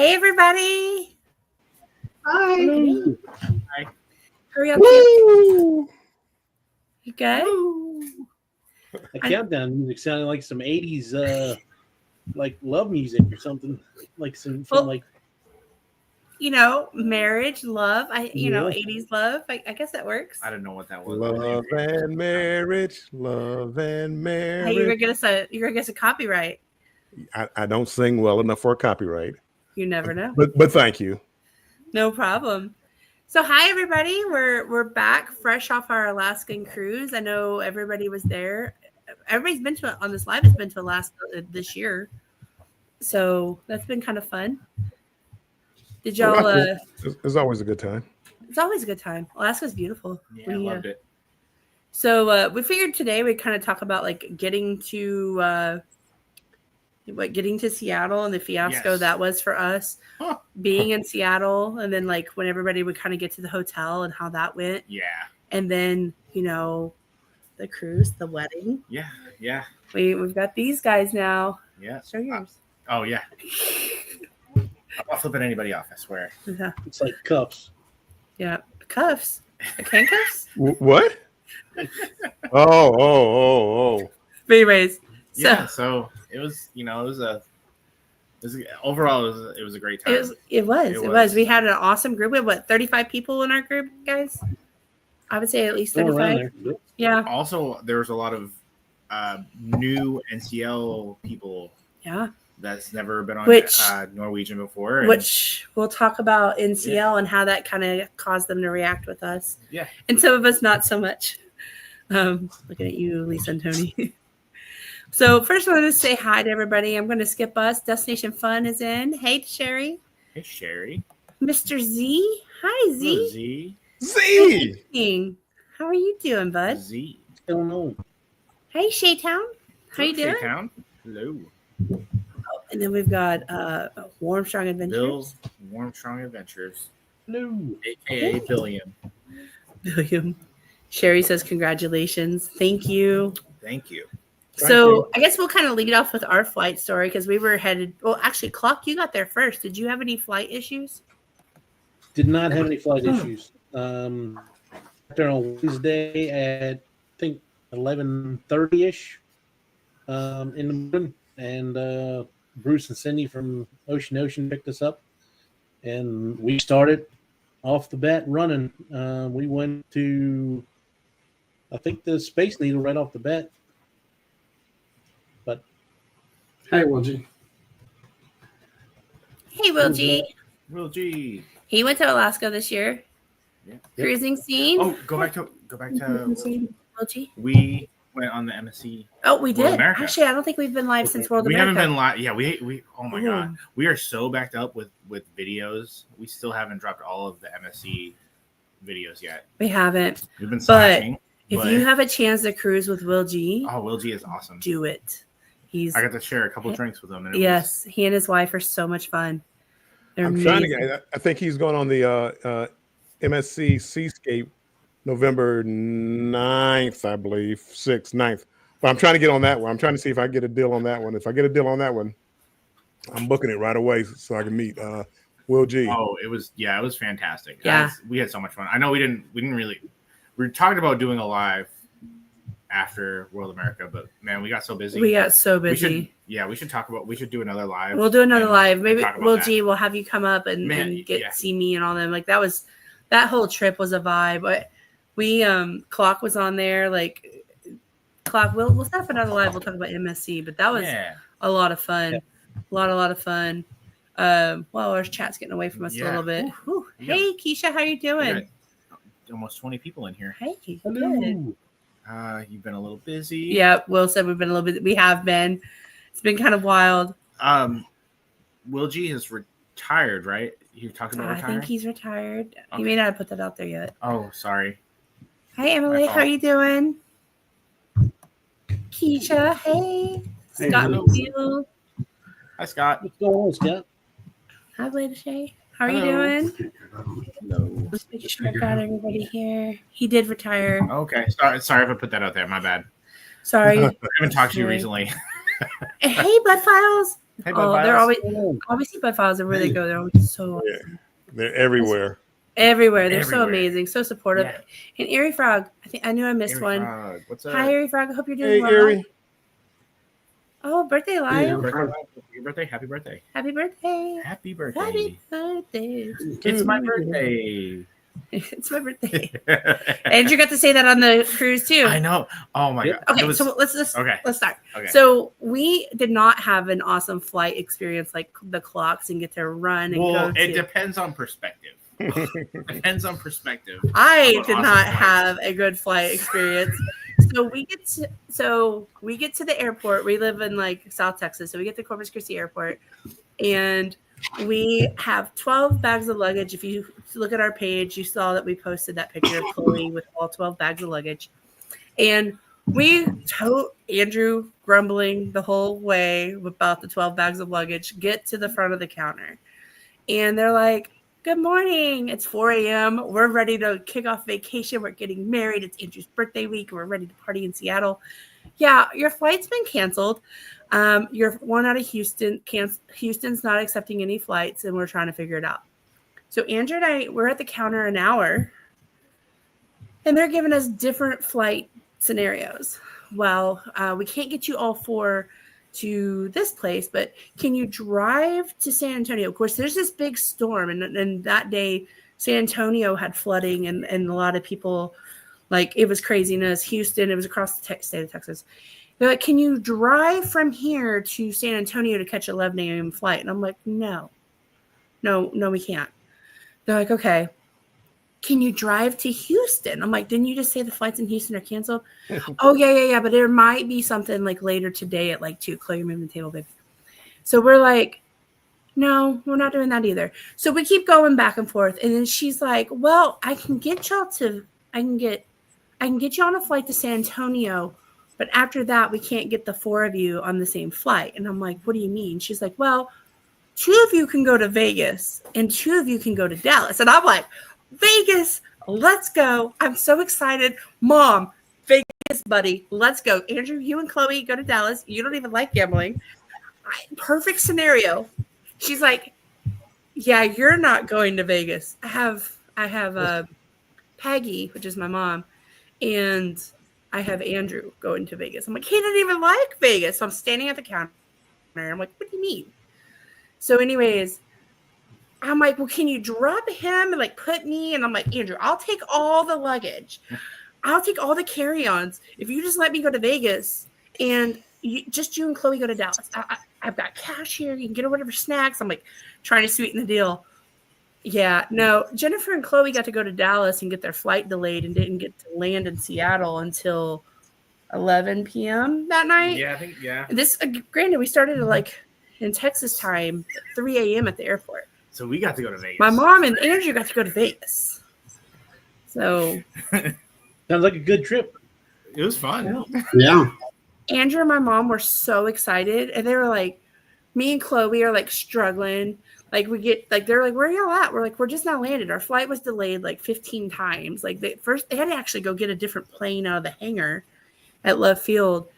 Hey, everybody. Hi. Hello. Hi. Hurry up. Woo! You good? Woo. The countdown music sounded like some 80s like love music or something. Like some like marriage, love. Yeah. 80s love. I guess that works. I didn't know what that was. Love and marriage, love and marriage. Hey, you're gonna guess a copyright. I don't sing well enough for a copyright. You never know. But thank you. No problem. So hi everybody. We're back fresh off our Alaskan cruise. I know everybody was there. Everybody's been to on this live has been to Alaska this year. So that's been kind of fun. Did y'all It's always a good time. It's always a good time. Alaska's beautiful. Yeah, I loved it. So we figured today we'd kind of talk about like getting to Seattle and the fiasco that was for us. Being in Seattle, and then like when everybody would kind of get to the hotel and how that went. Yeah. And then, the cruise, the wedding. Yeah. We've got these guys now. Yeah. Show yours. Oh yeah. I'm not flipping anybody off, I swear. Yeah. It's like cuffs. Yeah. Cuffs. Handcuffs? What? Oh. But anyways. So it was, overall it was a great time. It was. We had an awesome group. We had 35 people in our group, guys? I would say at least 35. Yeah. Also, there was a lot of new NCL people. Yeah. That's never been on Norwegian before. Which we'll talk about NCL and how that kind of caused them to react with us. Yeah. And some of us not so much. Looking at you, Lisa and Tony. So first I want to say hi to everybody. I'm going to skip us. Destination Fun is in. Hey, Sherry. Hey, Sherry. Mr. Z. Hi, Z. Hello, Z. Z. How are you doing, bud? Z. What's going on? Hey, Shaytown. How you doing? Shaytown. Hello. And then we've got Warm Strong Adventures. Bill's Warm Strong Adventures. No. AKA Billiam. Sherry says congratulations. Thank you. Thank you. So I guess we'll kind of lead off with our flight story because we were headed. Well, actually, Clock, you got there first. Did you have any flight issues? Did not have any flight issues. After on Wednesday at I think 11:30ish in the morning, and Bruce and Cindy from Ocean picked us up, and we started off the bat running. We went to, I think, the Space Needle right off the bat. But hey, Will G. Hey, Will G. Will G. He went to Alaska this year. Yeah. Cruising scene. Oh, go back to Will G. We went on the MSC. Oh, we did. America. Actually, I don't think we've been live since World America. We haven't been live. Yeah, we. Oh my god, we are so backed up with videos. We still haven't dropped all of the MSC videos yet. We haven't. We've been slacking. If you have a chance to cruise with Will G, Will G is awesome. Do it. I got to share a couple drinks with him. And he and his wife are so much fun. I'm trying to get. I think he's going on the MSC Seascape November 9th, I believe, 6th, 9th. But I'm trying to get on that one. I'm trying to see if I get a deal on that one. If I get a deal on that one, I'm booking it right away so I can meet Will G. Oh, it was fantastic. Yeah, we had so much fun. I know we didn't really. We talked about doing a live after World America, but man, we got so busy. We should do another live. We'll do another live. Maybe Will G will have you come up and see me and all them. Like that whole trip was a vibe. But we Clock was on there. Like Clock, we'll set up another live. We'll talk about MSC, but that was a lot of fun. Yeah. A lot of fun. Well, our chat's getting away from us a little bit. Hey, Keisha, how you doing? Almost 20 people in here. Hey, good. You've been a little busy. Yeah, Will said we've been a little busy. We have been. It's been kind of wild. Will G has retired, right? You talked about retiring? I think he's retired. Okay. He may not have put that out there yet. Oh, sorry. Hi, Emily. How are you doing? Keisha, hey. Scott McNeil. Hi, Scott. What's going on, Scott? Hi, Lady Shay. How are you doing? Hello. Let's make sure I got everybody here. He did retire. Okay. Sorry if I put that out there. My bad. Sorry. I haven't talked to you recently. Hey, Blood Files. Hey, they're obviously Bud everywhere they go. They're always so awesome. They're everywhere. Everywhere. They're so amazing, so supportive. Yeah. And Airy Frog, I knew I missed one. Frog. What's up? Hi, Airy Frog. I hope you're doing Hey, well. Airy. Oh, birthday live. Yeah. Your birthday. Happy birthday. Happy birthday. Happy birthday. Happy birthday. It's my birthday. It's my birthday. Andrew got to say that on the cruise too. I know. Oh my god. Okay, so let's start. Okay. So we did not have an awesome flight experience like the clocks and get to run and go. It depends on perspective. Depends on perspective. I did not have a good flight experience. So we get to the airport. We live in like South Texas, so we get to Corpus Christi Airport, and we have 12 bags of luggage. If you look at our page, you saw that we posted that picture of Chloe with all 12 bags of luggage. And we told Andrew, grumbling the whole way about the 12 bags of luggage, get to the front of the counter. And they're like, good morning. It's 4 a.m. We're ready to kick off vacation. We're getting married. It's Andrew's birthday week. We're ready to party in Seattle. Yeah, your flight's been canceled. You're one out of Houston. Houston's not accepting any flights, and we're trying to figure it out. So Andrew and I, we're at the counter an hour, and they're giving us different flight scenarios. Well, we can't get you all four to this place, but can you drive to San Antonio? Of course, there's this big storm, and that day, San Antonio had flooding, and a lot of people, like, it was craziness. Houston, it was across the state of Texas. They're like, can you drive from here to San Antonio to catch 11 a.m. flight? And I'm like, no, we can't. They're like, okay, can you drive to Houston? I'm like, didn't you just say the flights in Houston are canceled? Oh, yeah. But there might be something like later today at like 2. Chloe, you're moving the table, baby. So we're like, no, we're not doing that either. So we keep going back and forth. And then she's like, well, I can get you on a flight to San Antonio. But after that, we can't get the 4 of you on the same flight. And I'm like, what do you mean? She's like, well, 2 of you can go to Vegas and 2 of you can go to Dallas. And I'm like, Vegas, let's go. I'm so excited. Mom, Vegas, buddy, let's go. Andrew, you and Chloe go to Dallas. You don't even like gambling. Perfect scenario. She's like, yeah, you're not going to Vegas. I have Peggy, which is my mom, and I have Andrew going to Vegas. I'm like, he didn't even like Vegas. So I'm standing at the counter. I'm like, what do you mean? So anyways, I'm like, well, can you drop him and like put me? And I'm like, Andrew, I'll take all the luggage. I'll take all the carry-ons. If you just let me go to Vegas and you and Chloe go to Dallas. I've got cash here. You can get whatever snacks. I'm like trying to sweeten the deal. Yeah, no, Jennifer and Chloe got to go to Dallas and get their flight delayed and didn't get to land in Seattle until 11 p.m. that night. Yeah, I think, yeah. This, granted, we started at like in Texas time, 3 a.m. at the airport. So we got to go to Vegas. My mom and Andrew got to go to Vegas. So. Sounds like a good trip. It was fun. Yeah. Andrew and my mom were so excited, and they were like, me and Chloe are like struggling. Like we get like they're like, where are y'all at? We're like, we're just not landed. Our flight was delayed like 15 times. Like they had to actually go get a different plane out of the hangar at Love Field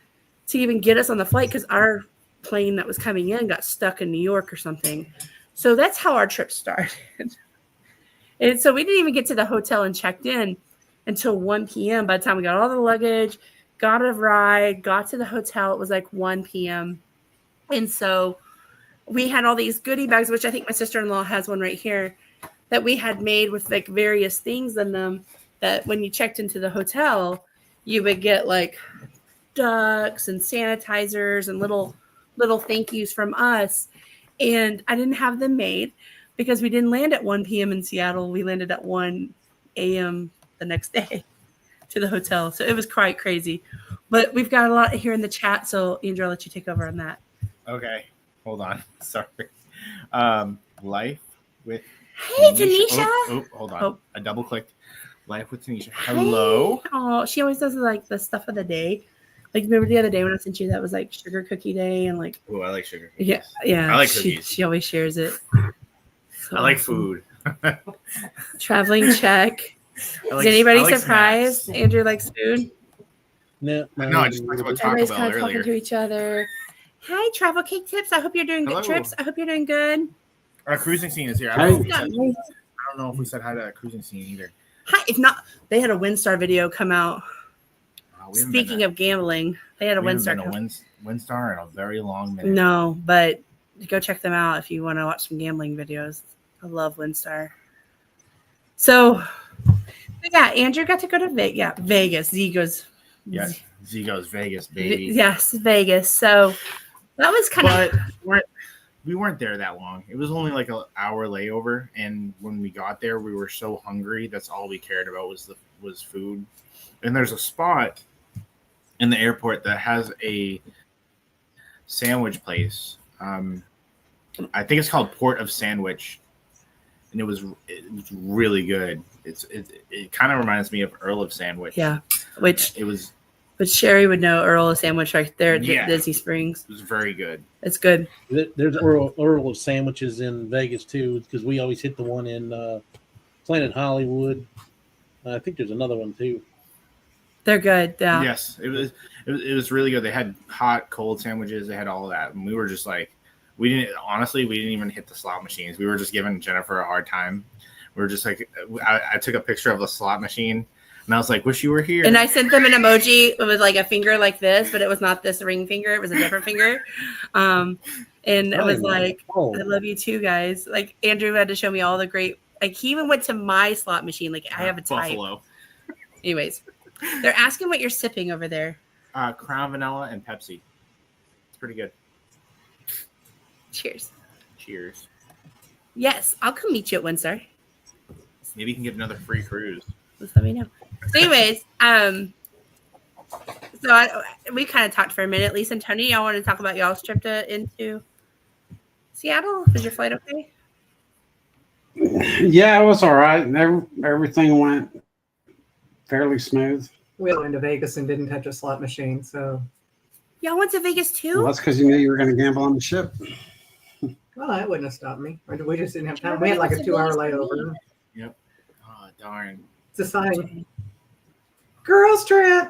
to even get us on the flight because our plane that was coming in got stuck in New York or something. So that's how our trip started. And so we didn't even get to the hotel and checked in until 1 p.m. By the time we got all the luggage, got a ride, got to the hotel, it was like 1 p.m. And so we had all these goodie bags, which I think my sister-in-law has one right here, that we had made with like various things in them that when you checked into the hotel, you would get like ducks and sanitizers and little thank yous from us. And I didn't have them made because we didn't land at 1 p.m. in Seattle. We landed at 1 a.m. the next day to the hotel. So it was quite crazy. But we've got a lot here in the chat. So Andrew, I'll let you take over on that. Okay. Hold on. Sorry. Life with Hey, Tanisha. Oh, hold on. Oh. I double clicked. Life with Tanisha. Hello. Hey. Oh, she always does like the stuff of the day. Like remember the other day when I sent you that was like sugar cookie day and like. Oh, I like sugar cookies. Yeah. I like cookies. She always shares it. So I like food. Traveling check. Is anybody surprised? Snacks. Andrew likes food. No, I just talked about Taco Everybody's Bell kind of earlier. talking to each other. Hi, Travel Cake Tips. I hope you're doing good trips. I hope you're doing good. Our cruising scene is here. I don't know if we said hi to that cruising scene either. Hi. If not, they had a WinStar video come out. Speaking of gambling, they had a WinStar. WinStar in a very long minute. No, but go check them out if you want to watch some gambling videos. I love WinStar. So, yeah, Andrew got to go to Vegas. Z goes Vegas, baby. Yes, Vegas. So that was kind of. But we weren't there that long. It was only like an hour layover, and when we got there, we were so hungry. That's all we cared about was food. And there's a spot in the airport that has a sandwich place. I think it's called Port of Sandwich, and it was really good. It kind of reminds me of Earl of Sandwich. Yeah, but Sherry would know Earl of Sandwich right there at Disney Springs. It was very good. It's good. There's Earl of Sandwiches in Vegas too, because we always hit the one in Planet Hollywood. I think there's another one too. They're good. Yeah. Yes, it was really good. They had hot, cold sandwiches. They had all of that, and we were just like, we didn't even hit the slot machines. We were just giving Jennifer a hard time. We were just like, I took a picture of the slot machine, and I was like, wish you were here. And I sent them an emoji with like a finger like this, but it was not this ring finger. It was a different finger. And it was like, I love you too, guys. Like Andrew had to show me all the great. Like he even went to my slot machine. Like I have a type. Buffalo. Anyways, they're asking what you're sipping over there. Crown Vanilla and Pepsi. It's pretty good. Cheers. Cheers. Yes, I'll come meet you at WinStar. Maybe you can get another free cruise. Just let me know. So anyways, we kind of talked for a minute. Lisa and Tony, y'all want to talk about y'all's trip into Seattle? Was your flight okay? Yeah, it was all right. Everything went fairly smooth. We went to Vegas and didn't touch a slot machine, so. Y'all went to Vegas too? Well, that's because you knew you were going to gamble on the ship. Well, that wouldn't have stopped me. We just didn't have time. We had like a 2-hour layover. Yep. Oh, darn. It's a sign. Girls trip.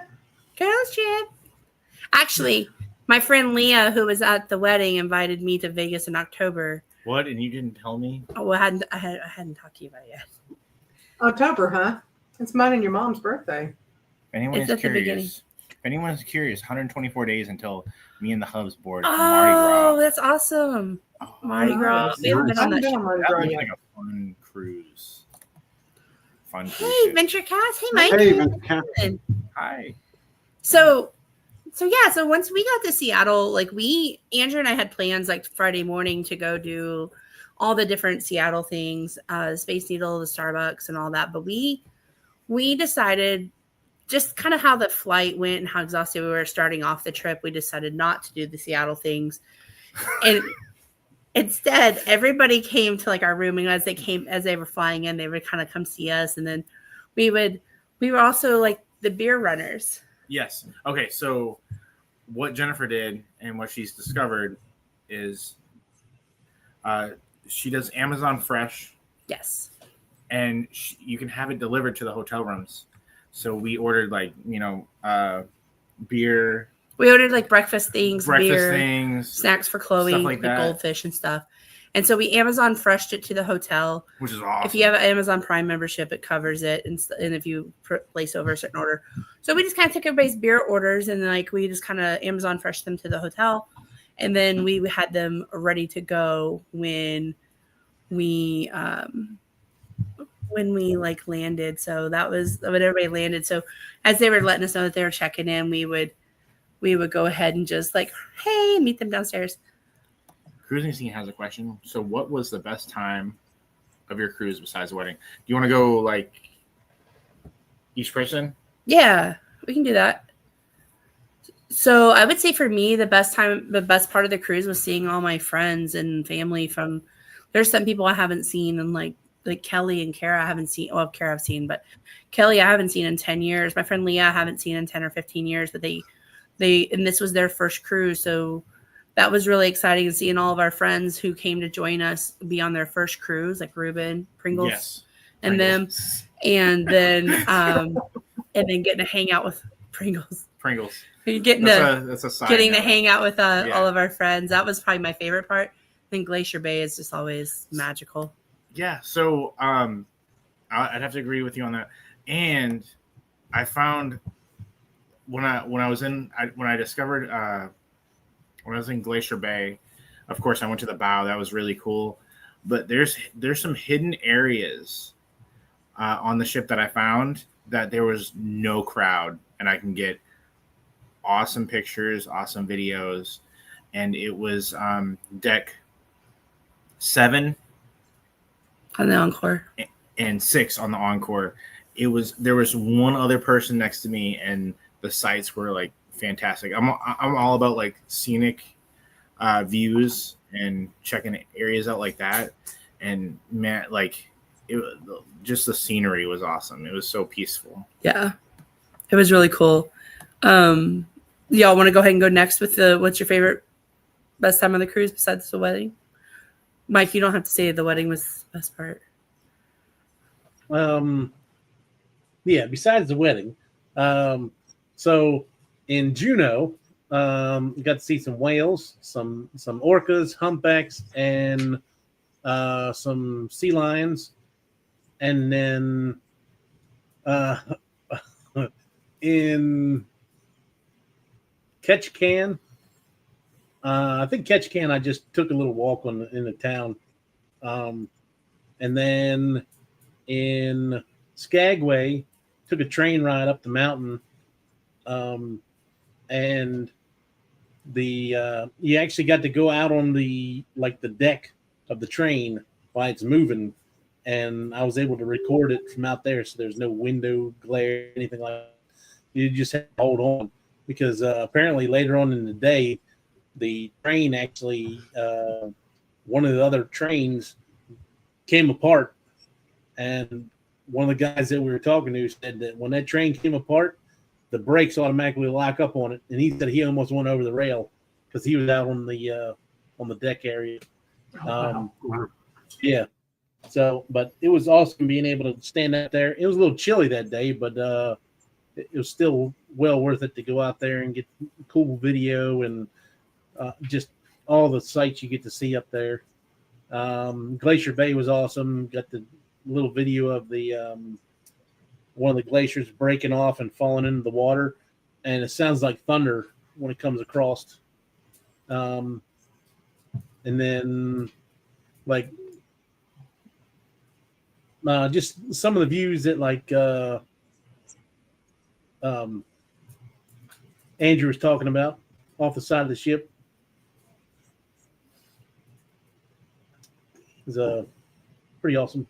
Actually, my friend Leah, who was at the wedding, invited me to Vegas in October. What? And you didn't tell me? Oh, well, I hadn't talked to you about it yet. October, huh? It's mine and your mom's birthday. If anyone is curious, 124 days until me and the Hubs board for Mardi Gras. Oh, that's awesome. Mardi Gras. We haven't been on that ship. That was like a fun cruise. Hey, Venture Cast. Hey, Mike. Hey, Venture Cast. Hi. So once we got to Seattle, like Andrew and I had plans like Friday morning to go do all the different Seattle things, Space Needle, the Starbucks and all that. But we decided just kind of how the flight went and how exhausted we were starting off the trip. We decided not to do the Seattle things. And instead, everybody came to like our room, and as they were flying in, they would kind of come see us. And then we were also like the beer runners. Yes. Okay. So what Jennifer did and what she's discovered is she does Amazon Fresh. Yes. And you can have it delivered to the hotel rooms. So we ordered beer. We ordered like breakfast things, things, snacks for Chloe, stuff like that. Goldfish and stuff. And so we Amazon Freshed it to the hotel, which is awesome. If you have an Amazon Prime membership, it covers it, and if you place over a certain order. So we just kind of took everybody's beer orders, and like we just kind of Amazon Freshed them to the hotel, and then we had them ready to go when we like landed. So that was when everybody landed. So as they were letting us know that they were checking in, we would go ahead and just like, hey, meet them downstairs. Cruising Scene has a question. So what was the best time of your cruise besides the wedding? Do you want to go like each person? Yeah, we can do that. So I would say for me, the best part of the cruise was seeing all my friends and family from, there's some people I haven't seen, and like Kelly and Kara I haven't seen. Well, Kara I've seen, but Kelly I haven't seen in 10 years. My friend Leah I haven't seen in 10 or 15 years, but they and this was their first cruise. So that was really exciting, and seeing all of our friends who came to join us be on their first cruise, like Ruben, Pringles, yes, and them, and then getting to hang out with Pringles. Pringles. Getting that's a side getting note. to hang out with all of our friends. That was probably my favorite part. I think Glacier Bay is just always magical. Yeah. So I'd have to agree with you on that. And I found when I was in Glacier Bay, of course I went to the bow. That was really cool. But there's some hidden areas on the ship that I found that there was no crowd, and I can get awesome pictures, awesome videos. And it was deck 7 on the Encore and 6 on the Encore. There was one other person next to me, and the sights were like fantastic. I'm all about like scenic views and checking areas out like that. And man, like just the scenery was awesome. It was so peaceful. Yeah, it was really cool. Y'all want to go ahead and go next with what's your favorite best time on the cruise besides the wedding? Mike, you don't have to say the wedding was the best part. Yeah, besides the wedding. So in Juneau, we got to see some whales, some orcas, humpbacks, and some sea lions. And then in Ketchikan, I think Ketchikan, I just took a little walk in the town. And then in Skagway, took a train ride up the mountain. And you actually got to go out on the deck of the train while it's moving, and I was able to record it from out there. So there's no window glare, anything like that. You just have to hold on, because apparently later on in the day, the train actually, one of the other trains came apart, and one of the guys that we were talking to said that when that train came apart, the brakes automatically lock up on it, and he said he almost went over the rail because he was out on the deck area. Wow. Yeah. So, but it was awesome being able to stand out there. It was a little chilly that day, but it was still well worth it to go out there and get cool video and just all the sights you get to see up there. Glacier Bay was awesome. Got the little video of the one of the glaciers breaking off and falling into the water, and it sounds like thunder when it comes across. And then like just some of the views that Andrew was talking about off the side of the ship is pretty awesome.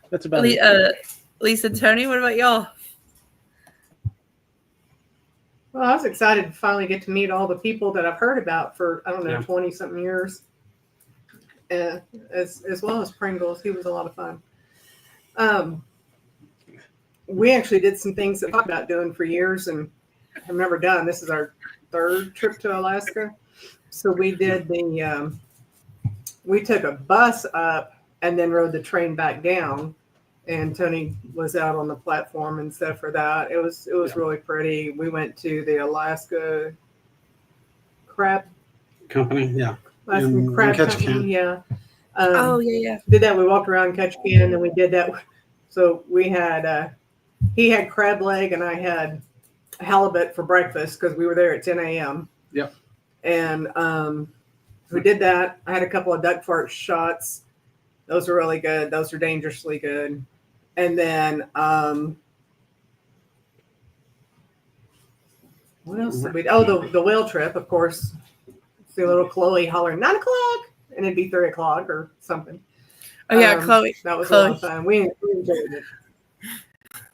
That's about it. Lisa and Tony, what about y'all? Well, I was excited to finally get to meet all the people that I've heard about for, 20-something years. As well as Pringles. He was a lot of fun. We actually did some things that we talked about doing for years and have never done. This is our 3rd trip to Alaska. So we did we took a bus up and then rode the train back down. And Tony was out on the platform and stuff for that. It was really pretty. We went to the Alaska Crab Company, yeah. Alaska Crab Company, yeah. Yeah. Did that. We walked around Ketchikan, and then we did that. So we had he had crab leg, and I had halibut for breakfast because we were there at 10 a.m. Yep. And we did that. I had a couple of duck fart shots. Those are really good. Those are dangerously good. And then what else did we? Oh, the whale trip, of course. See little Chloe hollering 9 o'clock, and it'd be 3 o'clock or something. Oh yeah, Chloe. That was a lot of fun. We enjoyed it.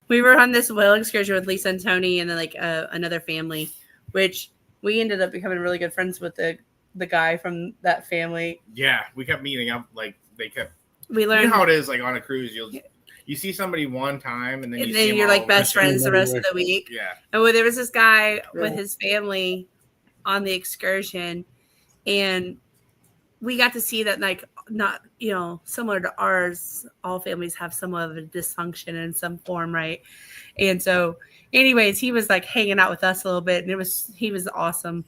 We were on this whale excursion with Lisa and Tony, and then another family, which we ended up becoming really good friends with the guy from that family. Yeah, we kept meeting up. Like they kept. We learned, you know how it is. Like on a cruise, you see somebody one time, and then you're like best friends the rest of the week. Yeah. And there was this guy with his family on the excursion, and we got to see that like not, similar to ours, all families have somewhat of a dysfunction in some form, right? And so, anyways, he was like hanging out with us a little bit, and he was awesome.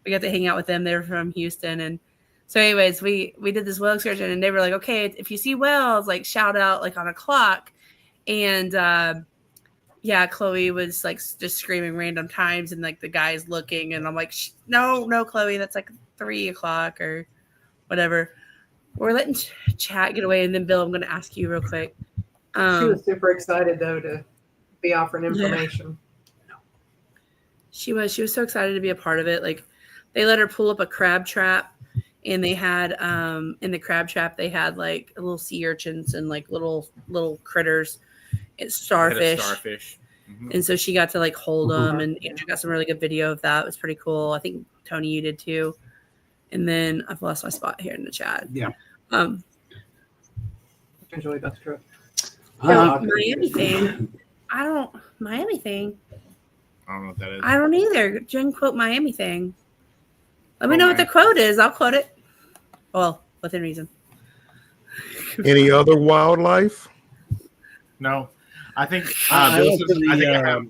We got to hang out with them. They were from Houston, and so, anyways, we did this whale excursion, and they were like, okay, if you see whales, like shout out like on a clock, and yeah, Chloe was like just screaming random times, and like the guy's looking, and I'm like, no, Chloe, that's like 3 o'clock or whatever. We're letting chat get away, and then Bill, I'm going to ask you real quick. She was super excited though to be offering information. Yeah. She was so excited to be a part of it. Like they let her pull up a crab trap, and they had in the crab trap they had like little sea urchins and like little critters. It's starfish. Mm-hmm. And so she got to like hold them, and Andrew got some really good video of that. It was pretty cool. I think Tony, you did too. And then I've lost my spot here in the chat. Yeah. Enjoyed that trip. Miami thing. Miami thing. I don't know what that is. I don't either. Jen quote Miami thing. Let me know what the quote is. I'll quote it. Well, within reason. Any other wildlife? No. I think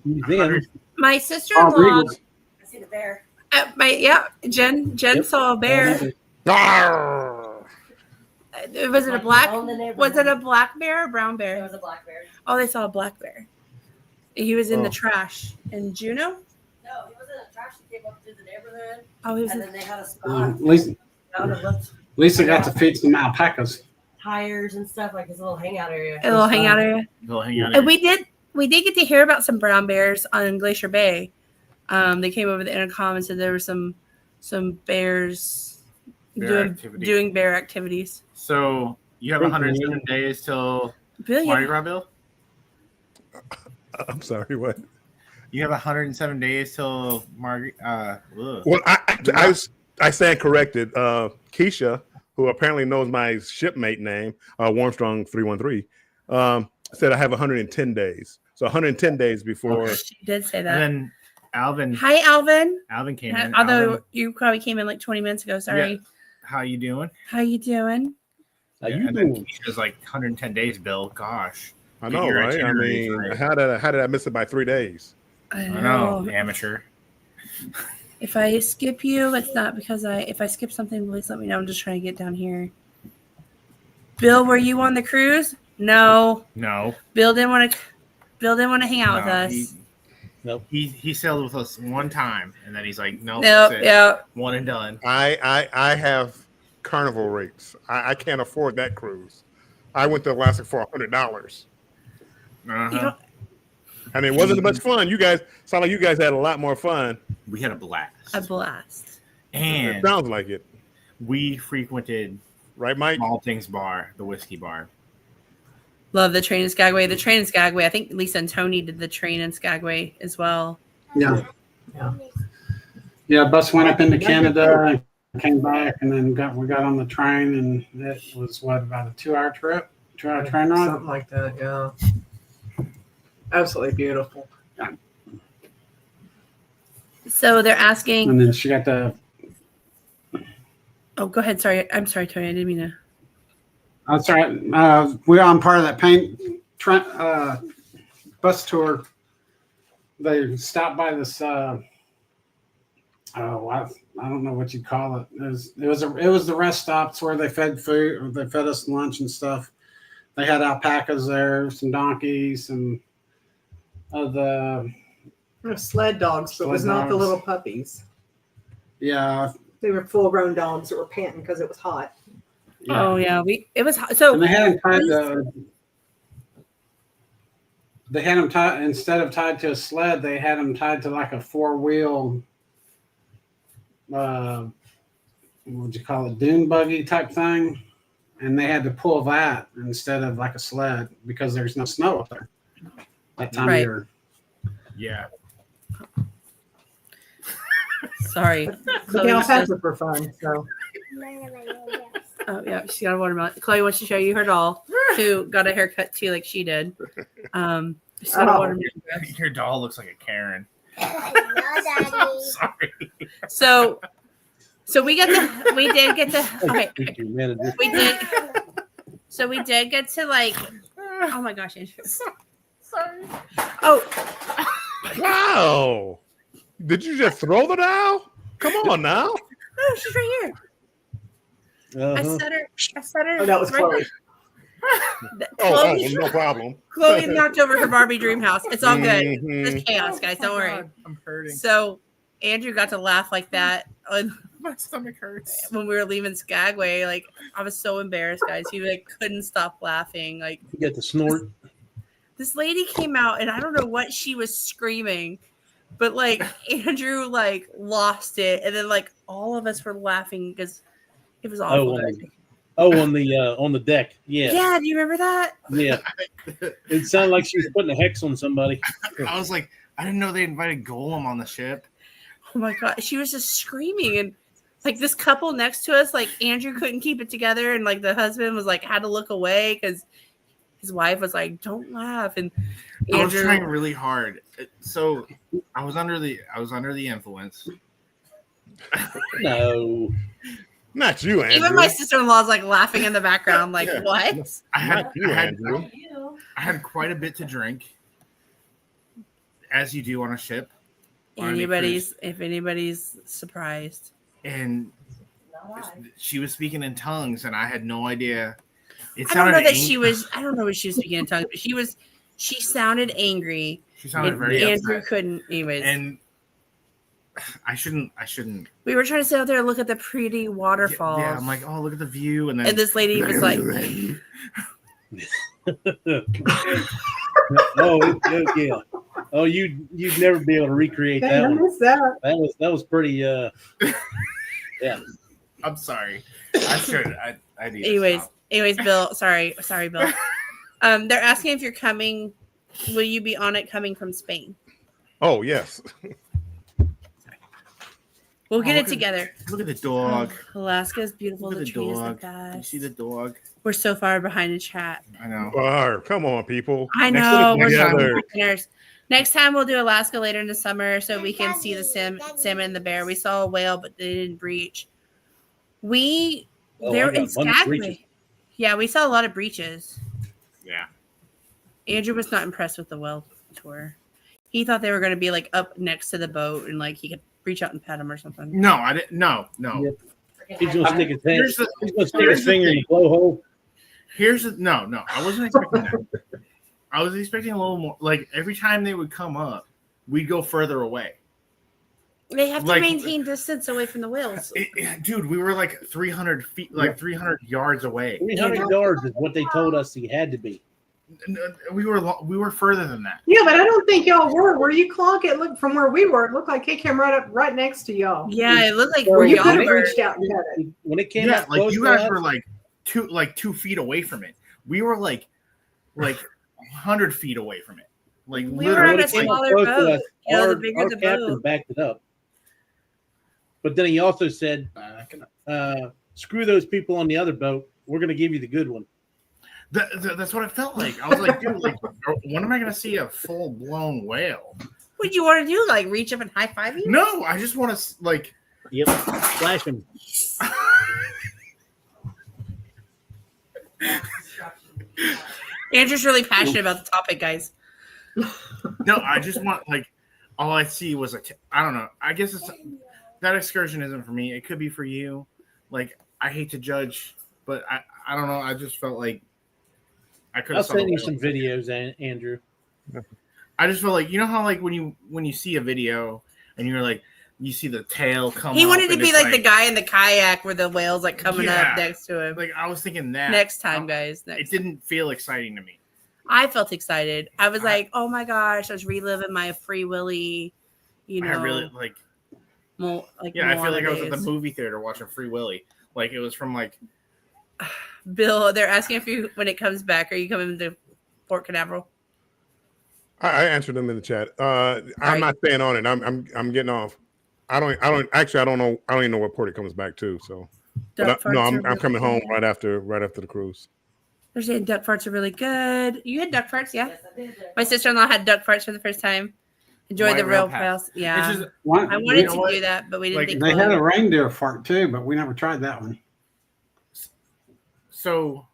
museum. My sister-in-law. I see the bear. Jen saw a bear. Was it a black bear or brown bear? It was a black bear. Oh, they saw a black bear. He was in the trash in Juneau. No, he was in the trash. He came up through the neighborhood. Oh, he was. And then they had a spot. Lisa got to feed some alpacas. Tires and stuff, like his little hangout area. A little hangout area. And we did get to hear about some brown bears on Glacier Bay. They came over the intercom and said there were some bears doing bear activities. So you have 107 days till Mardi Gras, Bill? I'm sorry, what? You have 107 days till Mardi. Well, I stand corrected. Keisha, who apparently knows my shipmate name, Warmstrong 313, said I have 110 days. So 110 days before. Okay. She did say that. And then Alvin. Hi, Alvin. Alvin came in. Although you probably came in like 20 minutes ago. Sorry. Yeah. How you doing? How you doing? Keisha's like 110 days, Bill. Gosh. I know, right? I mean, right? How did I miss it by 3 days? I know. Amateur. If I skip you, it's not because if I skip something, please let me know. I'm just trying to get down here. Bill, were you on the cruise? No. Bill didn't want to hang out with us. Nope. He sailed with us one time, and then he's like, nope. Yeah. One and done. I have carnival rates. I can't afford that cruise. I went to Alaska for $100. And it wasn't much fun. You guys sound like you guys had a lot more fun. We had a blast. And it sounds like it. We frequented Mike? All Things Bar, the whiskey bar. Love the train in Skagway. The train in Skagway. I think Lisa and Tony did the train in Skagway as well. Yeah. Bus went up into Canada and came back, and then we got on the train, and it was about a 2-hour trip, 2-hour train ride, something like that. Yeah. Absolutely beautiful. Yeah. So they're asking. And then she got the. Oh, go ahead. Sorry. I'm sorry, Tony. I didn't mean to. That's right. We're on part of that bus tour. They stopped by this. I don't know what you call it. It was the rest stops where they fed food, or they fed us lunch and stuff. They had alpacas there, some donkeys, some of the sled dogs, but it was not the little puppies. Yeah, they were full-grown dogs that were panting because it was hot. Yeah. Oh yeah, it was hot. So and they had them tied instead of tied to a sled. They had them tied to like a 4-wheel. What would you call it? Dune buggy type thing. And they had to pull that instead of like a sled because there's no snow up there that time of year. Yeah. Sorry. The alpacas were fun. So. Oh yeah, she's got a watermelon. Chloe wants to show you her doll, who got a haircut too, like she did. She's got a watermelon dress. Your doll looks like a Karen. Daddy. Sorry. So we did get to. Okay, Thank you, manager. we did. So we did get to like. Oh my gosh, Andrew. Sorry. Oh. Wow. Did you just throw the dowel? Come on now. Oh, she's right here. I said her. Oh, that was Chloe. No problem. Chloe knocked over her Barbie dream house. It's all good. Mhm. It's chaos, guys. Don't worry. I'm hurting. So Andrew got to laugh like that My stomach hurts. when we were leaving Skagway. Like I was so embarrassed, guys. He like couldn't stop laughing. Like You got the snort. this lady came out and I don't know what she was screaming, but like Andrew like lost it, and then like all of us were laughing because it was awful. On the deck. Yeah. Yeah, do you remember that? Yeah. It sounded like she was putting a hex on somebody. I was like, I didn't know they invited Golem on the ship. Oh my god, she was just screaming, and like this couple next to us, like Andrew couldn't keep it together, and like the husband was like had to look away because his wife was like, "Don't laugh," and I was Andrew trying really hard. So I was under the influence. No. Not you, Andrew. even my sister-in-law's like laughing in the background, like Yeah. what? I had Not you, Andrew. I had quite a bit to drink, as you do on a ship. on any cruise. If anybody's surprised, And she was speaking in tongues, and I had no idea. I don't know that she was. I don't know what she was speaking in tongues, but she sounded angry. She sounded and very Andrew upset. couldn't. Anyways, And I shouldn't. we were trying to sit out there and look at the pretty waterfalls. Yeah, I'm like, oh, look at the view, and then and this lady was like, Oh, yeah. Oh, you'd never be able to recreate Dang, that I one. missed that. That was pretty. Yeah. I'm sorry. I should. I need. Anyways, Bill. Sorry, Bill. They're asking if you're coming. Will you be on it coming from Spain? Oh, yes. We'll get it together. Look at the dog. Alaska is beautiful. Look The at the tree is the dog. best. You see the dog? We're so far behind the chat. I know. Come on, people. I Next know. to the We're together. beginners. Next time we'll do Alaska later in the summer so we can see the salmon and the bear. We saw a whale, but they didn't breach. They're in Skagway. Yeah, we saw a lot of breaches. Yeah. Andrew was not impressed with the whale tour. He thought they were going to be like up next to the boat and like he could reach out and pet him or something. No, I didn't. No. He's gonna stick his hand. Here's the- He's gonna stick his finger in the blowhole. No. I wasn't expecting that. I was expecting a little more. Like every time they would come up, we'd go further away. They have to Like- maintain distance away from the whales. Dude, we were like 300 feet, like 300 yards away. 300 yards is what they told us he had to be. We were further than that. Yeah, but I don't think y'all were. Where you clock it looked from where we were, it looked like he came right next to y'all. Yeah, it looked like Or where You y'all could have were. reached out and had it. When it came Yeah, out like close you to guys us, were like 2 feet away from it. We were like 100 feet away from it. Like We were literally, on a it came out smaller close to boat. us, You know, the our bigger the captain boat. backed it up. But then he also said, screw those people on the other boat. We're going to give you the good one. that's what it felt like. I was like, dude, like, when am I going to see a full blown whale? What do you want to do? Like reach up and high five you? No, I just want to like. Yep. Flash him. Andrew's really passionate about the topic, guys. No, I just want like. All I see was I don't know. I guess that excursion isn't for me. It could be for you. Like I hate to judge, but I don't know. I just felt like I could. I'll send you some videos, Andrew. I just felt like, you know how like when you see a video and you're like, you see the tail come. He up wanted to and be it's like the guy in the kayak where the whale's like coming Yeah. up next to him. Like I was thinking that Next time, guys. It didn't feel exciting to me. I felt excited. I was like, oh my gosh, I was reliving my Free Willy, you know. I really like. I feel Moana like I was at the days. movie theater watching Free Willy. Like it was from like. Bill, they're asking if you, when it comes back, are you coming to Port Canaveral? I answered them in the chat. I'm Right. not staying on it. I'm getting off. I don't know. I don't even know what port it comes back to. So, Duck but no, farts I'm are really coming home good. right after the cruise. They're saying duck farts are really good. You had duck farts, yeah? Yes, I did. My sister-in-law had duck farts for the first time. enjoy the rail pass. Yeah, Just, I wanted to do that, but we didn't think they had a reindeer fart too, but we never tried that one. So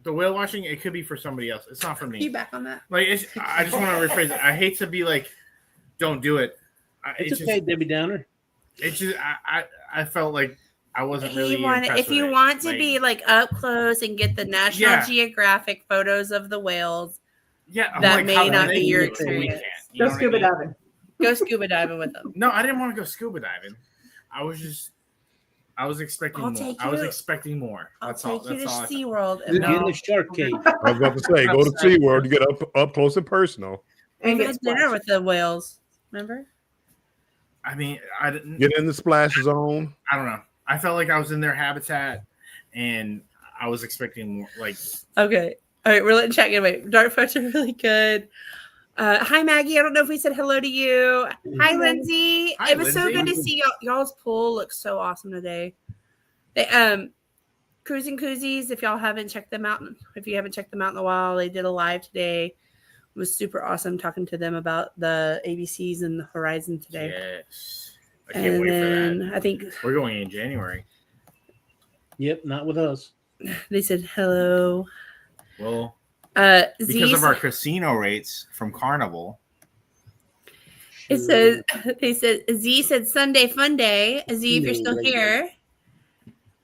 the whale watching, it could be for somebody else. It's not for me. Feedback on that. Like, I just want to rephrase it. I hate to be like, don't do it. It's okay, just, Debbie Downer. It's just I felt like I wasn't really. If you want to be like up close and get the National Geographic photos of the whales, that may not be your experience. Go scuba diving. Go scuba diving with them. No, I didn't want to go scuba diving. I was expecting more. I was expecting more. That's all. Take you to SeaWorld. Get in the shark cage. I was about to say, go to SeaWorld. You get up close and personal. And get dinner with the whales. Remember? I mean, I didn't get in the splash zone. I don't know. I felt like I was in their habitat, and I was expecting more. Like, okay, all right, we're letting chat get away. Dart photos are really good. Hi Maggie. I don't know if we said hello to you. Hi Lindsay. It was so good to see y'all. Y'all's pool looks so awesome today. They Cruising Koozies. If y'all haven't checked them out, if you haven't checked them out in a while, they did a live today. It was super awesome talking to them about the ABCs and the Horizon today. Yes, I can't wait for that. I think we're going in January. Yep, not with us. They said hello. Well. Because of our casino rates from Carnival. It says they said Z said Sunday fun day. Z, if you're still here.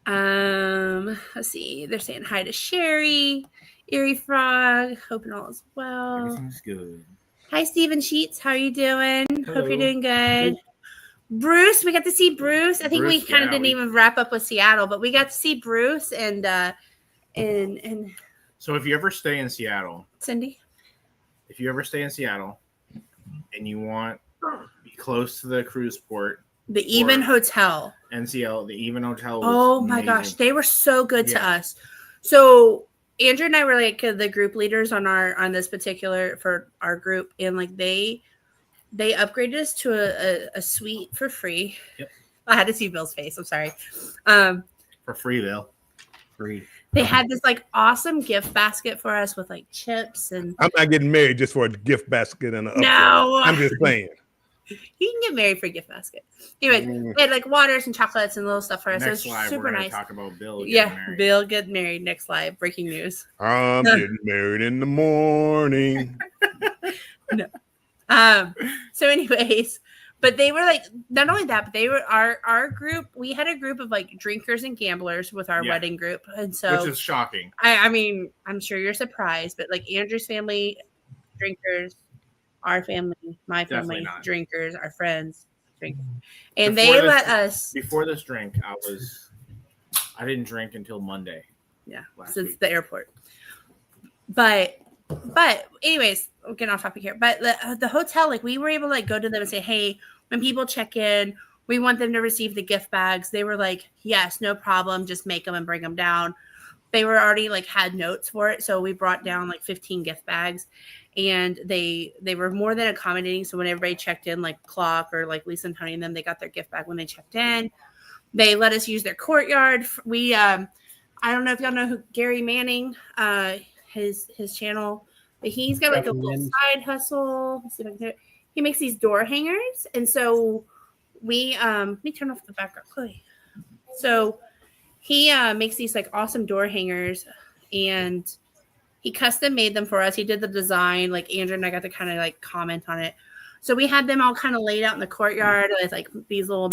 Let's see. They're saying hi to Sherry, Erie Frog. Hoping all is well. Everything's good. Hi, Stephen Sheets. How are you doing? Hello. Hope you're doing good. Bruce, we got to see Bruce. I think we kind of didn't even wrap up with Seattle, but we got to see Bruce and so if you ever stay in Seattle, Cindy, if you ever stay in Seattle and you want to be close to the cruise port, the Even Hotel, NCL, the Even Hotel. Oh my gosh, they were so good to us. So Andrew and I were like the group leaders on this particular for our group, and like they upgraded us to a suite for free. Yep. I had to see Bill's face. I'm sorry. For free, Bill. Free. They had this like awesome gift basket for us with like chips and. I'm not getting married just for a gift basket and a. No, I'm just playing. You can get married for a gift basket. Anyway, they had like waters and chocolates and little stuff for us. Next so live, super we're gonna nice. Talk about Bill. Married. Bill get married next live. Breaking news. I'm getting married in the morning. No. So anyways, but they were like, not only that, but they were our group. We had a group of like drinkers and gamblers with our wedding group. And so, which is shocking. I mean, I'm sure you're surprised, but like Andrew's family, drinkers, our family, my family, drinkers, our friends, drinkers. And they let us. Before this drink, I didn't drink until Monday. Yeah. Since the airport. But anyways, we're getting off topic here. But the hotel, like we were able to like go to them and say, hey, when people check in, we want them to receive the gift bags. They were like, yes, no problem. Just make them and bring them down. They were already like had notes for it. So we brought down like 15 gift bags, and they were more than accommodating. So when everybody checked in, like Clock or like Lisa and Tony and them, they got their gift bag when they checked in. They let us use their courtyard. We, I don't know if y'all know who Gary Manning, his channel, but he's got like a little side hustle. Let's see if I can do it. He makes these door hangers, and so we let me turn off the background, Chloe. So he makes these like awesome door hangers, and he custom made them for us. He did the design. Like Andrew and I got to kind of like comment on it. So we had them all kind of laid out in the courtyard with like these little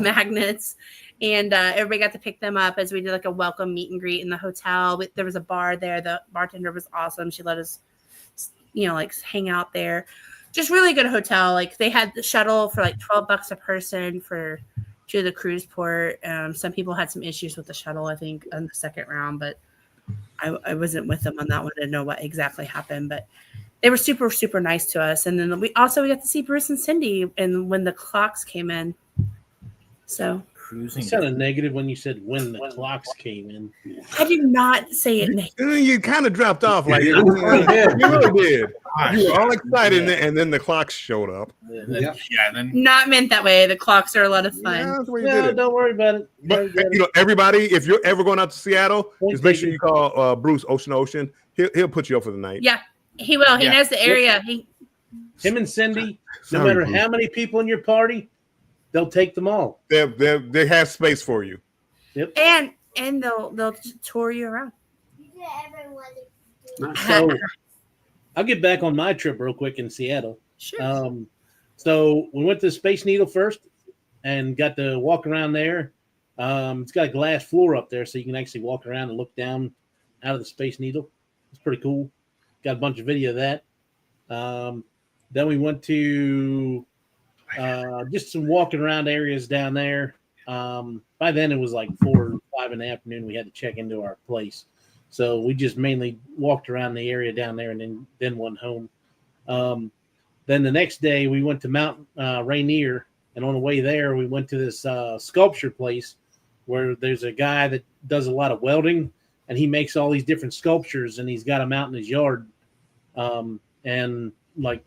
magnets. And everybody got to pick them up as we did like a welcome meet and greet in the hotel. There was a bar there. The bartender was awesome. She let us, like hang out there. Just really good hotel. Like they had the shuttle for like $12 a person to the cruise port. Some people had some issues with the shuttle, I think, on the second round, but I wasn't with them on that one to know what exactly happened. But they were super, super nice to us. And then we got to see Bruce and Cindy and when the clocks came in. So you sounded negative when you said when the clocks came in. I did not say it negative. You kind of dropped off like you really did. You were all excited, and then the clocks showed up. Then not meant that way. The clocks are a lot of fun. Don't worry about it. But everybody, if you're ever going out to Seattle, just make sure you call Bruce Ocean. He'll put you up for the night. Yeah, he will. He knows the area. Him and Cindy, no Sorry, matter Bruce. how many people in your party, they'll take them all. They have space for you. Yep. And they'll tour you around. So I'll get back on my trip real quick in Seattle. Sure. So we went to Space Needle first and got to walk around there. It's got a glass floor up there, so you can actually walk around and look down out of the Space Needle. It's pretty cool. Got a bunch of video of that. Then we went to just some walking around areas down there. By then it was like 4 or 5 in the afternoon. We had to check into our place. So we just mainly walked around the area down there and then went home. Then the next day we went to Mount Rainier, and on the way there we went to this sculpture place where there's a guy that does a lot of welding, and he makes all these different sculptures, and he's got them out in his yard. And like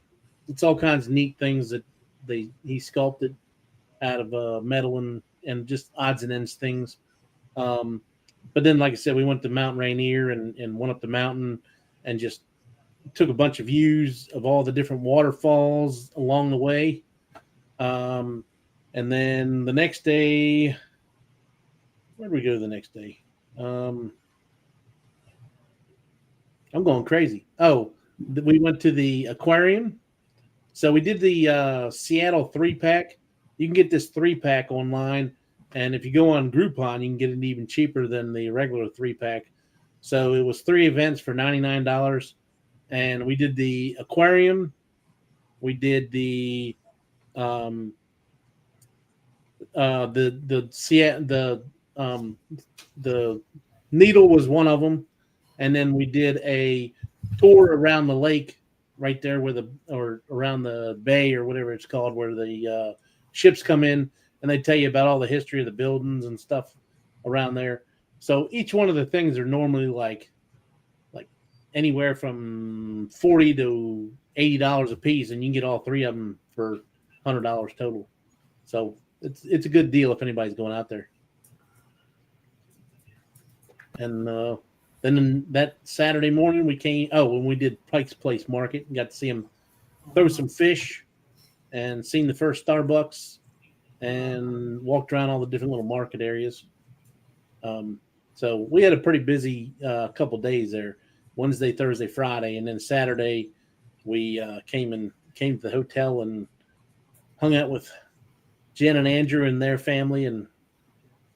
it's all kinds of neat things that he sculpted out of metal and just odds and ends things. But then, like I said, we went to Mount Rainier and went up the mountain and just took a bunch of views of all the different waterfalls along the way. And then the next day, where did we go the next day? I'm going crazy. Oh, we went to the aquarium. So we did the Seattle 3-pack. You can get this 3-pack online. And if you go on Groupon, you can get it even cheaper than the regular 3-pack. So it was 3 events for $99. And we did the aquarium. We did the needle was one of them. And then we did a tour around the lake right there or around the bay or whatever it's called, where the ships come in. And they tell you about all the history of the buildings and stuff around there. So each one of the things are normally like anywhere from $40 to $80 a piece, and you can get all 3 of them for $100 total. So it's a good deal if anybody's going out there. And then that Saturday morning when we did Pike's Place Market, got to see them throw some fish and seen the first Starbucks. And walked around all the different little market areas. So we had a pretty busy couple days there, Wednesday, Thursday, Friday. And then Saturday we came to the hotel and hung out with Jen and Andrew and their family, and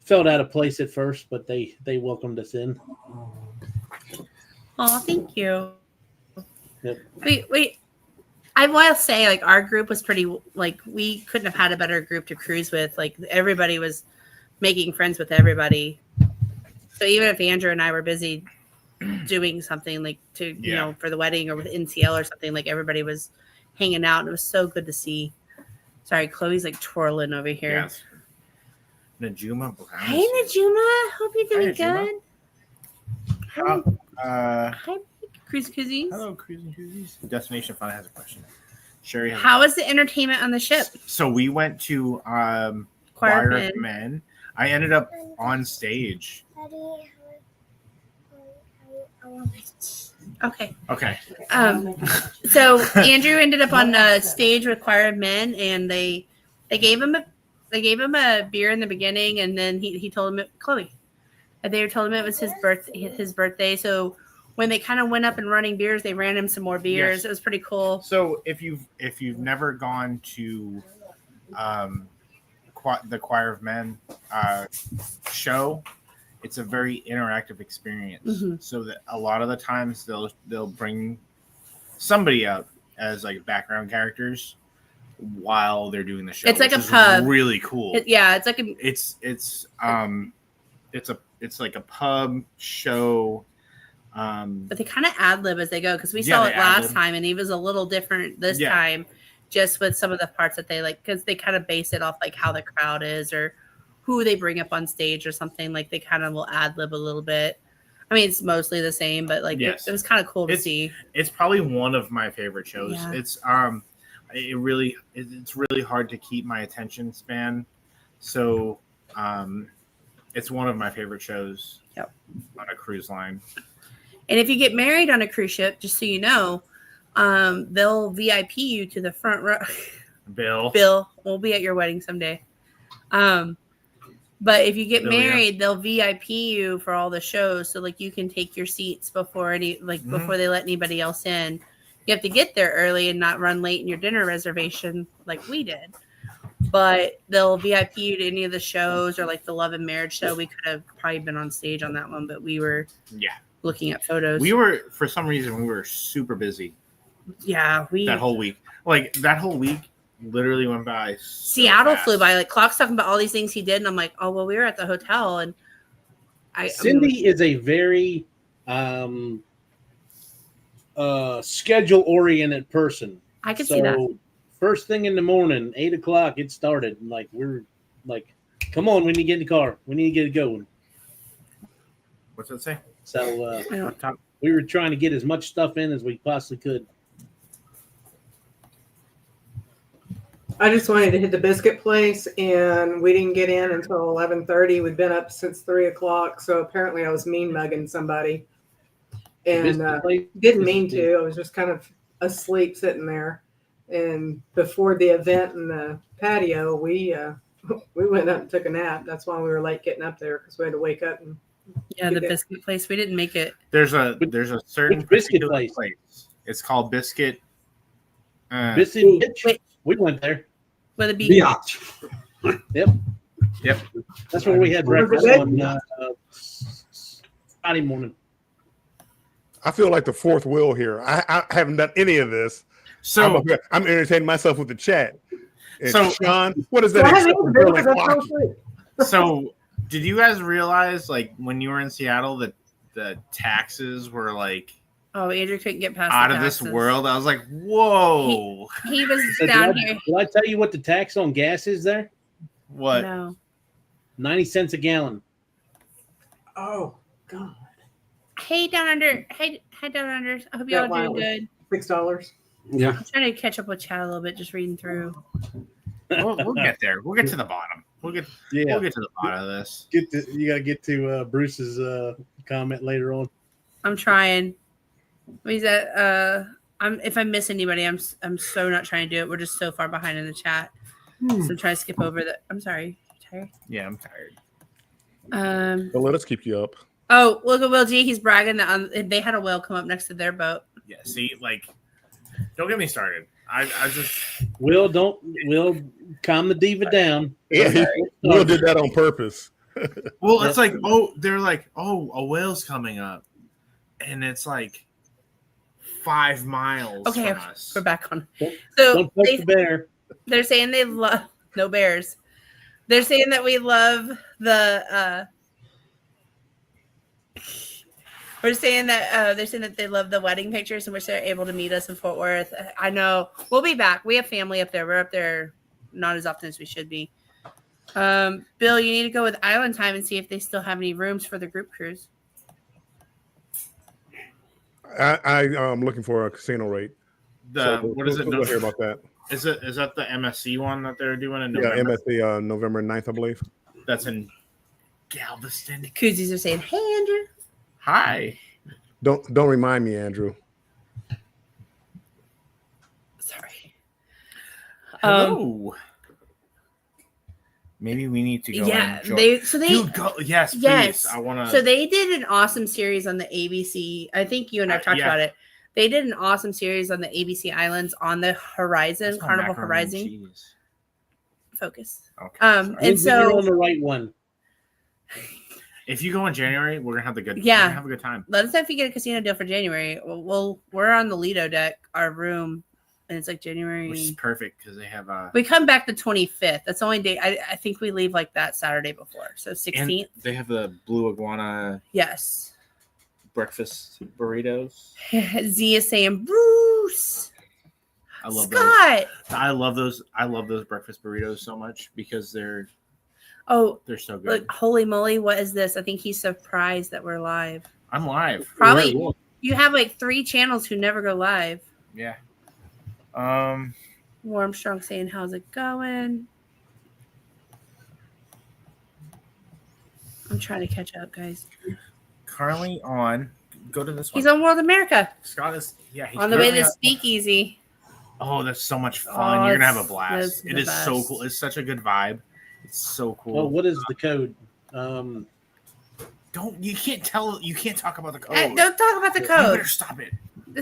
felt out of place at first, but they welcomed us in. Oh, thank you. Yep. Wait. I will say, like, our group was pretty, like, we couldn't have had a better group to cruise with. Like, everybody was making friends with everybody. So even if Andrew and I were busy doing something, like, you know, for the wedding or with NCL or something, like, everybody was hanging out. And it was so good to see. Sorry, Chloe's, like, twirling over here. Yes. Najuma. Hey, Najuma. Hope you're doing good. Hi, Cruise Koozies. hello, Cruising Koozies. Destination Fun has a question. Sherry has How was the entertainment on the ship? So we went to Choir of Men. I ended up on stage. Okay. So Andrew ended up on stage with Choir of Men, and they gave him a beer in the beginning, and then he told him Chloe. They told him it was his birthday. So when they kind of went up and running beers, they ran him some more beers. Yes. It was pretty cool. So if you've never gone to the Choir of Men show, it's a very interactive experience. Mm-hmm. So that a lot of the times they'll bring somebody up as like background characters while they're doing the show. It's like a pub. Really cool. It's like a. It's like a pub show. But they kind of ad lib as they go, because we saw it last time, and he was a little different this time, just with some of the parts that they like, because they kind of base it off like how the crowd is or who they bring up on stage or something. Like they kind of will ad lib a little bit. I mean, it's mostly the same, but like it was kind of cool to see. It's probably one of my favorite shows. Yeah. It's really hard to keep my attention span, so it's one of my favorite shows. Yep. On a cruise line. And if you get married on a cruise ship, just so you know, they'll VIP you to the front row. Bill, we'll be at your wedding someday. But if you get married, they'll VIP you for all the shows. So like you can take your seats before before they let anybody else in. You have to get there early and not run late in your dinner reservation like we did. But they'll VIP you to any of the shows or like the Love and Marriage show. We could have probably been on stage on that one, but we were looking at photos. We were, for some reason, we were super busy. Yeah, that whole week. Like that whole week literally went by. Seattle flew by. Like Clock's talking about all these things he did, and I'm like, oh well, we were at the hotel, and Cindy is a very schedule oriented person. I could see that. First thing in the morning, 8 o'clock, it started. Like we're like, come on, we need to get in the car. We need to get it going. What's that say? So we were trying to get as much stuff in as we possibly could. I just wanted to hit the biscuit place, and we didn't get in until 11:30. We'd been up since 3 o'clock, so apparently I was mean mugging somebody, and didn't mean to. I was just kind of asleep sitting there. And before the event in the patio, we went up and took a nap. That's why we were late getting up there, because we had to wake up and. Yeah, the biscuit place. We didn't make it. There's a certain biscuit place. It's called Biscuit. Biscuit. We went there. With a beach. Yep. That's where we had breakfast on Friday morning. I feel like the fourth wheel here. I haven't done any of this. So I'm entertaining myself with the chat. And so Sean, what is that? So did you guys realize, like, when you were in Seattle, that the taxes were like, oh, Andrew couldn't get past out of this world? I was like, whoa. He was down here. Did I tell you what the tax on gas is there? What? No. 90 cents a gallon. Oh God. Hey, Down Under. Hey, Down Under. I hope y'all are doing good. $6. Yeah. I'm trying to catch up with chat a little bit, just reading through. We'll get there. We'll get to the bottom. We'll get to the bottom of this. You got to get to Bruce's comment later on. I'm trying. He's at, if I miss anybody, I'm so not trying to do it. We're just so far behind in the chat. So I'm trying to skip over that. I'm sorry. You tired? Yeah, I'm tired. But let us keep you up. Oh, look at Will G. He's bragging that they had a whale come up next to their boat. Yeah, see, like, don't get me started. I just Will calm the diva down. Yeah, Will did that on purpose. Well, it's like, they're like, a whale's coming up, and it's like 5 miles. Okay, from us. we're back on. So don't touch the bear. They're saying they love no bears. They're saying that we love the. We're saying that they're saying that they love the wedding pictures and wish they're able to meet us in Fort Worth. I know. We'll be back. We have family up there. We're up there not as often as we should be. Bill, you need to go with Island Time and see if they still have any rooms for the group cruise. I'm looking for a casino rate. What is it? We'll hear about that. Is that the MSC one that they're doing in November? Yeah, MSC November 9th, I believe. That's in Galveston. The koozies are saying, "Hey, Andrew." Hi. Don't remind me, Andrew. Sorry. Hello. Maybe we need to go. Yeah, Dude, go. Yes, please. I want to. So they did an awesome series on the ABC. I think you and I talked about it. They did an awesome series on the ABC Islands on the Horizon, Carnival Horizon. Focus. Okay. And so you're on the right one. If you go in January, we're gonna have the good. Yeah, we're gonna have a good time. Let us know if you get a casino deal for January. We're on the Lido deck, our room, and it's like January. Which is perfect because they have We come back the 25th. That's the only day. I think we leave like that Saturday before, so 16th. They have the Blue Iguana. Yes. Breakfast burritos. Z is saying Bruce. I love Scott. Those. I love those. I love those breakfast burritos so much because they're so good. Look, holy moly, what is this? I think he's surprised that we're live. I'm live. Probably you have like 3 channels who never go live. Yeah. Warmstrong saying, how's it going? I'm trying to catch up, guys. Currently on Go to this one. He's on World America. Scott is he's on the way to currently Speakeasy. Oh, that's so much fun. Oh, You're gonna have a that's blast. the It is so best. cool. It's such a good vibe. It's so cool. Oh, what is the code? You can't talk about the code. Don't talk about the You code. better stop it.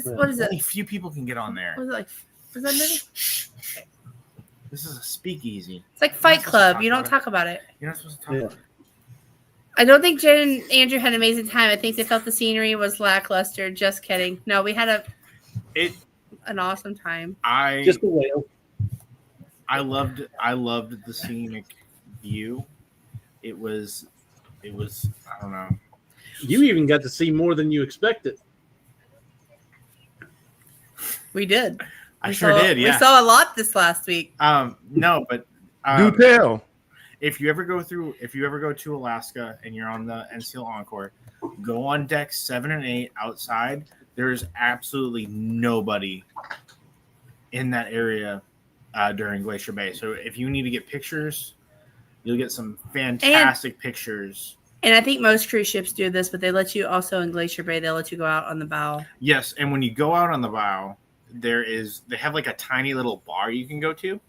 What is it? Only few people can get on there. What is it like? Is that movie? This is a speakeasy. It's like Fight Club. You don't talk about it. You're not supposed to talk about it. I don't think Jen and Andrew had an amazing time. I think they felt the scenery was lackluster. Just kidding. No, we had an awesome time. Just a whale. I loved the scenic view. It was I don't know. You even got to see more than you expected. We did. I sure did. Yeah, we saw a lot this last week. No, but do tell. If you ever go to Alaska and you're on the NCL Encore, go on decks 7 and 8 outside. There's absolutely nobody in that area during Glacier Bay. So if you need to get pictures, you'll get some fantastic pictures. And I think most cruise ships do this, but they let you also in Glacier Bay. They let you go out on the bow. Yes, and when you go out on the bow, they have like a tiny little bar you can go to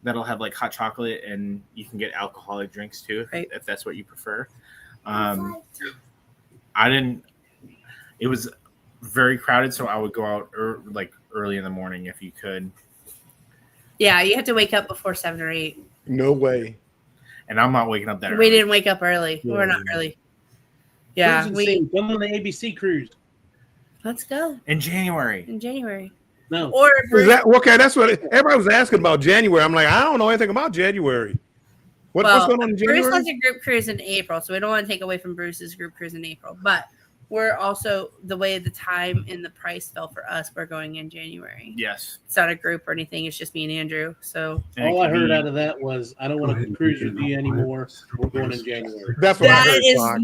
that'll have like hot chocolate, and you can get alcoholic drinks too, right, if that's what you prefer. It was very crowded, so I would go out early in the morning if you could. Yeah, you have to wake up before 7 or 8. No way. And I'm not waking up that early. We didn't wake up early. Yeah. We're not early. Yeah, come on the ABC cruise. Let's go in January. No. Or okay? That's what everybody was asking about January. I'm like, I don't know anything about January. What's going on in January? Bruce has a group cruise in April, so we don't want to take away from Bruce's group cruise in April. But we're also, the way the time and the price fell for us, we're going in January. Yes. It's not a group or anything. It's just me and Andrew. So all I heard out of that was, I don't want to cruise with you anymore. We're going in January. That's what I heard.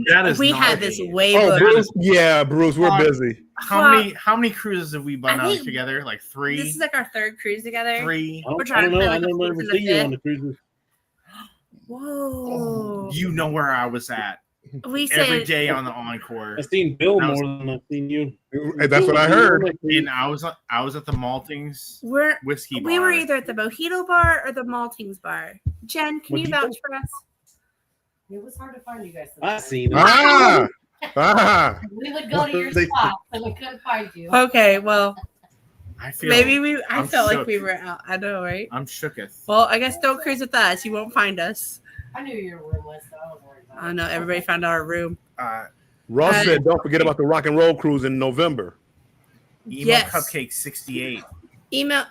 That is we had this way. Bruce, Bruce, we're busy. How many cruises have we been on together? Like 3. This is like our 3rd cruise together. 3. We're trying to. I don't ever see you on the cruises. Whoa! You know where I was at. We every day on the Encore. I've seen Bill more than I've seen you. That's what I heard. And I was at the Maltings whiskey bar. We were either at the Mojito bar or the Maltings bar. Jen, can you vouch for us? It was hard to find you guys. I seen it. We would go to your spot, and we couldn't find you. Okay, well, I felt like we were out. I know, right? I'm shooketh. Well, I guess don't cruise with us. You won't find us. I knew your room was, so I was worried about it. I know everybody found our room. Ross said, "Don't forget about the rock and roll cruise in November." Cupcake 68. Emo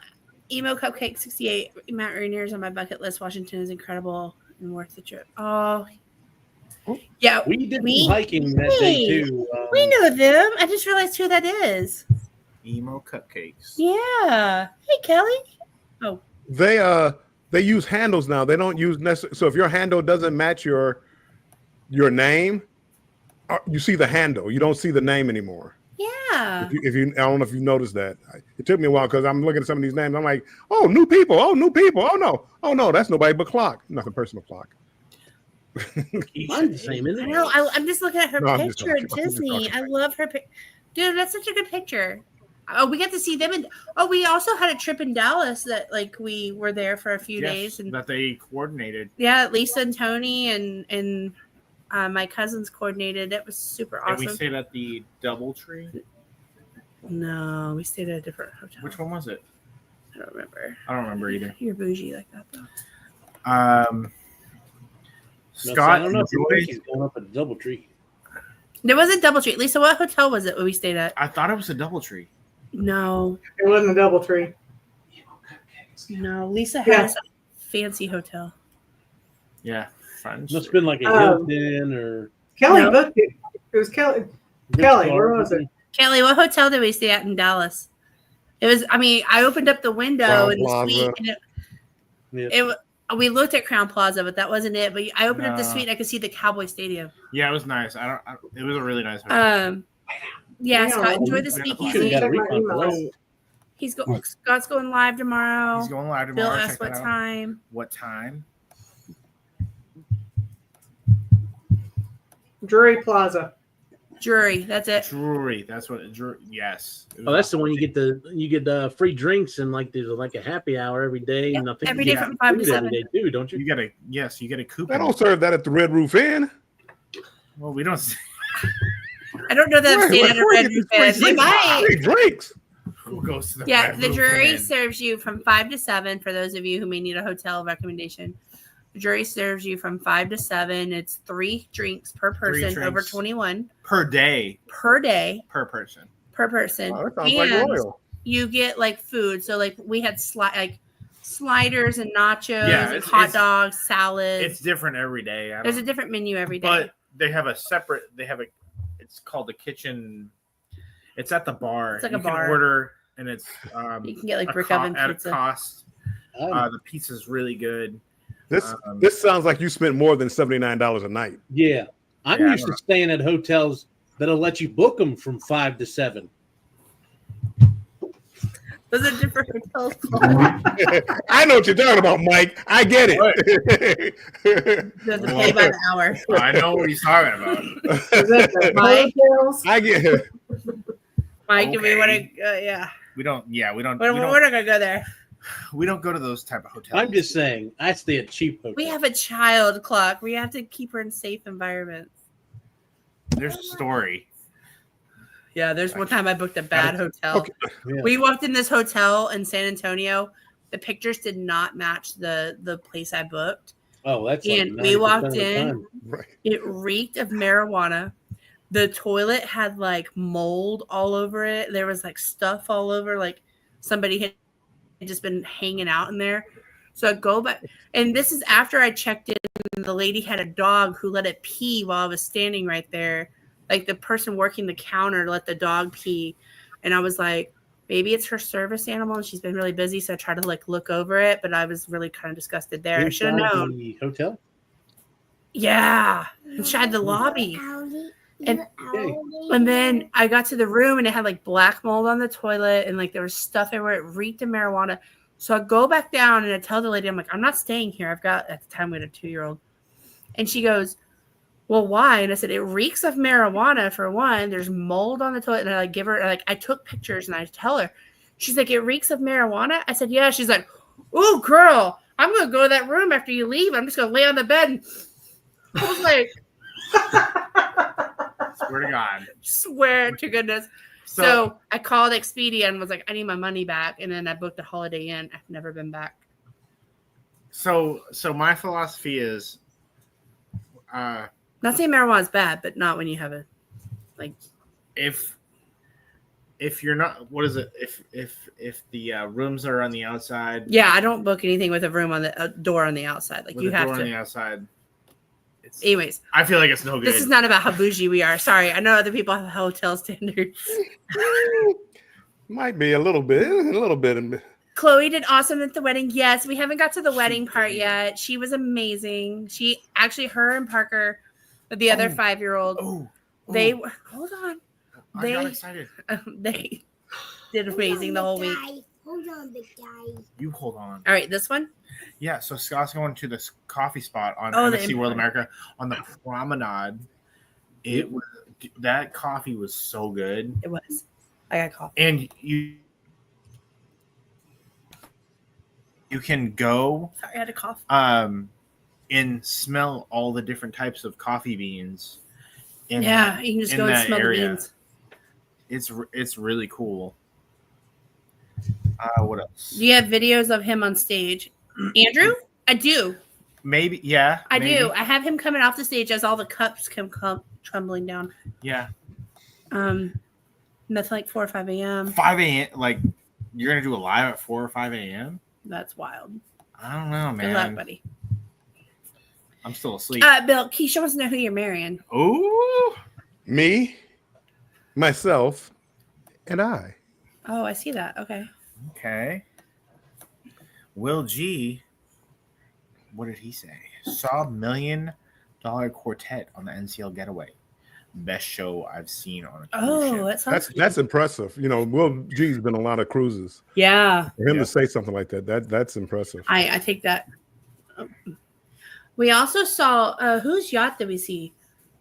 Cupcake 68. Mount Rainier's on my bucket list. Washington is incredible and worth the trip. Oh, yeah. We did hiking that day too. We know them. I just realized who that is. Emo Cupcakes. Yeah. Hey, Kelly. Oh. They use handles now. They don't use so if your handle doesn't match your name, you see the handle. You don't see the name anymore. Yeah. If you I don't know if you noticed that. It took me a while because I'm looking at some of these names. I'm like, oh, new people. Oh, no, that's nobody but Clock. Nothing personal, Clock. Mine's the same, isn't it? No, I'm just looking at her picture at Disney. I love her picture. Dude, that's such a good picture. Oh, we got to see them. We also had a trip in Dallas that we were there for a few days. And that they coordinated. Yeah, Lisa and Tony and my cousins coordinated. It was super awesome. And we stayed at the Doubletree? No, we stayed at a different hotel. Which one was it? I don't remember. I don't remember either. You're bougie like that, though. Scott, I don't know if he's going up at the Doubletree. There was a Doubletree. Lisa, what hotel was it when we stayed at? I thought it was a Doubletree. No. It wasn't a Doubletree. No, Lisa has a fancy hotel. Yeah, French. Must have been like a Hilton or Kelly booked it. It was Kelly. Kelly, where was it? Kelly, what hotel did we stay at in Dallas? It was. I mean, I opened up the window in the suite, and we looked at Crown Plaza, but that wasn't it. But I opened up the suite, and I could see the Cowboy Stadium. Yeah, it was nice. It was a really nice hotel. Yeah, Scott, enjoy the speakeasy. Scott's going live tomorrow. He's going live Bill tomorrow. asked what time. What time? Drury Plaza. Drury. That's it. Drury. That's what. Yes. Oh, that's the one you get the free drinks and like there's like a happy hour every day. Yep, And I think every you day get from 5 to food 7. every day too, don't you? You get a coupon. They don't serve that at the Red Roof Inn. Well, we don't. I don't know that I've stayed at a Red Roof Inn. They might. Free drinks. Who goes to the Yeah, Red the Roof Drury Inn? serves you from 5 to 7 for those of you who may need a hotel recommendation. The Drury serves you from 5 to 7. It's 3 drinks per person drinks. over 21 per day per day per person. per person. Oh, that sounds like royal. You get like food. So like we had sliders and nachos Yeah, and hot dogs, salads. It's different every day. There's a different menu every day. But they have a separate. It's called the kitchen. It's at the bar. It's like you a bar. Can order, and it's you can get like brick oven at pizza. a cost. Oh. The pizza's really good. This sounds like you spent more than $79 a night. Yeah. I'm used to staying at hotels that'll let you book them from 5 to 7. Those are different hotels. I know what you're talking about, Mike. I get it. You have to pay by the hour. I know what he's talking about. Mike, I get it. Mike, do we want to? Yeah. We don't. Yeah, we don't. We're not gonna go there. We don't go to those type of hotels. I'm just saying, I stay at cheap hotels. We have a child clock. We have to keep her in safe environments. There's a story. Yeah, there's one time I booked a bad hotel. Okay. Yeah. We walked in this hotel in San Antonio. The pictures did not match the place I booked. Oh, that's and like we 90% walked of the in. time. Right. It reeked of marijuana. The toilet had like mold all over it. There was like stuff all over. Like somebody had just been hanging out in there. So I go back, and this is after I checked in. The lady had a dog who let it pee while I was standing right there. Like the person working the counter let the dog pee, and I was like, maybe it's her service animal, and she's been really busy. So I tried to like look over it, but I was really kind of disgusted there. I should have Inside known. the hotel? Yeah, inside the lobby. And then I got to the room and it had like black mold on the toilet and like there was stuff everywhere. It reeked of marijuana. So I go back down and I tell the lady, I'm like, I'm not staying here. At the time we had a 2-year-old. And she goes, well, why? And I said, it reeks of marijuana for one. There's mold on the toilet. And I like give her, like, I took pictures and I tell her. She's like, it reeks of marijuana? I said, yeah. She's like, oh, girl, I'm going to go to that room after you leave. I'm just going to lay on the bed. And I was like, Swear to God. Swear to goodness. So I called Expedia and was like, I need my money back. And then I booked a Holiday Inn. I've never been back. So my philosophy is, not saying marijuana is bad, but not when you have a, like, if you're not, what is it? If the rooms are on the outside. Yeah, I don't book anything with a room on the door on the outside. Like you have to. On the outside. Anyways, I feel like it's no good. This is not about how bougie we are. Sorry, I know other people have hotel standards. Might be a little bit. Chloe did awesome at the wedding. Yes, we haven't got to the wedding part yet. She was amazing. She actually, her and Parker, the other 5-year-old, they hold on. I got excited. They did amazing the whole week. Hold on, big guy. You hold on. All right, this one. Yeah, so Scott's going to this coffee spot on the NCL World America on the promenade. That coffee was so good. It was. I got coffee. And you can go Sorry, I had a cough. and smell all the different types of coffee beans. You can just go and smell area. the beans. It's really cool. What else? Do you have videos of him on stage? Andrew? I do. Maybe, yeah. I do. I have him coming off the stage as all the cups come trembling down. Yeah. That's like 4 or 5 a.m. 5 a.m. Like, you're going to do a live at 4 or 5 a.m.? That's wild. I don't know, man. Good luck, buddy. I'm still asleep. Bill, Keisha wants to know who you're marrying. Oh. Me, myself, and I. Oh, I see that. Okay. Will G, what did he say? Saw $1 Million Quartet on the NCL Getaway. Best show I've seen on a cruise ship. That sounds That's impressive. You know, Will G's been on a lot of cruises. Yeah. For him to say something like that's impressive. I take that. We also saw whose yacht did we see?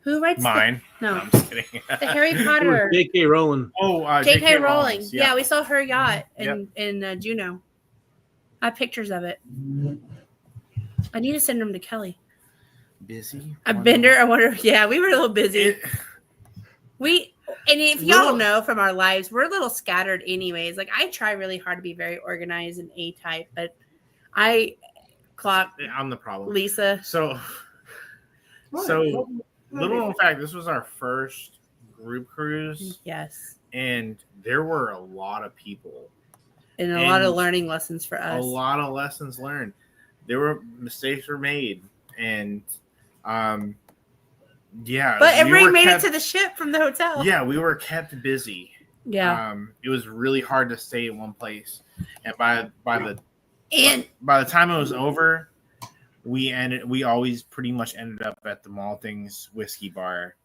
Who writes Mine. No, I'm just kidding. the Harry Potter. J.K. Rowling. Oh, J.K. Rowling. Rollins, Yeah, we saw her yacht Yep. in Juneau. I have pictures of it. I need to send them to Kelly. Busy. A bender. I wonder. Yeah, we were a little busy. And if y'all know from our lives, we're a little scattered anyways. Like I try really hard to be very organized and A-type, but I'm the problem. Lisa. So little known fact, this was our first group cruise. Yes. And there were a lot of people. And a lot of learning lessons for us. A lot of lessons learned. Mistakes were made. And yeah. But everybody made it to the ship from the hotel. Yeah, we were kept busy. Yeah. It was really hard to stay in one place. And by the time it was over, we always pretty much ended up at the Maltings Whiskey Bar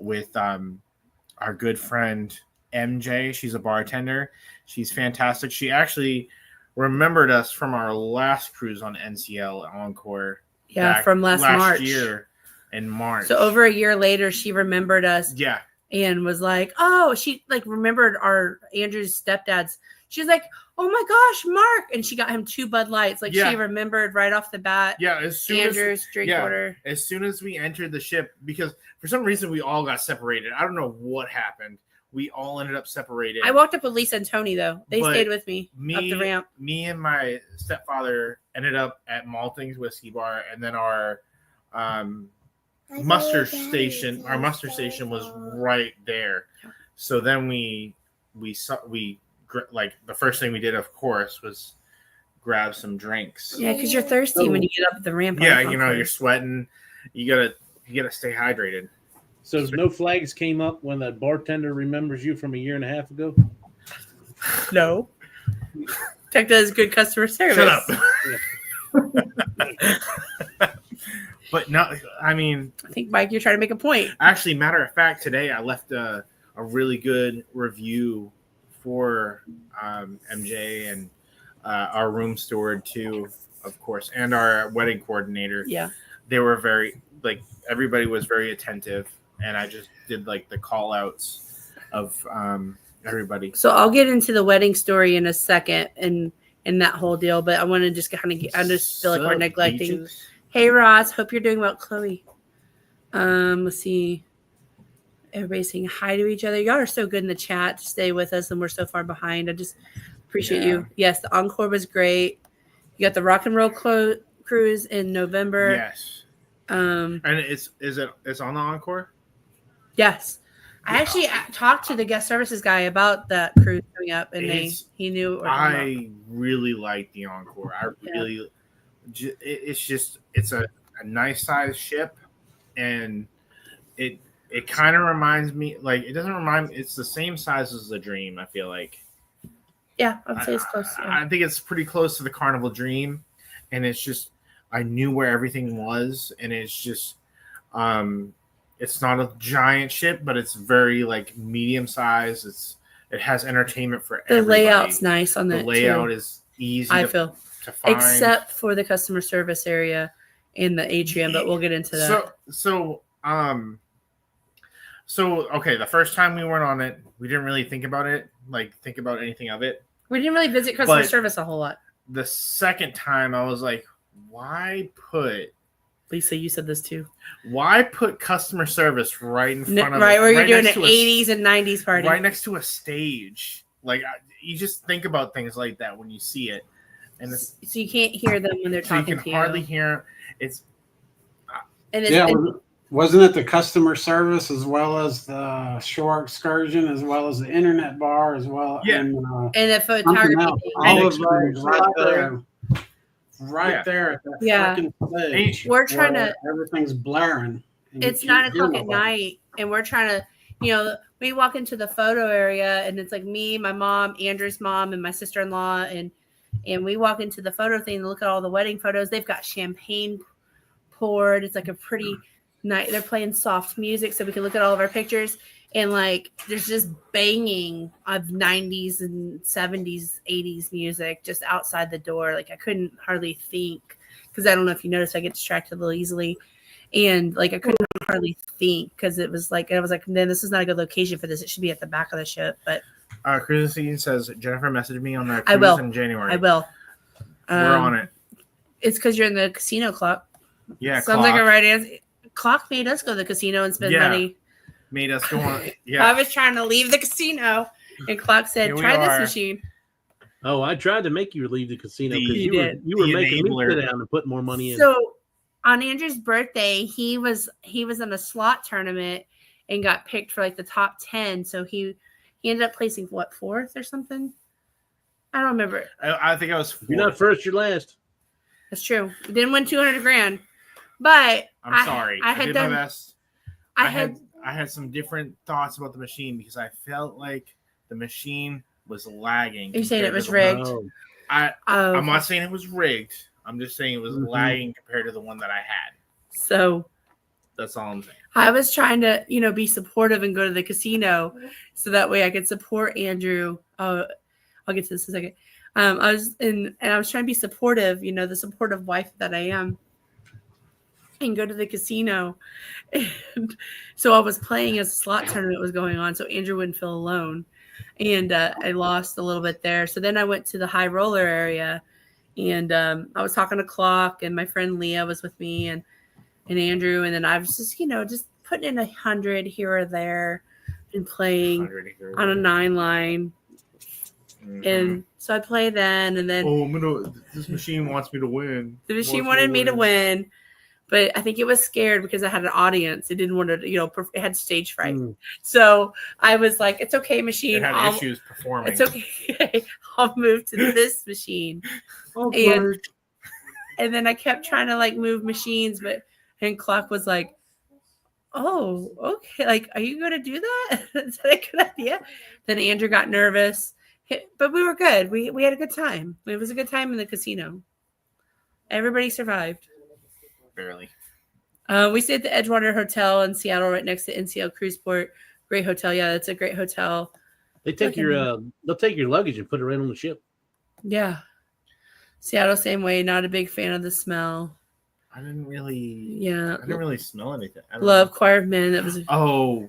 with our good friend MJ. She's a bartender. She's fantastic. She actually remembered us from our last cruise on NCL Encore. Yeah, from last March. Year in March. So over a year later, she remembered us. Yeah. And was like, oh, she like remembered our Andrew's stepdad's. She's like, oh my gosh, Mark. And she got him 2 Bud Lights. Like she remembered right off the bat. Yeah, Andrew's drink order. As soon as we entered the ship, because for some reason we all got separated. I don't know what happened. We all ended up separated. I walked up with Lisa and Tony though. They stayed with me up the ramp. Me and my stepfather ended up at Maltings Whiskey Bar, and then our muster station was right there. So then we like the first thing we did, of course, was grab some drinks. Yeah, because you're thirsty when you get up the ramp. Yeah, you're sweating. You gotta stay hydrated. So no flags came up when the bartender remembers you from a year and a half ago? No. Tech does good customer service. Shut up. But no, I mean, I think, Mike, you're trying to make a point. Actually, matter of fact, today I left a really good review for MJ and our room steward too, of course, and our wedding coordinator. Yeah, they were everybody was very attentive, and I just did like the call outs of everybody. So I'll get into the wedding story in a second and that whole deal, but I want to just kind of I just feel like we're neglecting. Peaches? Hey Ross, hope you're doing well. Chloe. Let's see. Everybody's saying hi to each other. Y'all are so good in the chat to stay with us, and we're so far behind. I just appreciate you. Yes, the Encore was great. You got the Rock and Roll cruise in November. Yes. And it's on the Encore? Yes. I actually talked to the guest services guy about that cruise coming up, and he knew. I really like the Encore. It's a nice size ship, and it kind of reminds me, like, it doesn't remind me, it's the same size as the Dream, I feel like. Yeah, I'd say it's close. Yeah. I think it's pretty close to the Carnival Dream, and it's just, I knew where everything was, and it's just, it's not a giant ship, but it's very, like, medium size. It has entertainment for everybody. The layout's nice on that. The layout is easy I feel. To find. Except for the customer service area in the atrium, but we'll get into that. So okay, the first time we went on it, we didn't really think about anything of it. We didn't really visit customer service a whole lot. The second time I was like, why put Lisa, you said this too. Why put customer service right in front of where you're doing an 80s and 90s party? Right next to a stage. Like, you just think about things like that when you see it. And so you can't hear them when they're talking to you. You can hardly hear it. Wasn't it the customer service as well as the shore excursion, as well as the internet bar, as well? Yeah. And the photography. All of those right there. Right there at that freaking stage. We're trying to. Everything's blaring. It's 9:00 at night, and we're trying to, we walk into the photo area, and it's like me, my mom, Andrew's mom, and my sister-in-law, and we walk into the photo thing and look at all the wedding photos. They've got champagne poured. It's like a pretty night. They're playing soft music so we can look at all of our pictures. And like, there's just banging of 90s and 70s, 80s music just outside the door. Like, I couldn't hardly think, because I don't know if you noticed, I get distracted a little easily. And like, I couldn't hardly think because it was like, then this is not a good location for this. It should be at the back of the ship. But Cruising Scene says Jennifer messaged me on the cruise in January. I will. We're on it. It's because you're in the casino, Clock. Yeah, sounds like a right answer. Clock made us go to the casino and spend money. Made us go on. Yeah, I was trying to leave the casino, and Clock said, "Try this machine." Oh, I tried to make you leave the casino because you were making me sit down and put more money in. So on Andrew's birthday, he was in a slot tournament and got picked for like the top 10. So he ended up placing what, 4th or something? I don't remember. I think I was 4th. You're not first, you're last. That's true. Didn't win $200,000, but I'm sorry. I did my best. I had some different thoughts about the machine because I felt like the machine was lagging. You're saying it was rigged? I'm not saying it was rigged. I'm just saying it was lagging compared to the one that I had. So that's all I'm saying. I was trying to, be supportive and go to the casino so that way I could support Andrew. I'll get to this in a second. I was trying to be supportive, the supportive wife that I am, and go to the casino. And so I was playing as a slot tournament was going on, so Andrew wouldn't feel alone. And I lost a little bit there. So then I went to the high roller area, and I was talking to Clock, and my friend Leah was with me, and Andrew. And then I was just, just putting in 100 here or there and playing on a 9 line. Mm-hmm. And so I play then, and then this machine wants me to win. The machine wanted me to win. But I think it was scared because I had an audience. It didn't want to, it had stage fright. So I was like, it's okay, machine. It had issues performing. It's okay. I'll move to this machine. And then I kept trying to move machines, and Clock was like, oh, okay. Are you going to do that? Is that a good idea? Then Andrew got nervous, but we were good. We had a good time. It was a good time in the casino. Everybody survived. Barely. We stayed at the Edgewater Hotel in Seattle, right next to NCL Cruiseport. Great hotel. Yeah, it's a great hotel. They'll take your luggage and put it right on the ship. Yeah. Seattle, same way. Not a big fan of the smell. I didn't really smell anything. Love Choir of Men. That was. Oh,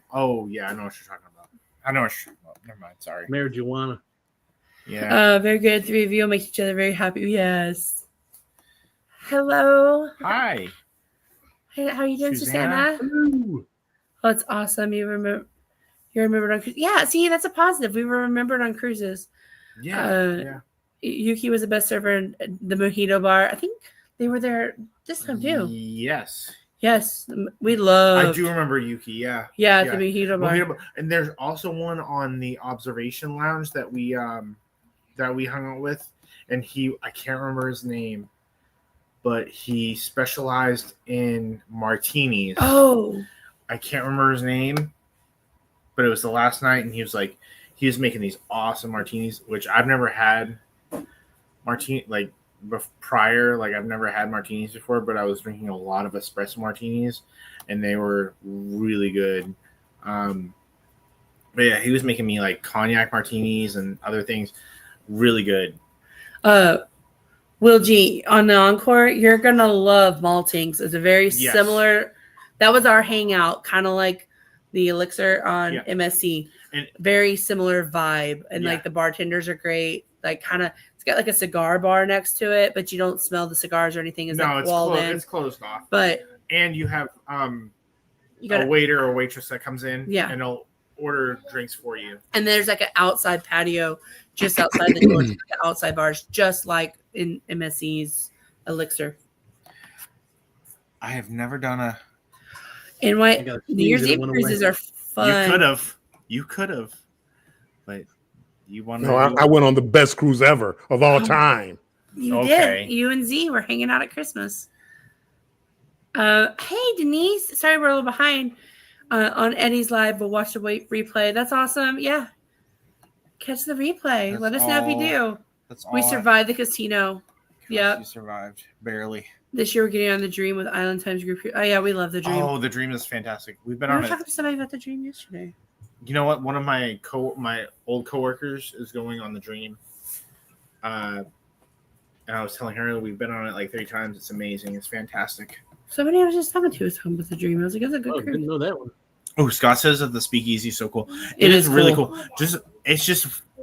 yeah. I know what you're talking about. Never mind. Sorry. Marijuana. Yeah. Very good. 3 of you will make each other very happy. Yes. Hello. Hi. Hey, how are you doing, Susanna? Oh, it's awesome. You remembered on cruises. Yeah, see, that's a positive. We were remembered on cruises. Yeah. Yuki was the best server in the Mojito Bar. I think they were there this time too. Yes. We love. I do remember Yuki. Yeah. Yeah, at the Mojito Bar. And there's also one on the observation lounge that we hung out with, and I can't remember his name. But he specialized in martinis. Oh. I can't remember his name, but it was the last night, and he was making these awesome martinis, which I've never had prior. I've never had martinis before, but I was drinking a lot of espresso martinis, and they were really good. But yeah, he was making me cognac martinis and other things, really good. Will G, on the Encore, you're going to love Maltings. It's a very similar. That was our hangout, kind of like the Elixir on MSC. And very similar vibe. And the bartenders are great. It's got a cigar bar next to it, but you don't smell the cigars or anything. It's it's closed off. And you have a waiter or waitress that comes in and they'll order drinks for you. And there's an outside patio just outside the doors, outside bars, just like in MSC's Elixir. I have never done a. And New Year's Eve cruises are fun. You could have, but you wanted. No, I went on the best cruise ever of all time. You did. You and Z were hanging out at Christmas. Hey, Denise. Sorry, we're a little behind on Eddie's live. We'll watch the replay. That's awesome. Yeah. Catch the replay. Let us know if you do. We survived the casino. Yeah. You survived. Barely. This year we're getting on the Dream with Island Times Group. Oh, yeah. We love the Dream. Oh, the Dream is fantastic. We were talking to somebody about the Dream yesterday. You know what? One of my old coworkers is going on the Dream. And I was telling her we've been on it 3 times. It's amazing. It's fantastic. Somebody I was just talking to was home with a dream. I was like, "That's a good Oh, cruise." didn't know that one. Oh, Scott says that the Speakeasy is so cool. It is is really cool. cool.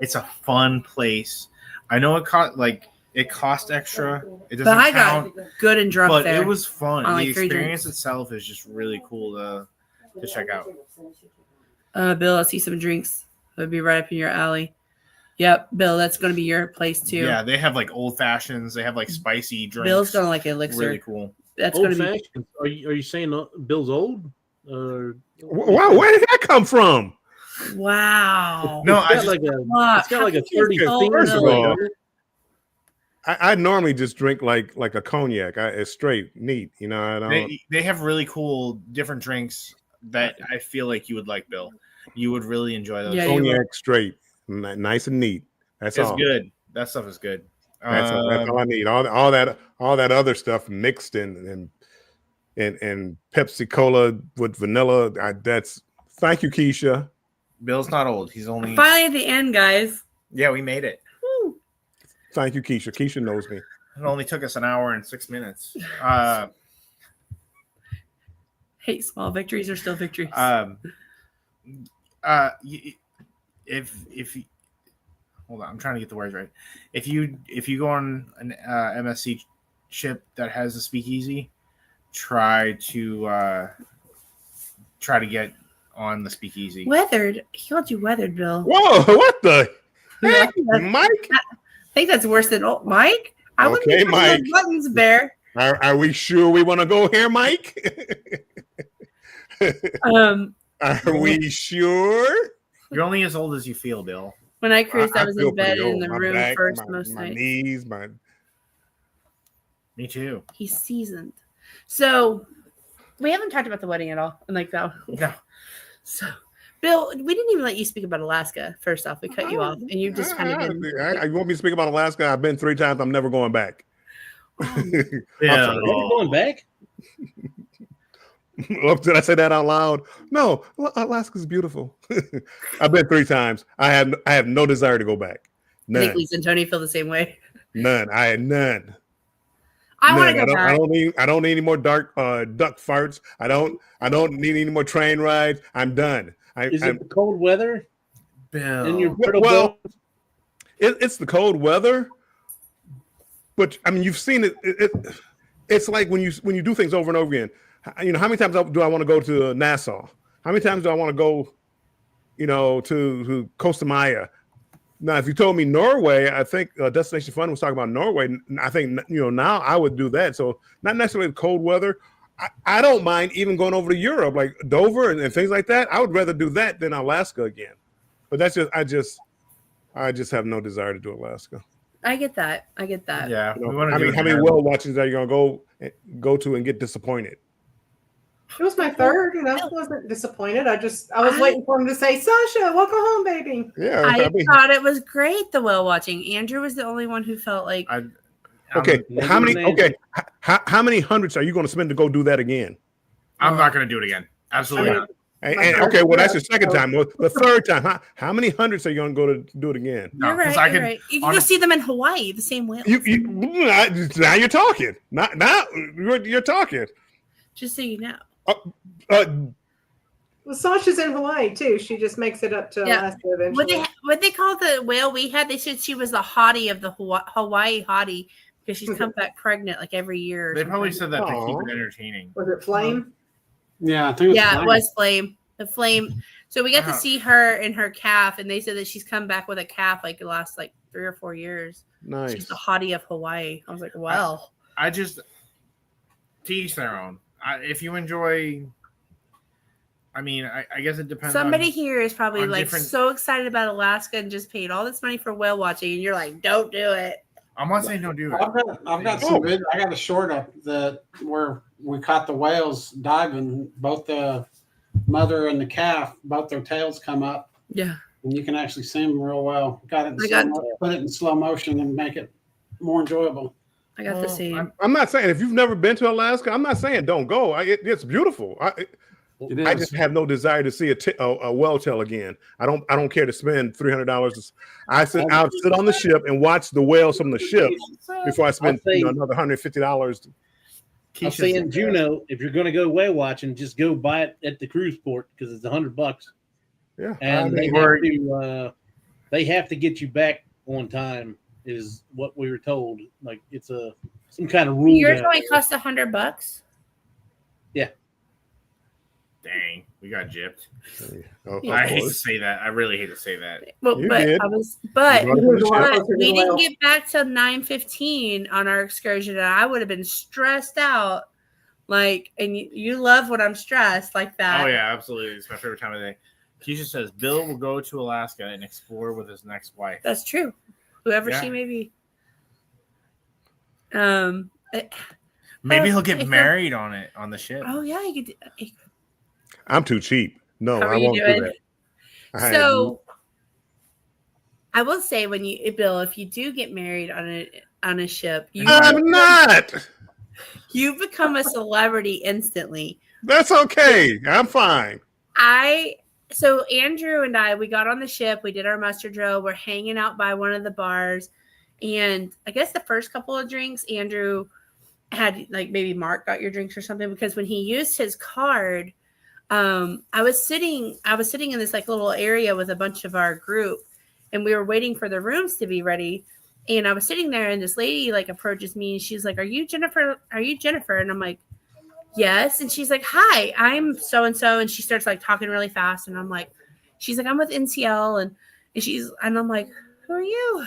It's a fun place. I know it cost extra. It doesn't But I count, got good and drunk but there. it was fun. on, The like, 3 experience drinks. itself is just really cool to check out. Bill, I see some drinks. That would be right up in your alley. Yep, Bill, that's going to be your place too. Yeah, they have like old fashions. They have like spicy drinks. Bill's going to like elixir. Really cool. That's going Old to be. fashioned. Are you saying Bill's old? Wow, where did that come from? Wow. No, it's got like a 30 First of all, doesn't it? I normally just drink like a cognac. It's straight neat, you know. I don't. They have really cool different drinks that I feel like you would like, Bill. You would really enjoy those. Yeah, Cognac straight, nice and neat. That's it's all. good. That stuff is good. That's all I need. All that other stuff mixed in and Pepsi Cola with vanilla. Thank you, Keisha. Bill's not old. He's only Finally at the end, guys. Yeah, we made it. Woo. Thank you, Keisha. Keisha knows me. It only took us an hour and 6 minutes. Hey, small victories are still victories. If hold on, I'm trying to get the words right. If you go on an MSC ship that has a speakeasy, try to get on the speakeasy. Weathered. He called you weathered, Bill. Whoa! What the heck, Mike? I think that's worse than Mike. I wouldn't be Mike. Buttons, Bear. Are we sure we want to go here, Mike? Are we sure? You're only as old as you feel, Bill. When I cruised, I was feel in bed pretty in the old. My room back, first my most nights. knees, Me too. He's seasoned. So we haven't talked about the wedding at all. And like that. No. So Bill, we didn't even let you speak about Alaska. First off, we cut you off, and you just kind of been. You want me to speak about Alaska? I've been 3 times. I'm never going back. Yeah. Are you going back? Oh, did I say that out loud? No, Alaska's beautiful. I've been 3 times. I have no desire to go back. I think None. Lisa and Tony feel the same way. None. I had none. I want to go back. I don't need any more duck farts. I don't need any more train rides. I'm done. Is it the cold weather? Bill. And your it's the cold weather, but I mean, you've seen it. It's like when you do things over and over again. You know, how many times do I want to go to Nassau? How many times do I want to go, to Costa Maya? Now, if you told me Norway, I think Destination Fun was talking about Norway. I think, now I would do that. So not necessarily the cold weather. I don't mind even going over to Europe, like Dover and things like that. I would rather do that than Alaska again. But that's just, I just have no desire to do Alaska. I get that. Yeah. How many whale watchings are you going to go to and get disappointed? It was my third, and I wasn't disappointed. I was waiting for him to say, "Sasha, welcome home, baby." Yeah, I thought it was great. The whale watching. Andrew was the only one who felt like. How many hundreds are you going to spend to go do that again? I'm not going to do it again. Absolutely not. That's your second time. The third time, how many hundreds are you going to go to do it again? You're right. You're right. You can go see them in Hawaii, the same whales. Now you're talking. Now you're talking. Just so you know. Well, Sasha's in Hawaii too. She just makes it up to Alaska eventually. What they call the whale we had? They said she was the hottie of the Hawaii hottie because she's come back pregnant like every year. They probably said that to keep it entertaining. Was it Flame? Yeah, I think it was Flame. The Flame. So we got to see her and her calf, and they said that she's come back with a calf like the last 3 or 4 years. Nice. She's the hottie of Hawaii. I was like, well. I just to each their own. If you enjoy, I mean, I guess it depends. Somebody here is probably so excited about Alaska and just paid all this money for whale watching, and you're like, don't do it. I'm not saying don't do it. I've got some good. I got a short up where we caught the whales diving. Both the mother and the calf, both their tails come up. Yeah, and you can actually see them real well. Put it in slow motion and make it more enjoyable. I got the same. I'm not saying if you've never been to Alaska, I'm not saying don't go. It's beautiful. I just have no desire to see a whale tail again. I don't care to spend $300. I'll sit on the ship and watch the whales from the ship before I spend another $150. I'm saying, Juno, if you're going to go whale watching, just go buy it at the cruise port because it's $100. Yeah, and they have to get you back on time. Is what we were told. Like it's some kind of rule. Yours only cost $100. Yeah. Dang, we got gypped. Oh, I hate to say that. I really hate to say that. Well, You but did. we didn't get back till 9:15 on our excursion, and I would have been stressed out. Like, and you love when I'm stressed like that. Oh yeah, absolutely. It's my favorite time of the day. Keisha says Bill will go to Alaska and explore with his next wife. That's true. Whoever she may be. Maybe he'll get married on the ship. Oh yeah, he could. I'm too cheap. No, How I won't do that. So I will say, Bill, if you do get married on a ship, I'm not. You become a celebrity instantly. That's okay. I'm fine. So Andrew and I, we got on the ship. We did our muster drill. We're hanging out by one of the bars, and I guess the first couple of drinks, Andrew had like maybe Mark got your drinks or something because when he used his card. I was sitting in this like little area with a bunch of our group, and we were waiting for the rooms to be ready. And I was sitting there, and this lady like approaches me, and she's like, "Are you Jennifer? Are you Jennifer?" And I'm like, "Yes." And she's like, "Hi, I'm so and so." And she starts like talking really fast, and I'm like, "She's like, I'm with NCL," and I'm like, "Who are you?"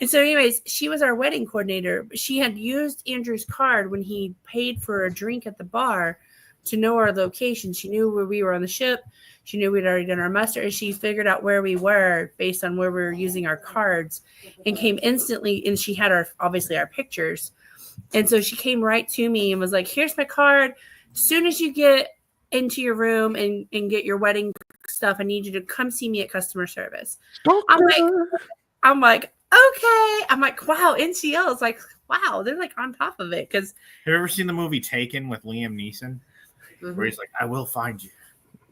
And so, anyways, she was our wedding coordinator. She had used Andrew's card when he paid for a drink at the bar. To know our location. She knew where we were on the ship. She knew we'd already done our muster, and she figured out where we were based on where we were using our cards and came instantly. And she had obviously our pictures. And so she came right to me and was like, "Here's my card. As soon as you get into your room and get your wedding stuff, I need you to come see me at customer service." I'm like, okay. I'm like, wow, NCL is like, wow, they're like on top of it. Because have you ever seen the movie Taken with Liam Neeson? Where he's like, "I will find you."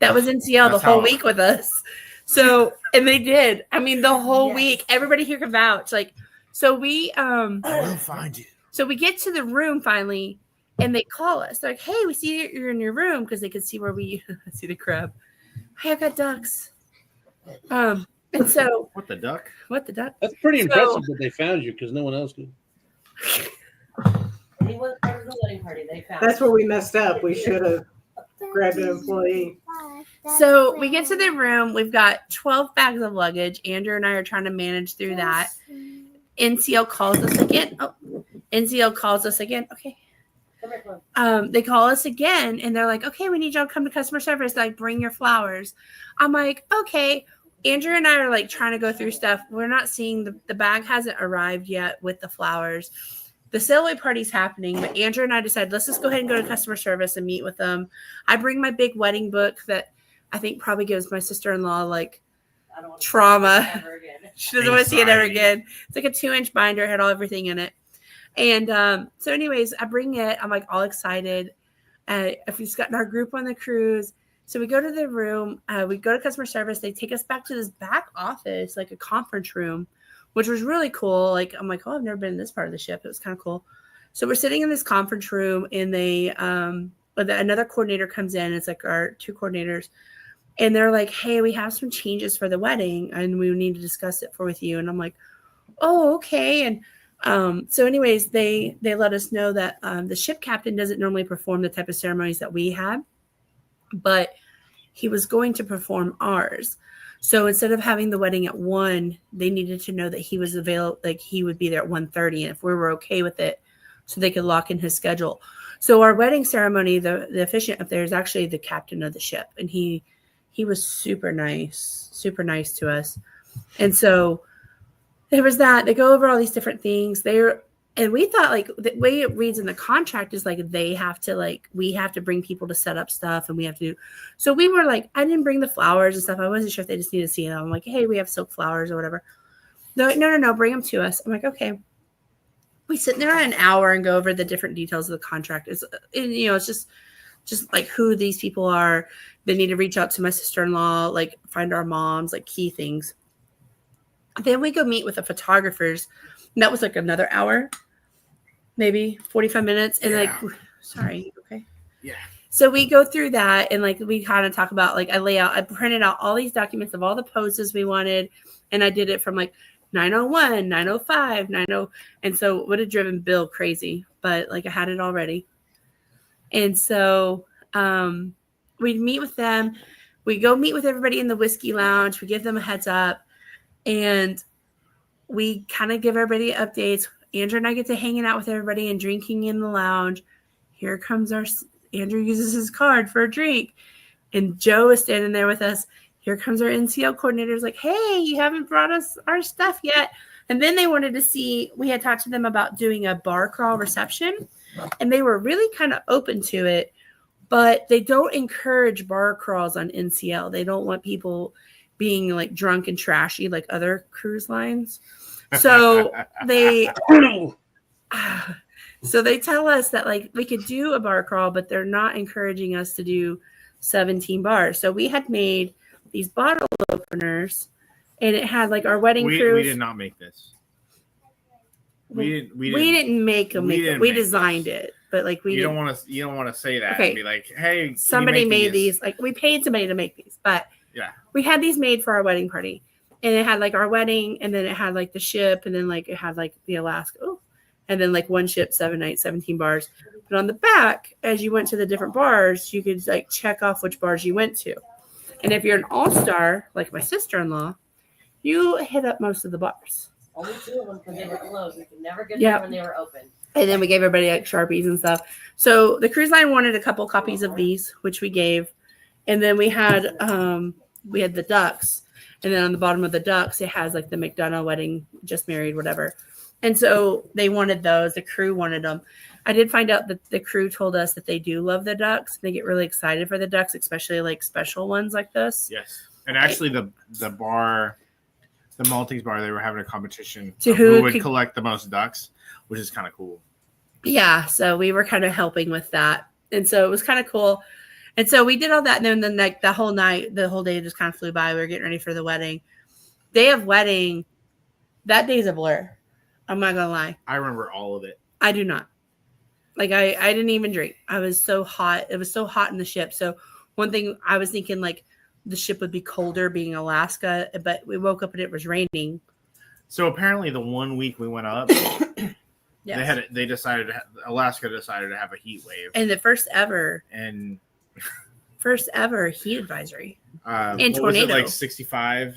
That was NCL the whole week with us. So, and they did. I mean, the whole week, everybody here can vouch. Like, so we, I will find you. So we get to the room finally, and they call us. They're like, "Hey, we see you're in your room," because they could see where we see the crab. "Hey, I got ducks." And so what the duck? That's pretty impressive that they found you because no one else did. That's where we messed up. We should have grabbed an employee. So we get to the room. We've got 12 bags of luggage. Andrew and I are trying to manage through that. NCL calls us again. Okay. They call us again, and they're like, "Okay, we need y'all to come to customer service. Like, bring your flowers." I'm like, "Okay." Andrew and I are like trying to go through stuff. We're not seeing the bag hasn't arrived yet with the flowers. The sailaway party's happening, but Andrew and I decided, let's just go ahead and go to customer service and meet with them. I bring my big wedding book that I think probably gives my sister-in-law like trauma. She doesn't want to see it ever again. It's like a 2-inch binder, had everything in it. And so anyways, I bring it. I'm like all excited. If we've gotten our group on the cruise. So we go to the room. We go to customer service. They take us back to this back office, like a conference room, which was really cool. Like, I'm like, oh, I've never been in this part of the ship. It was kind of cool. So we're sitting in this conference room, and another coordinator comes in. It's like our 2 coordinators, and they're like, "Hey, we have some changes for the wedding, and we need to discuss it with you." And I'm like, "Oh, okay." And so anyways, they let us know that the ship captain doesn't normally perform the type of ceremonies that we had, but he was going to perform ours. So instead of having the wedding at 1, they needed to know that he was available, like he would be there at 1:30, and if we were okay with it, so they could lock in his schedule. So our wedding ceremony, the officiant up there is actually the captain of the ship, and he was super nice to us. And so there was that. They go over all these different things. And we thought like the way it reads in the contract is like we have to bring people to set up stuff, and we have to do. So we were like, I didn't bring the flowers and stuff. I wasn't sure if they just needed to see them. I'm like, hey, we have silk flowers or whatever. They're like, no, bring them to us. I'm like, okay. We sit there an hour and go over the different details of the contract. It's just like who these people are. They need to reach out to my sister-in-law, like find our moms, like key things. Then we go meet with the photographers. And that was like another hour, maybe 45 minutes. And Sorry. Okay. Yeah. So we go through that and like we kind of talk about like I printed out all these documents of all the poses we wanted, and I did it from like 901, 905, 90, and so it would have driven Bill crazy, but like I had it already. And so we'd meet with them. We go meet with everybody in the whiskey lounge. We give them a heads up, and we kind of give everybody updates. Andrew and I get to hanging out with everybody and drinking in the lounge. Here comes Andrew uses his card for a drink, and Joe is standing there with us. Here comes our NCL coordinators like, hey, you haven't brought us our stuff yet. And then they wanted to see, we had talked to them about doing a bar crawl reception, and they were really kind of open to it, but they don't encourage bar crawls on NCL. They don't want people being like drunk and trashy like other cruise lines. So they tell us that like we could do a bar crawl, but they're not encouraging us to do 17 bars. So we had made these bottle openers, and it had like our wedding cruise. We did not make this. We didn't make them. We designed it, but like you don't want to say that and be like, hey, somebody made these. Like we paid somebody to make these, but yeah, we had these made for our wedding party, and it had like our wedding, and then it had like the ship, and then like it had like the Alaska. Oh. And then like one ship, 7 nights, 17 bars. But on the back, as you went to the different bars, you could like check off which bars you went to. And if you're an all-star, like my sister-in-law, you hit up most of the bars. Only 2 of them because they were closed. We could never get them when they were open. And then we gave everybody like Sharpies and stuff. So the cruise line wanted a couple copies of these, which we gave. And then we had the ducks. And then on the bottom of the ducks, it has like the McDonough wedding, just married, whatever. And so they wanted those. The crew wanted them. I did find out that the crew told us that they do love the ducks. They get really excited for the ducks, especially like special ones like this. Yes. And actually the bar, the Maltese bar, they were having a competition to who would collect the most ducks, which is kind of cool. Yeah. So we were kind of helping with that. And so it was kind of cool. And so we did all that. And then like the whole night, the whole day just kind of flew by. We were getting ready for the wedding. Day of wedding, that day's a blur. I'm not going to lie. I remember all of it. I do not. Like, I didn't even drink. I was so hot. It was so hot in the ship. So one thing I was thinking, like, the ship would be colder being Alaska, but we woke up and it was raining. So apparently the 1 week we went up, yes. Alaska decided to have a heat wave. And the first ever heat advisory. And tornado. Was it like 65?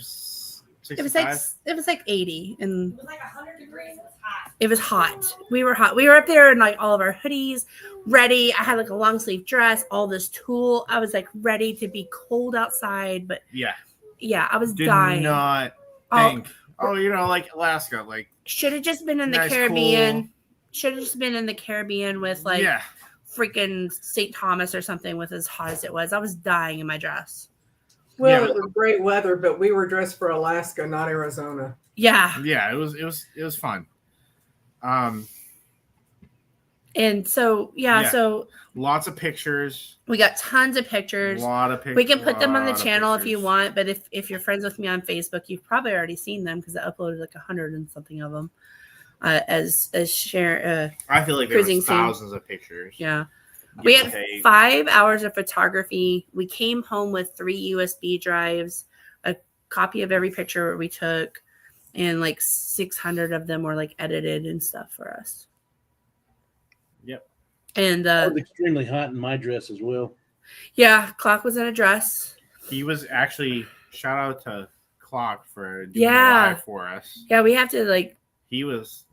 65? It was like 80, and it was like 100 degrees. It was hot. It was hot. We were hot. We were up there in like all of our hoodies, ready. I had like a long sleeve dress, all this tulle. I was like ready to be cold outside, but yeah, I was dying. Did not think. Like Alaska, like should have just been in the Caribbean. Cool. Should have just been in the Caribbean with like freaking St. Thomas or something with as hot as it was. I was dying in my dress. Well, it was great weather, but we were dressed for Alaska, not Arizona. Yeah. Yeah, it was fun. And so so lots of pictures. We got tons of pictures. A lot of pictures. We can put them on the channel if you want, but if you're friends with me on Facebook, you've probably already seen them because I uploaded like 100 and something of them. As share. I feel like there was thousands of pictures. Yeah. We had 5 hours of photography. We came home with 3 USB drives, a copy of every picture we took, and like 600 of them were like edited and stuff for us. Yep. And I was extremely hot in my dress as well. Yeah, Clock was in a dress. He was actually, shout out to Clock for doing the live for us. Yeah, we have to like. He was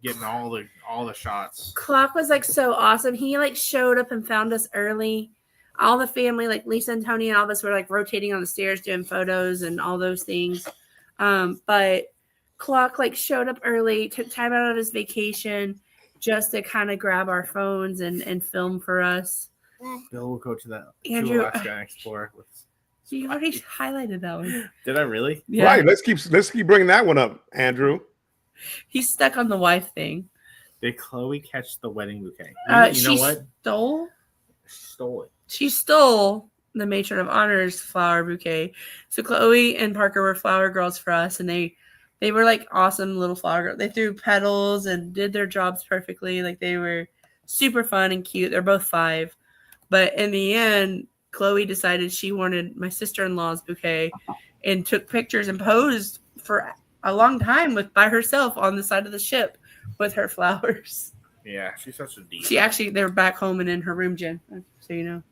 getting all the shots. Clock was like so awesome. He like showed up and found us early. All the family, like Lisa and Tony and all of us were like rotating on the stairs doing photos and all those things. But Clock like showed up early, took time out of his vacation just to kind of grab our phones and film for us. Bill will go to that Andrew, Alaska and explore. You already highlighted that one. Did I really? Yeah. Right. Let's keep bringing that one up, Andrew. He's stuck on the wife thing. Did Chloe catch the wedding bouquet? You know what? She stole it. She stole the matron of honor's flower bouquet. So Chloe and Parker were flower girls for us, and they were like awesome little flower girls. They threw petals and did their jobs perfectly. Like they were super fun and cute. They're both 5. But in the end, Chloe decided she wanted my sister-in-law's bouquet and took pictures and posed for a long time by herself on the side of the ship with her flowers. Yeah, she's such a diva. They were back home and in her room, Jen, so you know.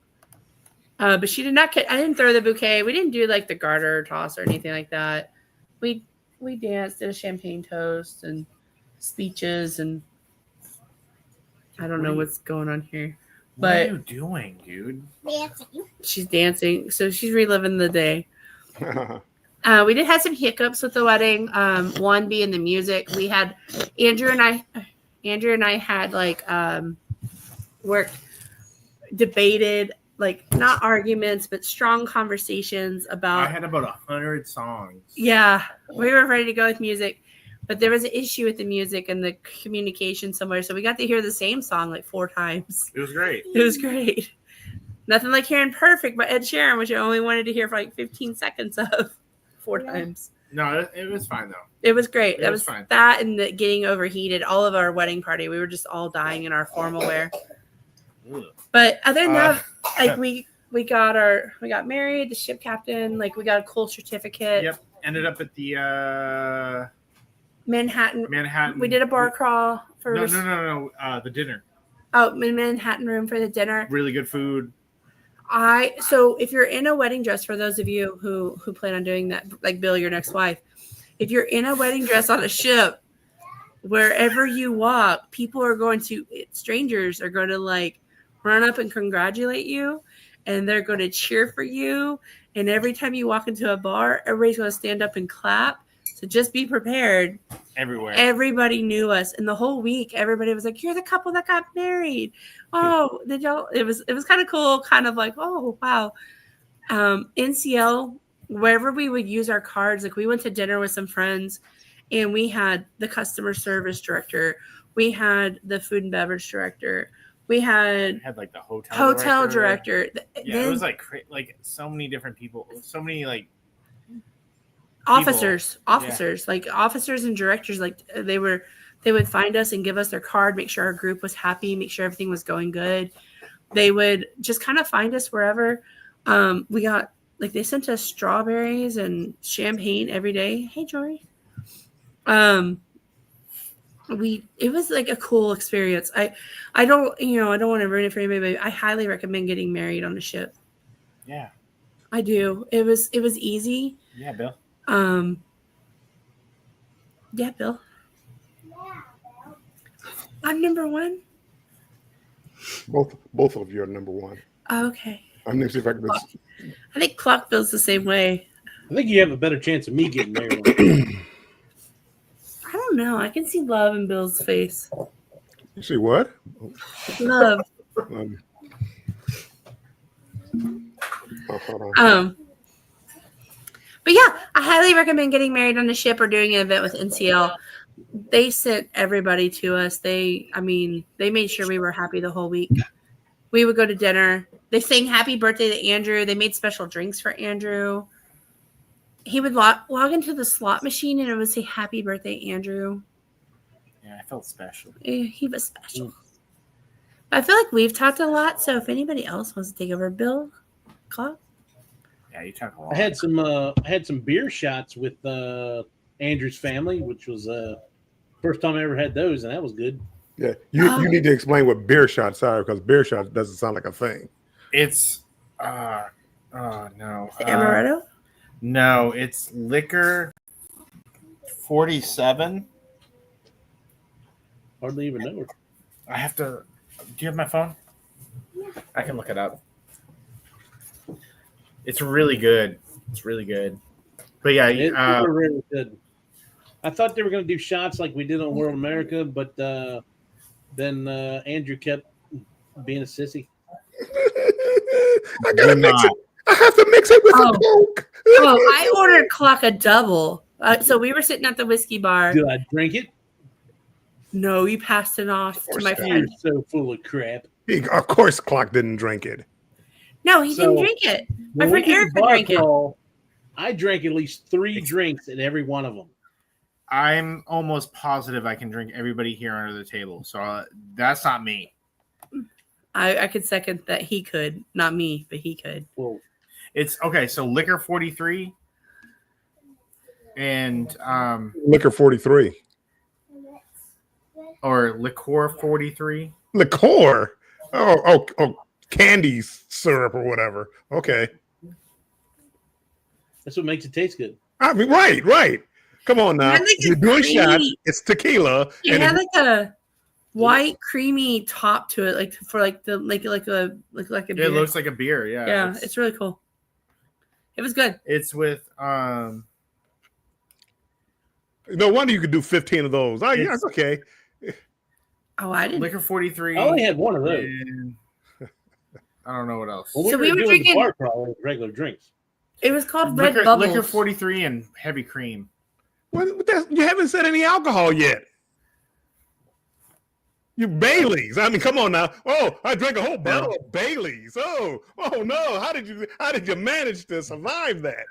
But she did not I didn't throw the bouquet. We didn't do like the garter toss or anything like that. We danced, did a champagne toast and speeches, and I don't know what's going on here. What are you doing, dude? Dancing. She's dancing, so she's reliving the day. We did have some hiccups with the wedding. One being the music. We had Andrew and I had like debated, like not arguments, but strong conversations about. I had about 100 songs. Yeah, we were ready to go with music, but there was an issue with the music and the communication somewhere, so we got to hear the same song like 4 times. It was great. It was great. Nothing like hearing "Perfect" by Ed Sheeran, which I only wanted to hear for like 15 seconds of 4 times. No, it was fine though. It was great. It that was was fine. That and the getting overheated. All of our wedding party, we were just all dying in our formal wear. Ugh. But other than that, like we got married. The ship captain, like we got a cool certificate. Yep. Ended up at the Manhattan. We did a bar crawl for no. The dinner. Oh, Manhattan room for the dinner. Really good food. So if you're in a wedding dress, for those of you who plan on doing that, like Bill, your next wife, if you're in a wedding dress on a ship, wherever you walk, strangers are going to like run up and congratulate you, and they're going to cheer for you. And every time you walk into a bar, everybody's going to stand up and clap. So just be prepared. Everywhere. Everybody knew us, and the whole week, everybody was like, "You're the couple that got married." Oh, did y'all? It was kind of cool, kind of like, oh wow. NCL, wherever we would use our cards, like we went to dinner with some friends, and we had the customer service director, we had the food and beverage director, we had like the hotel director. Yeah, it was like so many different people, so many like. Officers, like officers and directors, like they would find us and give us their card, make sure our group was happy, make sure everything was going good. They would just kind of find us wherever. We got like they sent us strawberries and champagne every day. Hey, Jory. It was like a cool experience. I don't want to ruin it for anybody, but I highly recommend getting married on a ship. Yeah. I do. It was easy. Yeah, Bill. Yeah, Bill. I'm number 1. Both of you are number 1. Oh, okay. I'm going to see if I can. I think Clock feels the same way. I think you have a better chance of me getting married. I don't know. I can see love in Bill's face. You see what? Love. Hold on. But yeah, I highly recommend getting married on a ship or doing an event with NCL. They sent everybody to us. They made sure we were happy the whole week. We would go to dinner. They sang happy birthday to Andrew. They made special drinks for Andrew. He would log into the slot machine and it would say happy birthday, Andrew. Yeah, I felt special. He was special. I feel like we've talked a lot, so if anybody else wants to take over, Bill, Clock. Yeah, you talk a lot. I had some beer shots with Andrew's family, which was first time I ever had those, and that was good. Yeah, you need to explain what beer shots are, because beer shots doesn't sound like a thing. It's no. Amaretto? No, it's liquor 47. Hardly even know her. I have to. Do you have my phone? I can look it up. It's really good. It's really good. But yeah, they were really good. I thought they were going to do shots like we did on World America, but then Andrew kept being a sissy. I gotta mix it. I have to mix it with a Coke. I ordered Clock a double. So we were sitting at the whiskey bar. Did I drink it? No, you passed it off to my friend. You're so full of crap. Of course, Clock didn't drink it. No, he didn't drink it. My friend Eric drank it. I drank at least 3 drinks at every one of them. I'm almost positive I can drink everybody here under the table. So that's not me. I could second that. He could, not me, but he could. Well, It's okay. So liquor 43 and Liquor 43. or liqueur 43. Liqueur. Oh, candy syrup or whatever. Okay. that's what makes it taste good. I mean, right. Come on now. And like You're doing creamy- shots. It's tequila. It and had like a white creamy top to it, like for like the like a beer. It looks like a beer. Yeah. Yeah, it's really cool. It was good. It's with no wonder you could do 15 of those. Oh, yeah, it's okay. Oh, I didn't. liquor 43. I only had one of those. and I don't know what else. Well, So we were doing drinking- the bar crawl with regular drinks. It was called Red Bubbles. Liquor 43 and heavy cream. You haven't said any alcohol yet. You Baileys. I mean, come on now. Oh, I drank a whole bottle of Baileys. Oh no. How did you manage to survive that?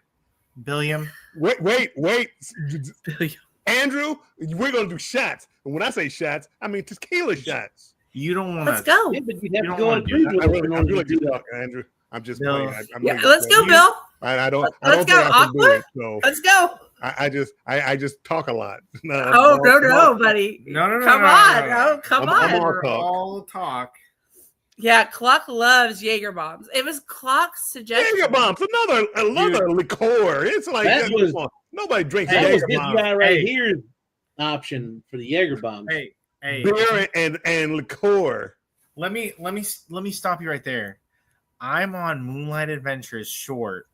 Billiam. Wait. Billiam. Andrew, we're gonna do shots. And when I say shots, I mean tequila shots. You don't want Let's to. go. Yeah, but you'd have You to don't go on wanna a do cruise that. with I everyone really, I'm you really do that. talking, Andrew. I'm just No. playing. I'm Yeah, really let's go, playing. Bill. I don't Let's think go, I can do Aqua. it. So Let's go. I just talk a lot. No, buddy. No. Come on. Oh, come I'm on. all We're talk. all talk. Yeah, Clock loves Jaeger bombs. It was Clock's suggestion. Jaeger bombs, another liqueur. It's like That was- nobody drinks That was Jaeger this bombs. guy right Hey. here's option for the Jaeger bombs. Hey. Beer and liqueur. Let me stop you right there. I'm on Moonlight Adventures short,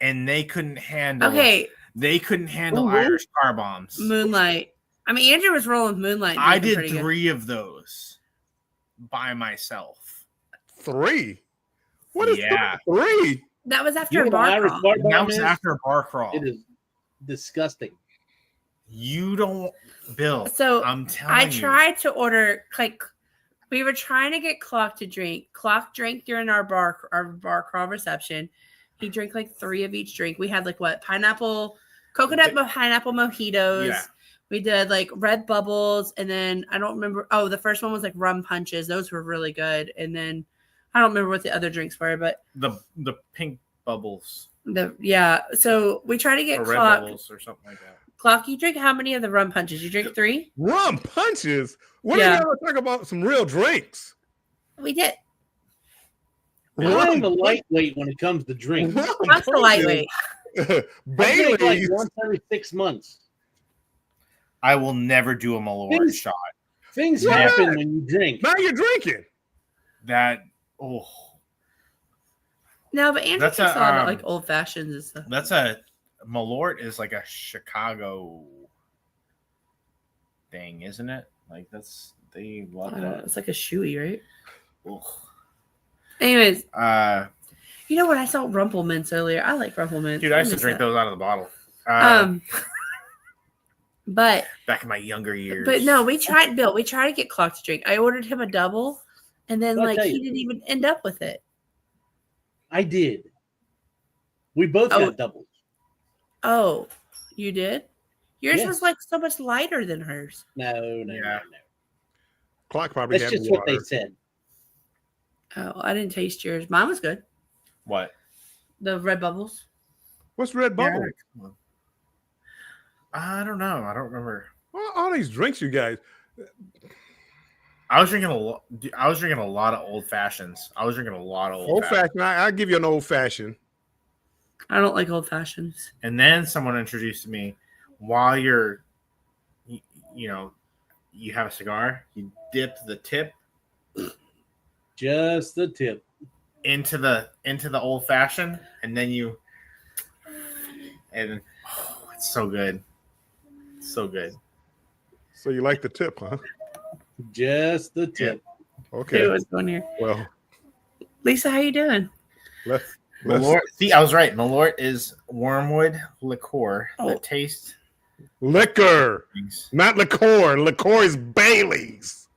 and they couldn't handle. Okay, They couldn't handle Ooh. Irish car bombs. Moonlight. I mean, Andrew was rolling with Moonlight. I drinking did pretty good. 3 of those by myself. 3. What is Yeah. 3? That was after You a know what bar Irish crawl. bar And that bomb was is? after a bar crawl. It is disgusting. You don't, Bill. So, I'm telling I you. tried to order like we were trying to get Clock to drink. Clock drank during our bar crawl reception. He drank like 3 of each drink. We had like what pineapple mojitos. Yeah. We did like red bubbles, and then I don't remember. Oh, the first one was like rum punches. Those were really good. And then I don't remember what the other drinks were, but The pink bubbles So we tried to get or red Clock. bubbles or something like that. Clock, you drink how many of the rum punches? You drink 3? Rum punches. What Yeah. are you talking about? Some real drinks. We did. I'm a lightweight when it comes to drinks. Rum Clock's the lightweight. I drink like Bailey's. once every 6 months. I will never do a Malort Things- shot. Things Yeah. happen when you drink. Now you're drinking. No, but Andrew That's drinks a, a lot of um, like old fashions and stuff. That's a Malort is like a Chicago thing, isn't it? Like they I love don't know. that. It's like a shoey, right? Ugh. Anyways, Uh, you know what? I saw Rumple Mints earlier. I like Rumple Mints. dude, I used to miss drink that. those out of the bottle. But Back in my younger years. no, we tried to get Clock to drink. I ordered him a double, and then I'll like tell he you. didn't even end up with it. I did. We both Oh. got doubles. Oh, you did? Yours Yeah. was like so much lighter than hers. No. Clock probably That's had just what water. they said. Oh, I didn't taste yours. Mine was good. What? The red bubbles. What's Red Bubble? Yeah. I don't know. I don't remember. All these drinks, you guys. I was drinking a lot. I was drinking a lot of old fashions. I was drinking a lot of Old fashioned. I'll give you an old fashioned. I don't like old fashions. And then someone introduced me while you have a cigar, you dip the tip Just the tip. into the old fashioned, and then it's so good. So good. So you like the tip, huh? Just the tip. Okay. It was going here. Well, Lisa, how you doing? let's Malort, see, I was right. Malort is wormwood liqueur Oh. that tastes liquor, not liqueur. Liqueur is Bailey's.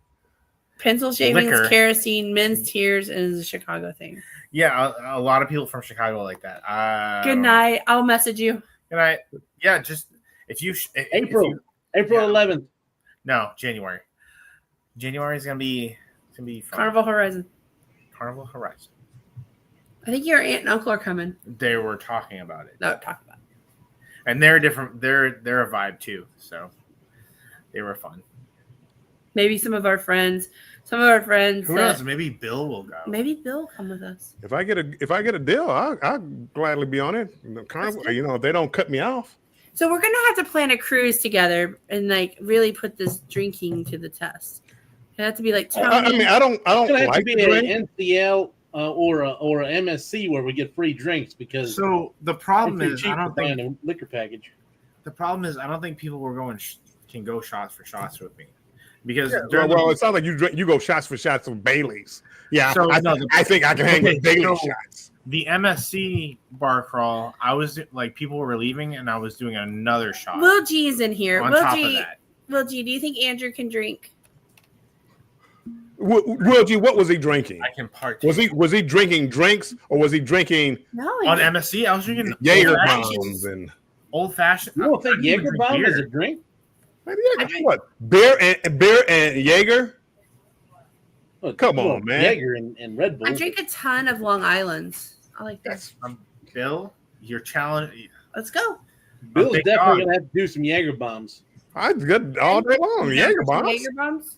Pencil shavings, Liquor. kerosene, men's tears, and it's a Chicago thing. Yeah, a lot of people from Chicago like that. Good night. I'll message you. Good night. Yeah, just if you April 11th. No, January. January is gonna be It's gonna be fun. Carnival Horizon. Carnival Horizon. I think your aunt and uncle are coming. They were talking about it. No, talk about it. And they're different. They're a vibe too. So they were fun. Maybe some of our friends. Who knows? Maybe Bill will go. Maybe Bill will come with us. If I get a deal, I'll gladly be on it. The Carnival, you know, if they don't cut me off. So we're gonna have to plan a cruise together and like really put this drinking to the test. It have to be like Tony. I mean, I don't It's gonna have like to be an NCL or a MSC where we get free drinks because. So the problem it's is, cheap I don't to buy think a liquor package. the problem is I don't think people were going can go shots for shots with me because well, it sounds like you go shots for shots with Bailey's. Yeah, So, I think I can hang with Bailey's shots. the MSC bar crawl, I was like people were leaving and I was doing another shot. Will G is in here. on Will top G, of that. Will G, do you think Andrew can drink? Will G, what was he drinking? I can partake. Was he drinking drinks or was he drinking No. On MSC, I was drinking Jaeger old-fashioned- bombs and old-fashioned. You don't think I didn't even Jaeger drink bomb beer. is a drink? maybe what? Beer and Jaeger? Well, Come well, on, man. Jaeger and Red Bull. I drink a ton of Long Islands. I like that. Bill, your challenge. Let's go. Bill's big definitely dog. gonna have to do some Jaeger bombs. I good all day long. Jaeger bombs. Jaeger bombs.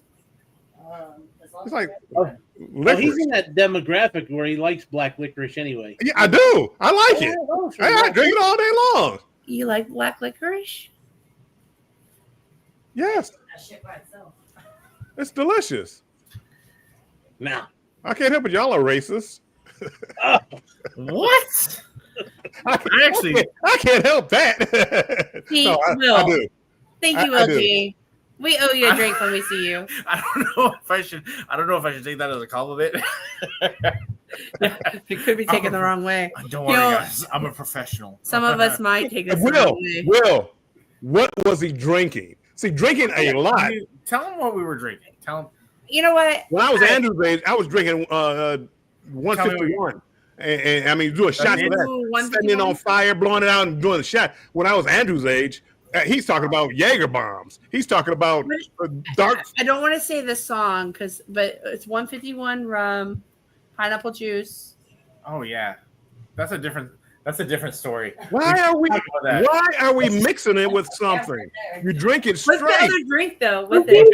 It's like Well, he's in that demographic where he likes black licorice anyway. yeah, I do. I like it. Oh, sure. Hey, I drink it all day long. You like black licorice? Yes, That shit by itself. it's delicious. Now, I can't help it. Y'all are racist. What? I can't help that. See, No, I Will. do. Thank I you, Will do. G. We owe you a drink when we see you. I don't know if I should. I don't know if I should take that as a compliment. It could be taken the wrong way. Don't worry, You know, guys. I'm a professional. Some of us might take this the wrong way. Will, what was he drinking? See, drinking a lot. Tell him what we were drinking. Tell him. You know what? When I was Andrew's age, I was drinking 151. And I mean, doing shots of that. Ooh, Setting it on fire, blowing it out, and doing the shot. When I was Andrew's age, he's talking about Jaeger bombs. He's talking about dark. I don't want to say the song but it's 151 rum, pineapple juice. Oh yeah, that's a different story. Why are we? Talk about that. Why are we mixing it with something? You drink it What's the straight. other drink though with it?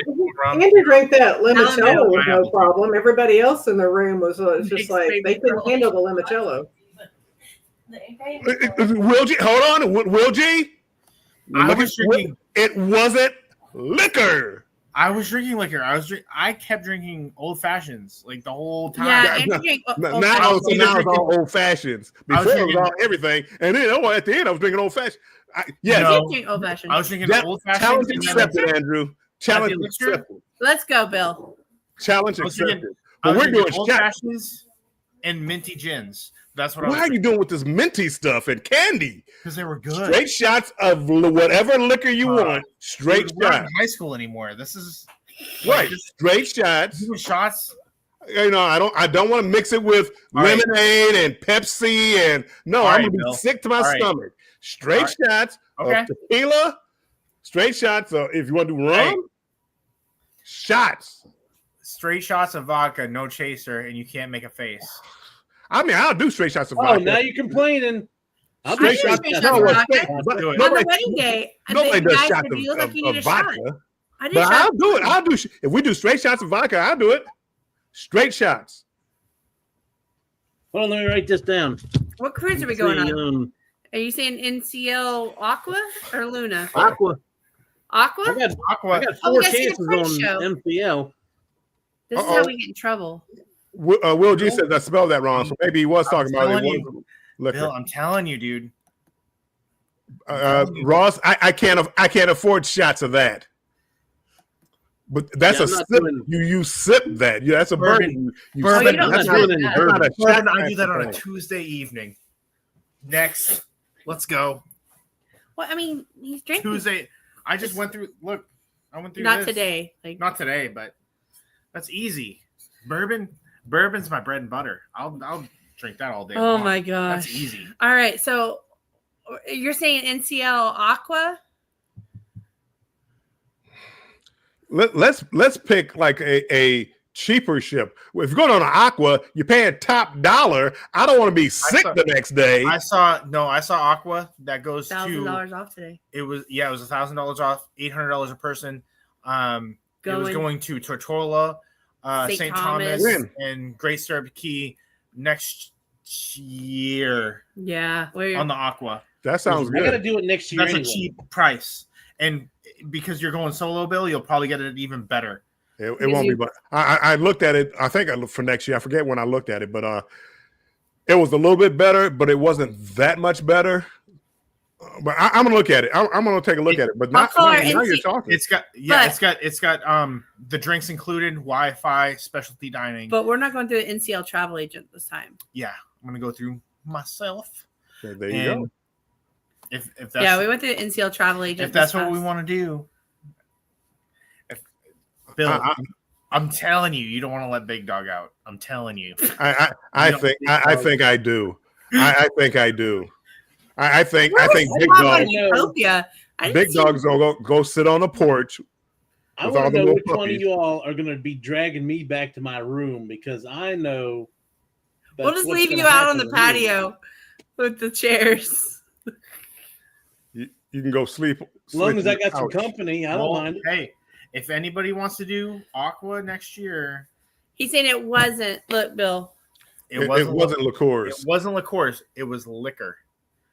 Andrew drank that limoncello with no Pineapple. problem. Everybody else in the room was just like they couldn't handle the limoncello. Will G, hold on, Will G. I was drinking. It wasn't liquor. I was drinking liquor. I kept drinking old fashions like the whole time. Yeah, and drink. Now it's all old fashions. Before it was all everything, and then at the end I was drinking old fashioned. Yes, No. Drink old fashioned. I was drinking old challenge fashions. accepted, Andrew. Challenge Elixir? accepted. Let's go, Bill. Challenge I was drinking- accepted. I But was we're drinking doing old shots. fashions and minty gins. That's what I What was are you doing with this minty stuff and candy? because they were good. Straight shots of whatever liquor you want. Straight Dude, we're not in shots. high school anymore. This is Right. just Straight shots. doing shots. You know, I don't want to mix it with All right. lemonade and Pepsi and no, All I'm right, gonna be Bill. sick to my All right. stomach. Straight All right. shots Okay. of tequila. Straight shots of if you want to do rum. Hey. Shots. Straight shots of vodka, no chaser, and you can't make a face. I mean, I'll do straight shots of Oh, vodka. now you're complaining. I'll Straight do shots straight of shots. No, vodka? straight- Let's do it. On nobody- the wedding day, nobody the does guy shots said, "You look like you need a of shot." vodka. I did But shots. I'll do it. I'll do if we do straight shots of vodka, I'll do it. Straight shots. Hold on, let me write this down. What cruise are we going See, on? Are you saying NCL Aqua or Luna? Aqua. Aqua? I got Aqua. I got Oh, we 4 gotta see the chances price on show. MCL. This is Uh-oh. how we get in trouble. Will G says I spelled that wrong, so maybe he was I'm talking about it. telling It you. wasn't liquor. Bill, I'm telling you, dude. Ross, I can't afford shots of that. But that's Yeah, a I'm not sip. doing- You sip that. Yeah, that's a bourbon. You Bourbon. sip you don't that. That's do not, that. that's not a Bourbon, shot. I do that on a Tuesday evening. Next, let's go. Well, I mean, he's drinking. Tuesday. I just went through. Look, I went through. Not this. today. Like, Not today, but that's easy. Bourbon's my bread and butter. I'll drink that all day. oh long. my gosh. That's easy. All right, so you're saying NCL Aqua? Let's pick like a cheaper ship. If you're going on an Aqua, you're paying top dollar. I don't want to be sick the next day. I saw Aqua that goes to $1,000 off today. It was $1,000 off, $800 a person. It was going to Tortola, St. Thomas, and Great Stirrup Key next year. Yeah, on the Aqua. That sounds good. I got to do it next year. That's a cheap price, and because you're going solo, Bill, you'll probably get it even better. It won't be, but I looked at it. I think I looked for next year. I forget when I looked at it, but it was a little bit better, but it wasn't that much better. But I'm gonna look at it. I'm gonna take a look at it. But now you're talking. It's got the drinks included, Wi-Fi, specialty dining. But we're not going through an NCL travel agent this time. Yeah, I'm gonna go through myself. Okay, there you go. If that's, we went through an NCL travel agent. If that's what we want to do. Bill, I'm telling you, you don't want to let Big Dog out. I'm telling you. I think I do. I think I do. I think Big Dog's gonna go sit on the porch. I want to know which one of you all are going to be dragging me back to my room because I know. We'll just leave you out on the patio with the chairs. You can go sleep. As long as I got some company, I don't mind. Hey. If anybody wants to do Aqua next year, he's saying it wasn't. Look, Bill, it wasn't liqueurs. It wasn't liqueurs. It was liquor.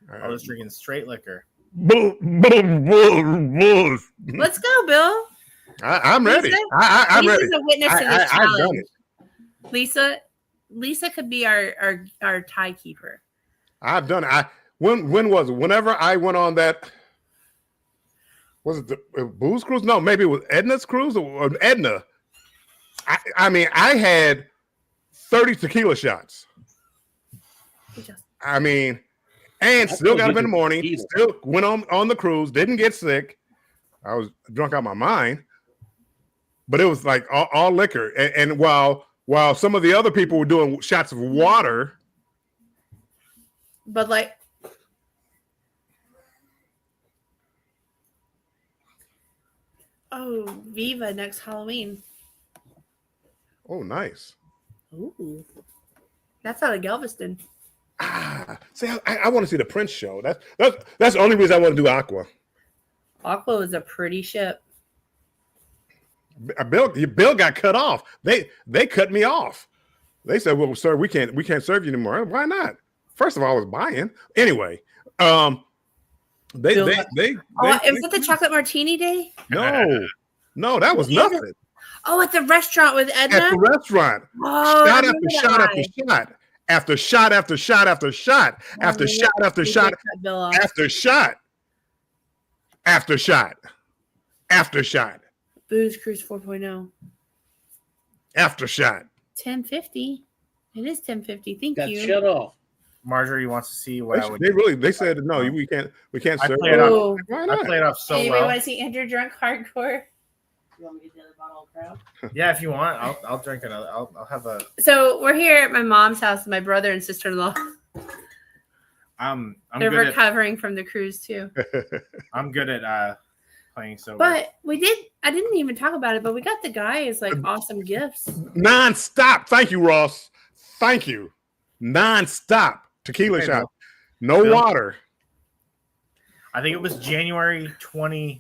I was drinking straight liquor. Let's go, Bill. I'm ready. I'm ready. Lisa's a witness to this I've done it. Lisa could be our tie keeper. I've done it. When was it? Whenever I went on that. Was it the booze cruise? No, maybe it was Edna's cruise or Edna. I mean, I had 30 tequila shots. I mean, and still got up in the morning, still went on the cruise, didn't get sick. I was drunk out of my mind, but it was like all liquor. And while some of the other people were doing shots of water. But like, oh, Viva next Halloween. Oh, nice. Ooh. That's out of Galveston. See, I want to see the Prince show. That's the only reason I want to do Aqua. Aqua was a pretty ship. Bill got cut off. They cut me off. They said, "Well, sir, we can't serve you anymore." Why not? First of all, I was buying anyway. Was it the chocolate martini day? No, that was nothing. Oh, at the restaurant with Edna? At the restaurant. Oh, shot after shot after shot. After shot after shot after shot. After shot after shot after shot. After shot. After shot. Booze Cruise 4.0. After shot. 1050. It is 1050. Thank you. Shut off. Marjorie wants to see what I would. They said no. We can't serve. I play it off so well. Anybody want to see Andrew drunk hardcore? You want me to get the other bottle of crowd? Yeah, if you want, I'll drink another. I'll have a. So we're here at my mom's house. My brother and sister-in-law. They're recovering from the cruise too. I'm good at playing sober. But I didn't even talk about it, but we got the guys like awesome gifts. Non-stop. Thank you, Ross. Thank you. Non-stop tequila shot. No water. I think it was January 23rd.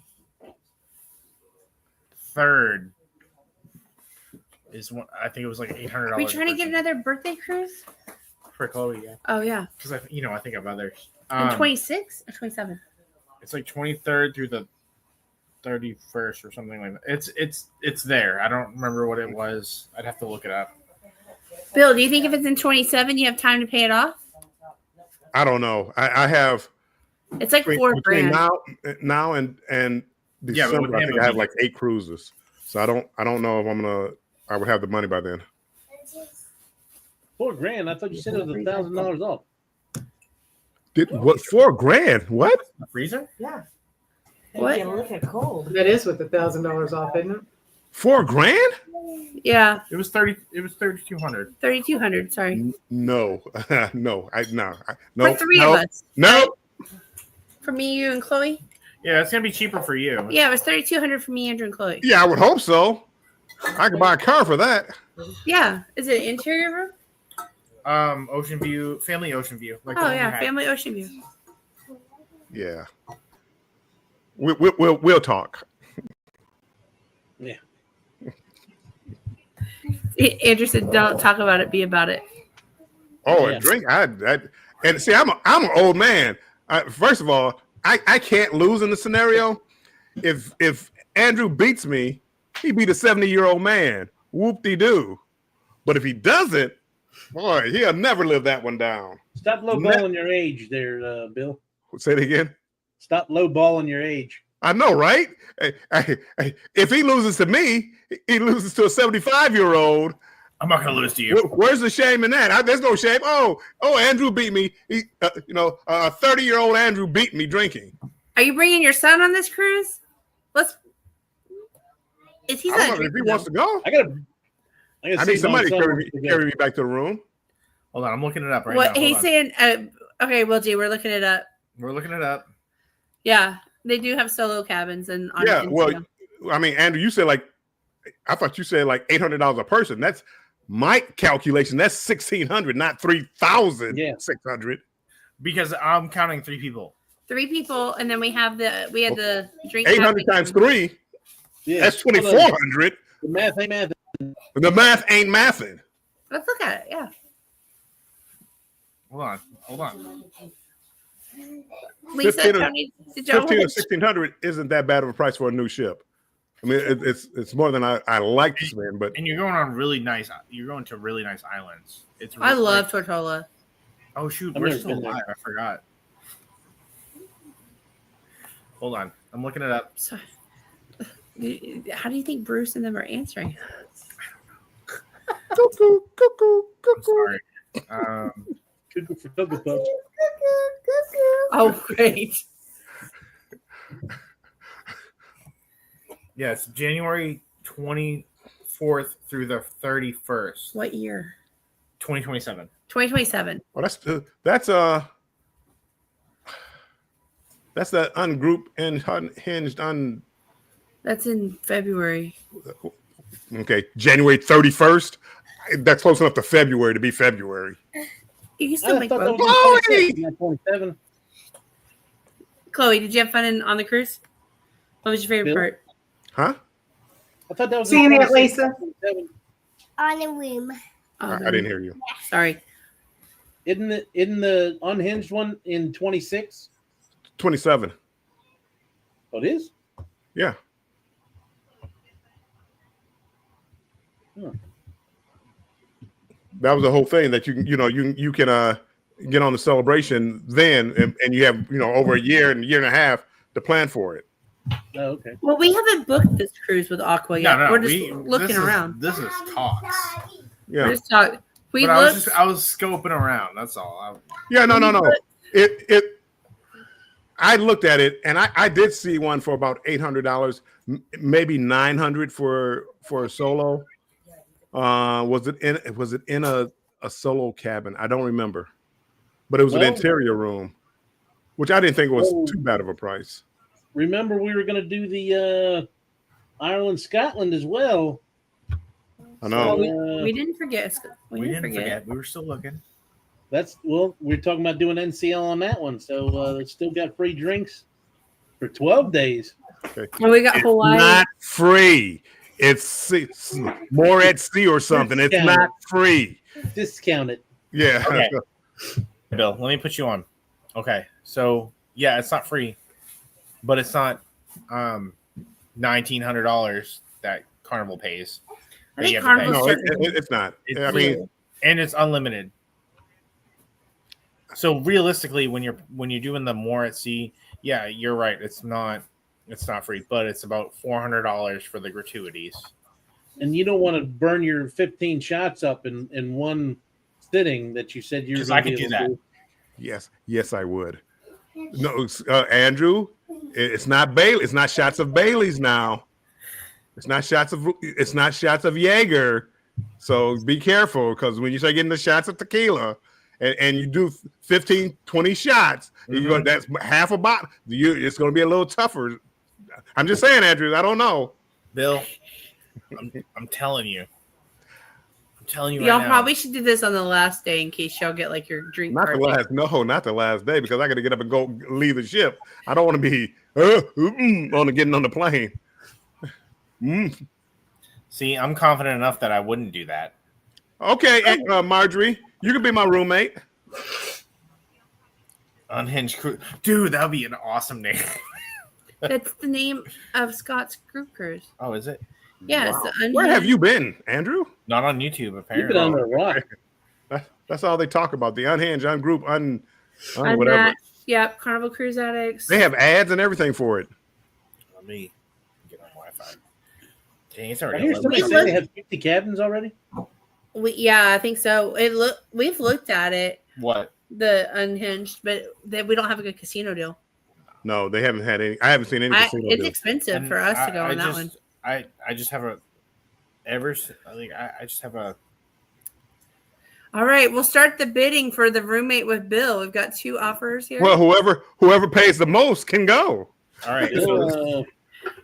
I think it was like $800. Are we trying to get another birthday cruise? For Chloe, yeah. Oh yeah. Because I think of others. 26 or 27. It's like 23rd through the 31st or something like that. It's there. I don't remember what it was. I'd have to look it up. Bill, do you think if it's in 27, you have time to pay it off? I don't know. I have. It's like $4,000 now and December. I think I have like 8 cruises. So I don't know if I would have the money by then. $4,000. I thought you said it was $1,000 off. What? $4,000? What? A freezer? Yeah. What? A little cold. That is with $1,000 off, isn't it? $4,000? Yeah. It was 3,200. 3,200. Sorry. No. No. For 3 of us. No. For me, you, and Chloe. Yeah, it's gonna be cheaper for you. Yeah, it was 3,200 for me, Andrew, and Chloe. Yeah, I would hope so. I could buy a car for that. Yeah. Is it interior room? Ocean view, family ocean view. Like oh yeah, family ocean view. Yeah. We'll talk. Yeah. Andrew said, "Don't talk about it. Be about it." Oh, a drink. And see, I'm an old man. First of all, I can't lose in the scenario. If Andrew beats me, he beat a 70-year-old man. Whoop-de-doo. But if he doesn't, boy, he'll never live that one down. Stop lowballing your age there, Bill. Say it again. Stop lowballing your age. I know, right? If he loses to me, he loses to a 75-year-old. I'm not going to lose to you. Where's the shame in that? There's no shame. Oh, Andrew beat me. A 30-year-old Andrew beat me drinking. Are you bringing your son on this cruise? If he wants to go, I need somebody to carry me back to the room. Hold on, I'm looking it up right now. What he's saying? Okay, Will G, we're looking it up. We're looking it up. Yeah, they do have solo cabins and well, I mean, Andrew, you said I thought you said $800 a person. That's my calculation. That's $1,600, not $3,600. Because I'm counting 3 people. 3 people, and then we had the drink. 800 times 3. Yeah, that's 2,400. The math ain't math. The math ain't mathing. Let's look at it. Yeah. Hold on. Lisa, 15 or 1,600 isn't that bad of a price for a new ship. I mean, it's more than I like to spend, but you're going on really nice. You're going to really nice islands. I love Tortola. Oh shoot, we're still alive. I forgot. Hold on, I'm looking it up. So, how do you think Bruce and them are answering? Cuckoo, cuckoo, cuckoo. Sorry. Cuckoo for Cocoa Puffs. Oh, great. Yes, January 24th through the 31st. What year? 2027. 2027. Well, that's that ungroup and unhinged That's in February. Okay, January 31st. That's close enough to February to be February. You can still make both. Chloe, did you have fun on the cruise? What was your favorite part? Huh? I thought that was seeing it, Lisa. On the room. I didn't hear you. Sorry. Isn't the unhinged one in 26? 27. Oh, it is? Yeah. Huh. That was the whole thing that you can get on the celebration then, and you have over a year and a half to plan for it. Oh, okay. Well, we haven't booked this cruise with Aqua yet. No, we're just looking around. This is talks. Yeah. We're just talking. I was scoping around. That's all. No. I looked at it and I did see one for about $800, maybe $900 for a solo. Was it in a solo cabin? I don't remember, but it was an interior room, which I didn't think was too bad of a price. Remember, we were going to do the Ireland, Scotland as well. I know. We didn't forget. We didn't forget. We were still looking. We're talking about doing NCL on that one, so still got free drinks for 12 days. Okay. And we got Hawaii. Not free. It's more at sea or something. It's not free. Discounted. Yeah. Okay. Bill, let me put you on. Okay. So yeah, it's not free, but it's not $1,900 that Carnival pays. I think Carnival. No, it's not. And it's unlimited. So realistically, when you're doing the more at sea, yeah, you're right. It's not free, but it's about $400 for the gratuities. And you don't want to burn your 15 shots up in one sitting that you said you're going to do that. Yes, I would. No, Andrew, it's not Bailey. It's not shots of Bailey's now. It's not shots of Jaeger. So be careful, because when you start getting the shots of tequila and you do 15, 20 shots, that's half a bottle. It's going to be a little tougher. I'm just saying, Andrew. I don't know. Bill, I'm telling you. telling you, y'all probably should do this on the last day in case y'all get like your drink. Not the last day because I got to get up and go leave the ship. I don't want to be getting on the plane. See, I'm confident enough that I wouldn't do that. Okay, Marjorie, you can be my roommate. Unhinged Cruise, dude, that would be an awesome name. That's the name of Scott's group cruise. Oh, is it? Yeah. Wow. Where have you been, Andrew? Not on YouTube, apparently. You've been under a rock. That's all they talk about. The unhinged, ungroup, whatever. Yep, Carnival Cruise Addicts. They have ads and everything for it. Let me get on Wi-Fi. Dang, it's I already. hear somebody say they have 50 cabins already. Yeah, I think so. We've looked at it. What? The unhinged, but we don't have a good casino deal. No, they haven't had any. I haven't seen any casino It's deals. expensive for us to go on that one. I just have a. All right, we'll start the bidding for the roommate with Bill. We've got 2 offers here. Well, whoever pays the most can go. All right,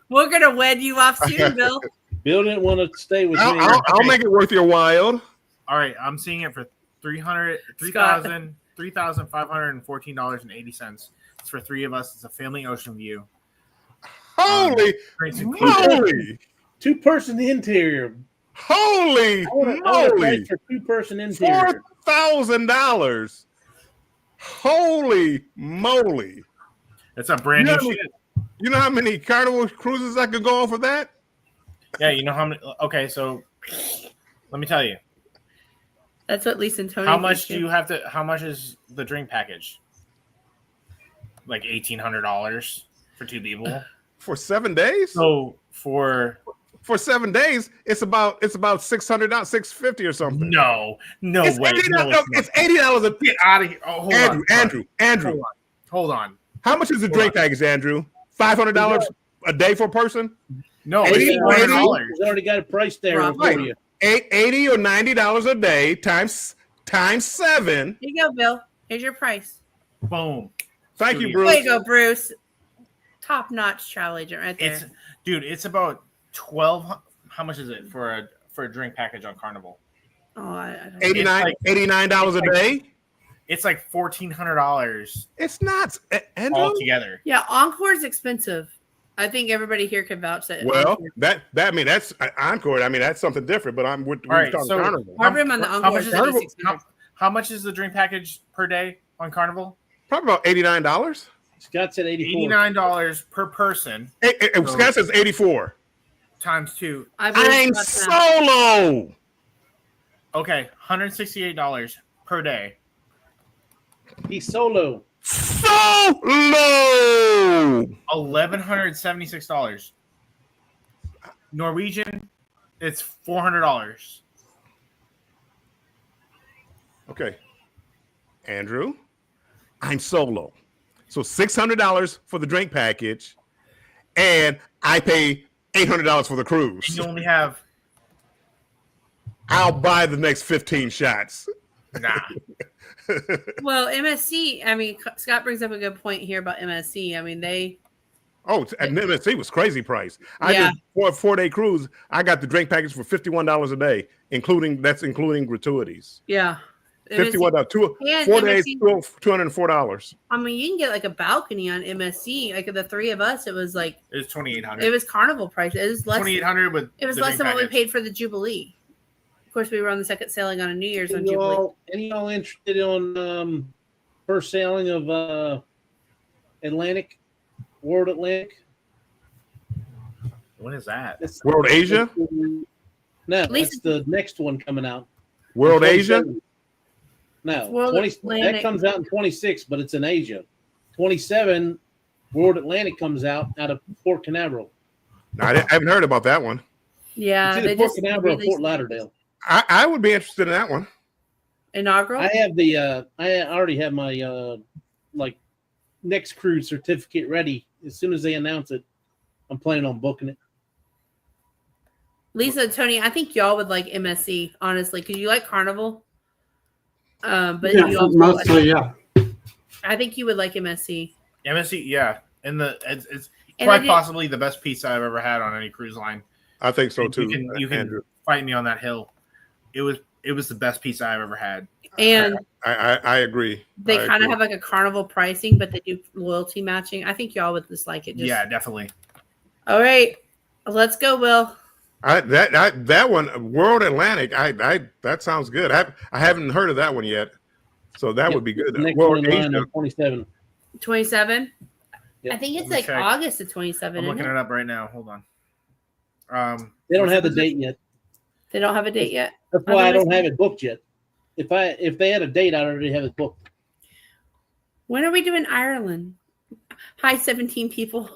we're gonna wed you off soon, Bill. Bill didn't want to stay with me. I'll make it worth your while. All right, I'm seeing it for $3,514.80. It's for 3 of us. It's a family ocean view. Holy moly! 2-person interior. Holy moly! For 2-person interior. $4,000. Holy moly! It's a brand new ship. You know how many Carnival cruises I could go on for that? Yeah, you know how many. Okay, so let me tell you. That's what Lisa and Tony. How much do you have to? How much is the drink package? Like $1,800 for 2 people for 7 days. So for 7 days, it's about $600, $650 or something. No it's way. It's $80 a get out of here. Oh, Andrew. Hold on. How much is the drink package, Andrew? $500 a day for a person? No, $80. He's already got a price there for you. $80 or $90 a day times 7. Here you go, Bill. Here's your price. Boom. Thank you, Bruce. There you go, Bruce. Top-notch travel agent right there. It's about 12. How much is it for a drink package on Carnival? Oh, I don't $89 a day. It's like $1,400. It's not all together. Yeah, Encore is expensive. I think everybody here can vouch that. Well, Encore. that's Encore. I mean, that's something different. But we're talking so Carnival. Our room on the Encore is how much is the drink package per day on Carnival? Probably about $89. Scott said $84. $89 per person. Scott says 84 times 2. I'm solo. Okay, $168 per day. He's solo. $1,176. Norwegian, it's $400. Okay, Andrew, I'm solo, so $600 for the drink package, and I pay $800 for the cruise. You only have. I'll buy the next 15 shots. Nah. Well, MSC, I mean, Scott brings up a good point here about MSC. I mean, and MSC was crazy price. I did for a 4-day cruise. I got the drink package for $51 a day, including gratuities. Yeah. $51, 4 days, $204. I mean, you can get like a balcony on MSC. Like the 3 of us, it was $2,800. It was Carnival price. It was less. $2,800 with. It was less than what we paid for the Jubilee. Of course, we were on the second sailing on a New Year's on Jubilee. Any y'all interested on first sailing of World Atlantic? When is that? World Asia? No, that's the next one coming out. World Asia? No, 20, that comes out in 26, but it's in Asia. 27, World Atlantic comes out of Port Canaveral. No, I haven't heard about that one. Yeah, it's either Port Canaveral or Fort Lauderdale. I would be interested in that one. Inaugural? I have I already have my next cruise certificate ready. As soon as they announce it, I'm planning on booking it. Lisa, Tony, I think y'all would like MSC, honestly, because you like Carnival. But yeah, you also mostly, I think you would like MSC. MSC, yeah. And it's quite possibly the best pizza I've ever had on any cruise line. I think so too. You can fight me on that hill. It it was the best pizza I've ever had. And I agree. they kind of have like a carnival pricing, but they do loyalty matching. I think y'all would just like it. Yeah, definitely. All right, let's go, Will. That one, World Atlantic. That sounds good. I haven't heard of that one yet, so that would be good. Next World one in line Asia. on 27. 27. Yep. I think it's Let me like check. August of 27. I'm looking it up right now. Hold on. They don't have the date yet. They don't have a date yet. That's why I don't have it booked yet. If they had a date, I already have it booked. When are we doing Ireland? Hi, 17 people.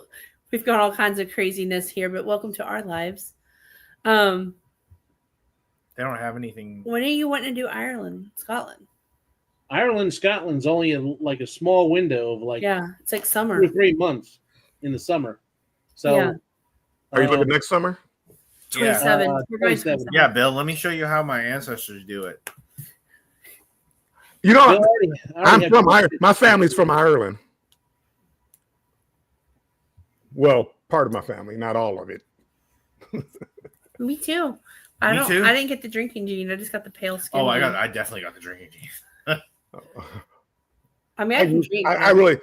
We've got all kinds of craziness here, but welcome to our lives. They don't have anything. When are you wanting to do Ireland, Scotland? Ireland, Scotland's only a small window of it's like summer. 2 or 3 months in the summer. So, Yeah. Are you looking next summer? 27. Yeah. We're going 27. Yeah, Bill. Let me show you how my ancestors do it. You know, I already I'm from Ireland. My family's from Ireland. Well, part of my family, not all of it. Me too. Me too? I didn't get the drinking gene. I just got the pale skin. Oh, I definitely got the drinking gene. I mean, I can drink. I really,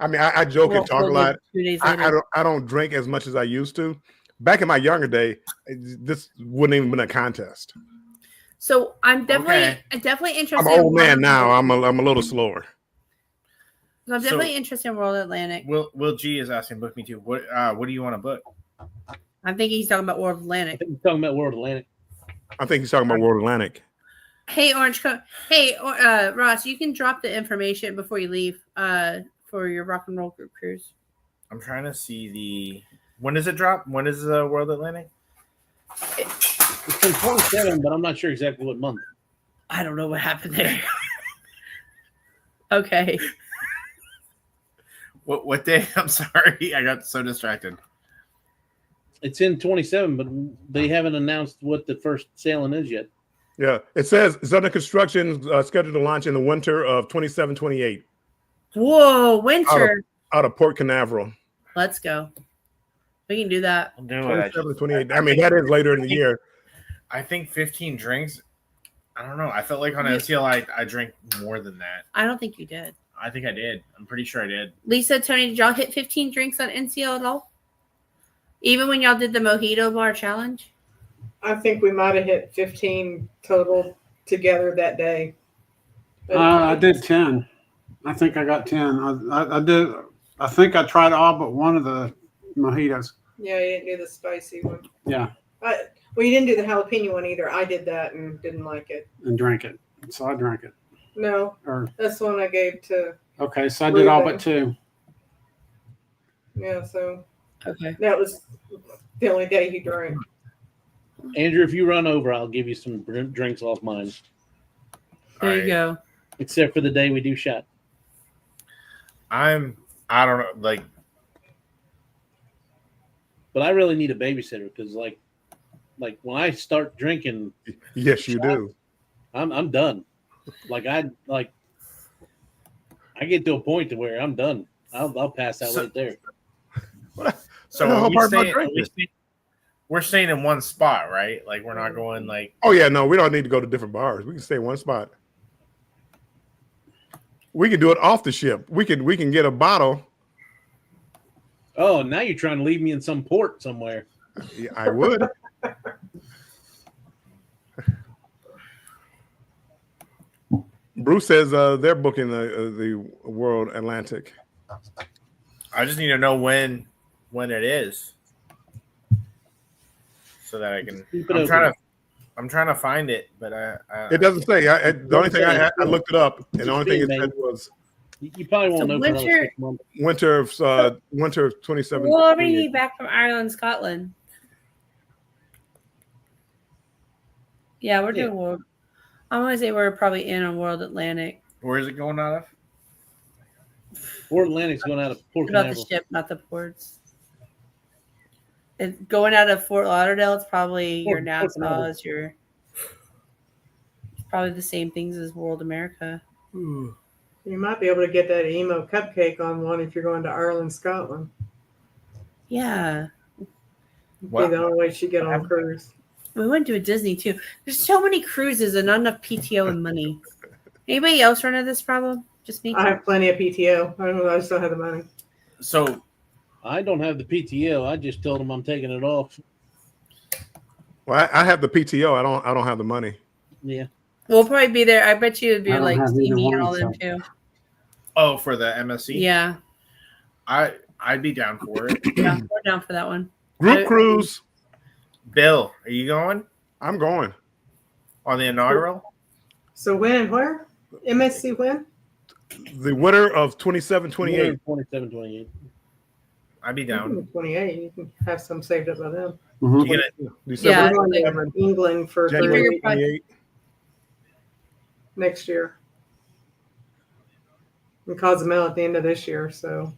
I mean, I joke and talk a lot. 2 days later. I don't drink as much as I used to. Back in my younger day, this wouldn't even been a contest. So I'm definitely interested. I'm an old man now. I'm a little slower. So I'm definitely interested in World Atlantic. Will G is asking, book me too. What do you want to book? I'm thinking he's talking about World I Atlantic. think he's talking about World Atlantic. I think he's talking about World Atlantic. Hey, Orange Coat. Hey, Ross, you can drop the information before you leave for your rock and roll group cruise. I'm trying to see when does it drop? When is the World Atlantic? It's in 27, but I'm not sure exactly what month. I don't know what happened there. Okay. What day? I'm sorry. I got so distracted. It's in 27, but they haven't announced what the first sailing is yet. Yeah, it says it's under construction, scheduled to launch in the winter of 27-28. Whoa, winter. Out of Port Canaveral. Let's go. We can do that. 27-28. I mean, that is later in the year. I think 15 drinks. I don't know. I felt like on NCL I drank more than that. I don't think you did. I think I did. I'm pretty sure I did. Lisa, Tony, did y'all hit 15 drinks on NCL at all? Even when y'all did the mojito bar challenge? I think we might have hit 15 total together that day. I did 10. I think I got 10. I did. I think I tried all but one of the mojitos. Yeah, you didn't do the spicy one. Yeah, Well, you didn't do the jalapeno one either. I did that and didn't like it. and drank it. So I drank it. No, Or that's the one I gave to. okay, so I did all but 2. Yeah, so Okay. that was the only day he drank. Andrew, if you run over, I'll give you some drinks off mine. There you go. Except for the day we do shot. I don't know, like. But I really need a babysitter because, like when I start drinking, Yes, you do. I'm done. I get to a point to where I'm done. I'll pass out right there. So we're staying in one spot, right? Like we're not going like. Oh yeah, no, we don't need to go to different bars. We can stay in one spot. We can do it off the ship. We can get a bottle. Oh, now you're trying to leave me in some port somewhere. Yeah, I would. Bruce says they're booking the World Atlantic. I just need to know when it is, so that I can. I'm trying to find it, but it doesn't say. The only thing I looked it up, and the only thing it said was you probably won't know for another 6 months. winter of 27. We'll already be back from Ireland, Scotland. Yeah, we're doing World. I'm gonna say we're probably in on World Atlantic. Where is it going out of? World Atlantic's going out of Port About Canaveral. the ship, not the ports. It's going out of Fort Lauderdale. It's probably your Nassau's, it's probably the same things as World America. You might be able to get that emo cupcake on one if you're going to Ireland, Scotland. Yeah. Be the only way she get on cruise. We went to a Disney too. There's so many cruises and not enough PTO and money. Anybody else run into this problem? Just me? I have plenty of PTO. I don't know. I just don't have the money. So I don't have the PTO. I just told them I'm taking it off. Well, I have the PTO. I don't have the money. Yeah. We'll probably be there. I bet you it'd be I don't like have see either me and one, all them so. too. oh, for the MSC? Yeah. I'd be down for it. Yeah, we're down for that one. Group cruise. Bill, are you going I'm going. on the inaugural? So when and where? MSC when? The winner of 27-28. 27-28. I'd be down. 28. You can have some saved up by then. Mhm. You gonna, December We're going to England for January 3 weeks 28. next year. And Cozumel at the end of this year, so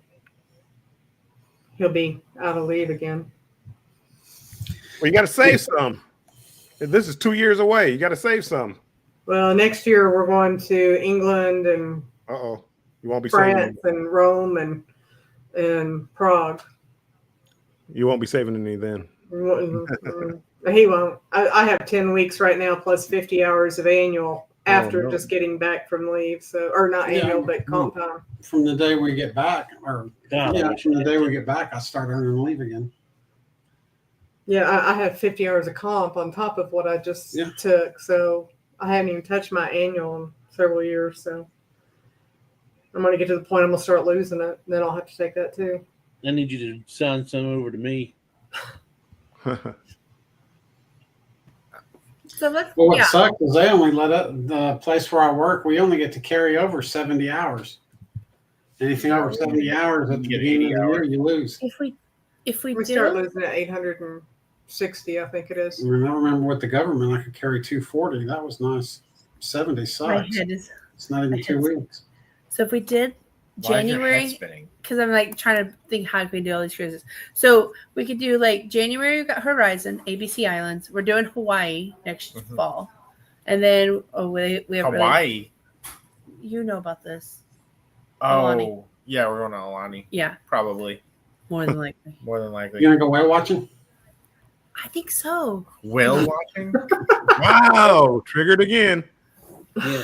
he'll be out of leave again. Well, you got to save some. This is 2 years away. You got to save some. Well, next year we're going to England and Uh-oh. You won't be saving France any. and Rome and Prague. You won't be saving any then. He won't. I have 10 weeks right now plus 50 hours of annual after no. just getting back from leave. So, or not annual, but comp time. From the day we get back, or God, yeah, from the day we get back, I start earning leave again. Yeah, I have 50 hours of comp on top of what I just Yeah. took. So I haven't even touched my annual in several years. So I'm going to get to the point I'm going to start losing it. Then I'll have to take that too. I need you to sign some over to me. So let's Well, what sucks is they only let up the place where I work. We only get to carry over 70 hours. Anything over 70 hours at the You get beginning 80 of the year, you lose. if we We do start losing at 860, I think it is. I remember with the government, I could carry 240. That was nice. 70 my sucks. head is It's not even 2 weeks. so if we did why is your head January, spinning? because I'm like trying to think how can we do all these cruises. So we could do like January, we've got Horizon, ABC Islands. We're doing Hawaii next fall. And then we have Hawaii. you know about this. Oh, Alani. yeah, we're going to Alani. Yeah, Probably. more than likely. More than likely. You gonna go whale watching? I think so. Whale watching? Wow. Triggered again. Yeah.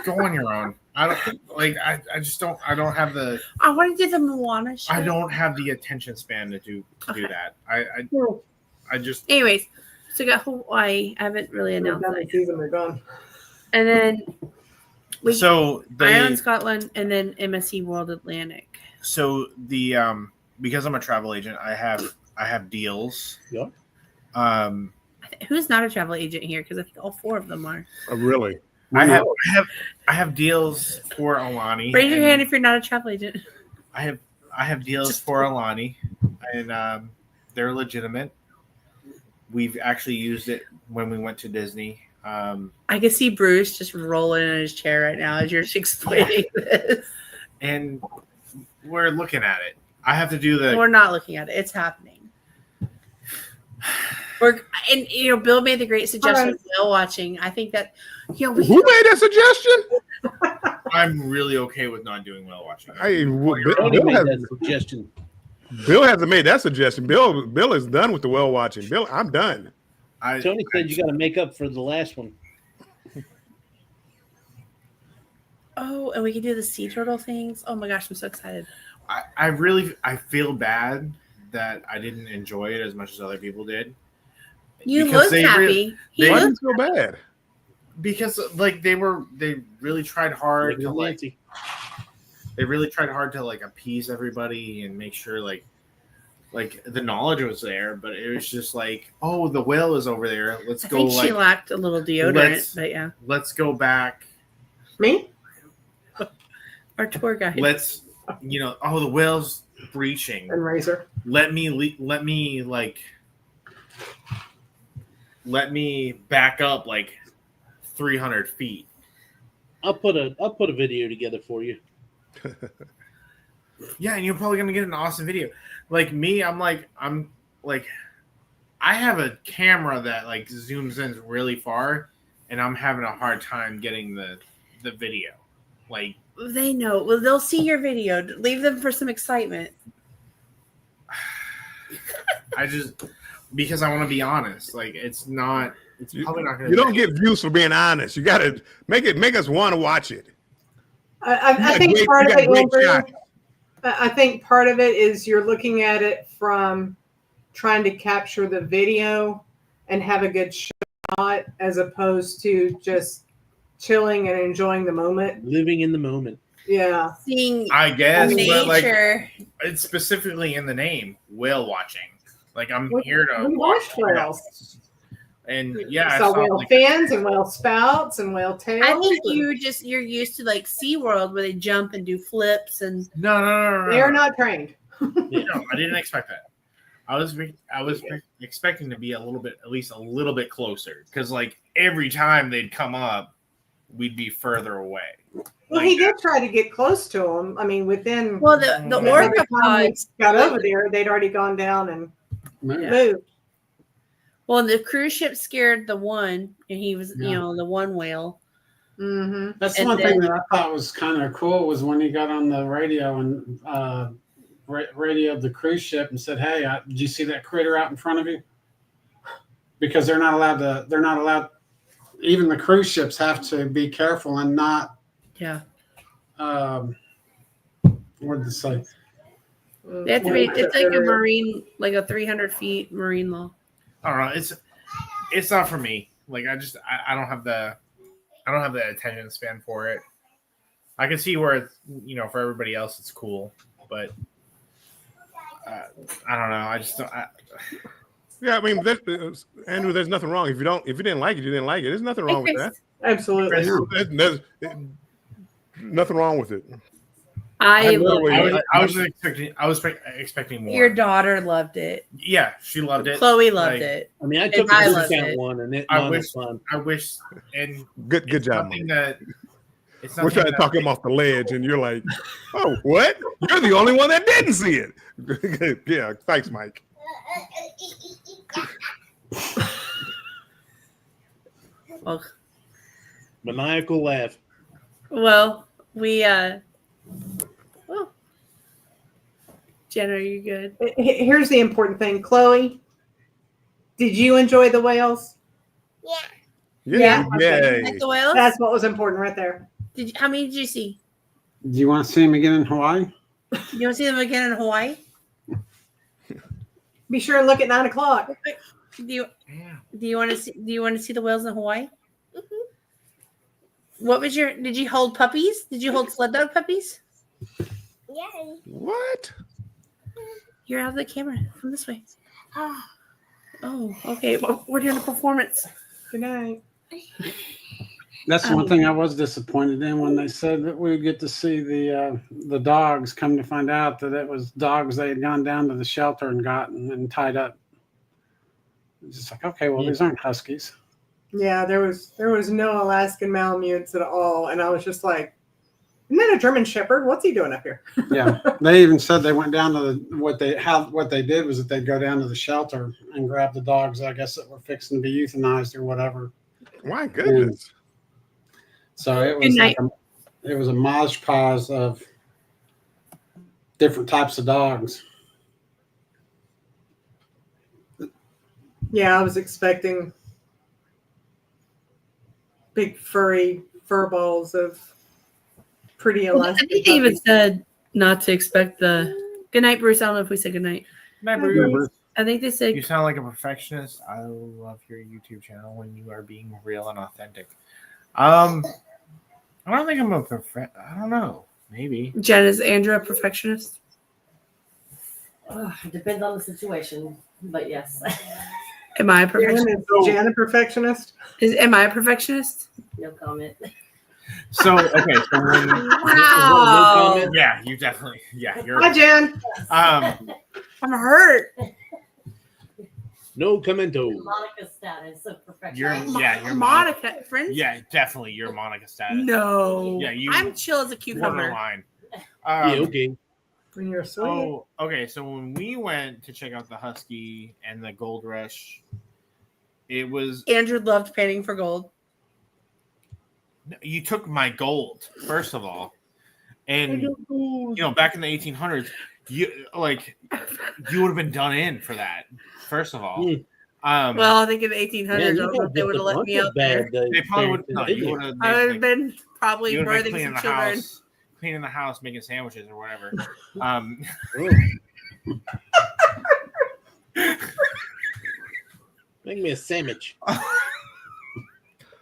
Go on your own. I don't like. I just don't. I don't have the. I want to do the Moana show. I don't have the attention span to do that. I just. Anyways, so we got Hawaii. I haven't really announced How many that. seasons are gone? And then So Ireland, Scotland, and then MSC World Atlantic. So the because I'm a travel agent, I have deals. Yeah. Who's not a travel agent here? Because I think all four of them are. Really? I have deals for Alani. Raise your hand if you're not a travel agent. I have deals for Alani, and they're legitimate. We've actually used it when we went to Disney. I can see Bruce just rolling in his chair right now as you're explaining this. And we're looking at it. I have to do the. We're not looking at it. It's happening. Bill made the great suggestion of whale watching. I think that Who made that suggestion? I'm really okay with not doing whale watching. Bill hasn't made that suggestion. Bill is done with the whale watching. Bill, I'm done. Tony said you got to make up for the last one. Oh, and we can do the sea turtle things. Oh my gosh, I'm so excited. I feel bad that I didn't enjoy it as much as other people did. You look happy. They didn't feel bad. Because they really tried hard to they really tried hard to appease everybody and make sure like the knowledge was there, but it was just oh, the whale is over there. Let's go. I think she lacked a little deodorant, but yeah. Let's go back. Me? Our tour guide. Let's oh, the whale's breaching. And Razor. Let me back up 300 feet. I'll put a video together for you. Yeah, and you're probably gonna get an awesome video. Like me, I have a camera that zooms in really far, and I'm having a hard time getting the video. They know. Well, they'll see your video. Leave them for some excitement. because I want to be honest. Like it's probably not going to. You don't get views for being honest. You got to make us want to watch it. I think part of it, Andrew, I think part of it is you're looking at it from trying to capture the video and have a good shot as opposed to just chilling and enjoying the moment. Living in the moment. Yeah. Seeing I guess nature. But it's specifically in the name, whale watching. Like I'm here to watch whales. And yeah, I saw whale fins and whale spouts and whale tails. I think you're used to like SeaWorld where they jump and do flips and no. They're not trained. No, I didn't expect that. I was expecting to be at least a little bit closer because like every time they'd come up, we'd be further away. Well, he did try to get close to them. I mean, within the orca pods got over there, they'd already gone down and moved. Well, the cruise ship scared the one, and he was, the one whale. Mm-hmm. That's one thing that I thought was kind of cool was when he got on the radio and radioed the cruise ship and said, "Hey, did you see that critter out in front of you?" Because they're not allowed. Even the cruise ships have to be careful and not. Yeah. What did it say? They have to be. It's like a marine, like a 300 feet marine law. I don't know. It's not for me. Like I don't have the attention span for it. I can see where it's, for everybody else it's cool, but I don't know. I just don't. Yeah, I mean, Andrew, there's nothing wrong. If you didn't like it, you didn't like it. There's nothing wrong with that. Absolutely. There's nothing wrong with it. I was expecting more. Your daughter loved it. Yeah, she loved it. Chloe loved it. I mean, I took the discount one, and it was fun. I wish, and good job. We're trying to talk him off the ledge, and you're like, "Oh, what? You're the only one that didn't see it." Yeah, thanks, Mike. Well, maniacal laugh. Well, we Jenna, are you good? Here's the important thing, Chloe. Did you enjoy the whales? Yeah. Okay. Like the whales? That's what was important right there. How many did you see? Do you want to see them again in Hawaii? You want to see them again in Hawaii? Be sure and look at 9:00. Do you want to see the whales in Hawaii? What was did you hold puppies? Did you hold sled dog puppies? Yeah. What? You're out of the camera. Come this way. Oh, okay. Well, we're doing a performance. Good night. That's one thing I was disappointed in when they said that we would get to see the dogs. Come to find out that it was dogs they had gone down to the shelter and gotten and tied up. It's just like, okay, well, these aren't huskies. Yeah, there was no Alaskan Malamutes at all, and I was just like, "Isn't that a German Shepherd? What's he doing up here?" Yeah, they even said they went down to what they did was that they'd go down to the shelter and grab the dogs, I guess, that were fixing to be euthanized or whatever. My goodness. So it was it was a mosh pause of different types of dogs. Yeah, I was expecting big furry fur balls of pretty Alaskan. I think they even said not to expect the good night, Bruce. I don't know if we said good night. Good night, Bruce. I think they said you sound like a perfectionist. I love your YouTube channel when you are being real and authentic. I don't think I'm I don't know. Maybe. Jen, is Andrew a perfectionist? It depends on the situation, but yes. Am I a perfectionist? Is Jen a perfectionist? Am I a perfectionist? No comment. So okay. So Wow. Yeah, you definitely. Yeah, you're. Hi, Jen. I'm hurt. No commento. Monica status of perfection. You're Monica, friends. Yeah, definitely. You're Monica status. No. Yeah, I'm chill as a cucumber. Borderline. Yeah, okay. When you're sweet. Oh, okay. So when we went to check out the Husky and the Gold Rush, it was Andrew loved painting for gold. You took my gold, first of all, and back in the 1800s, you would have been done in for that. First of all, well, I think in the 1800s, they would have let me out there. They probably would. No, you would have. I would have been probably birthing some children, cleaning the house, making sandwiches or whatever. Make me a sandwich.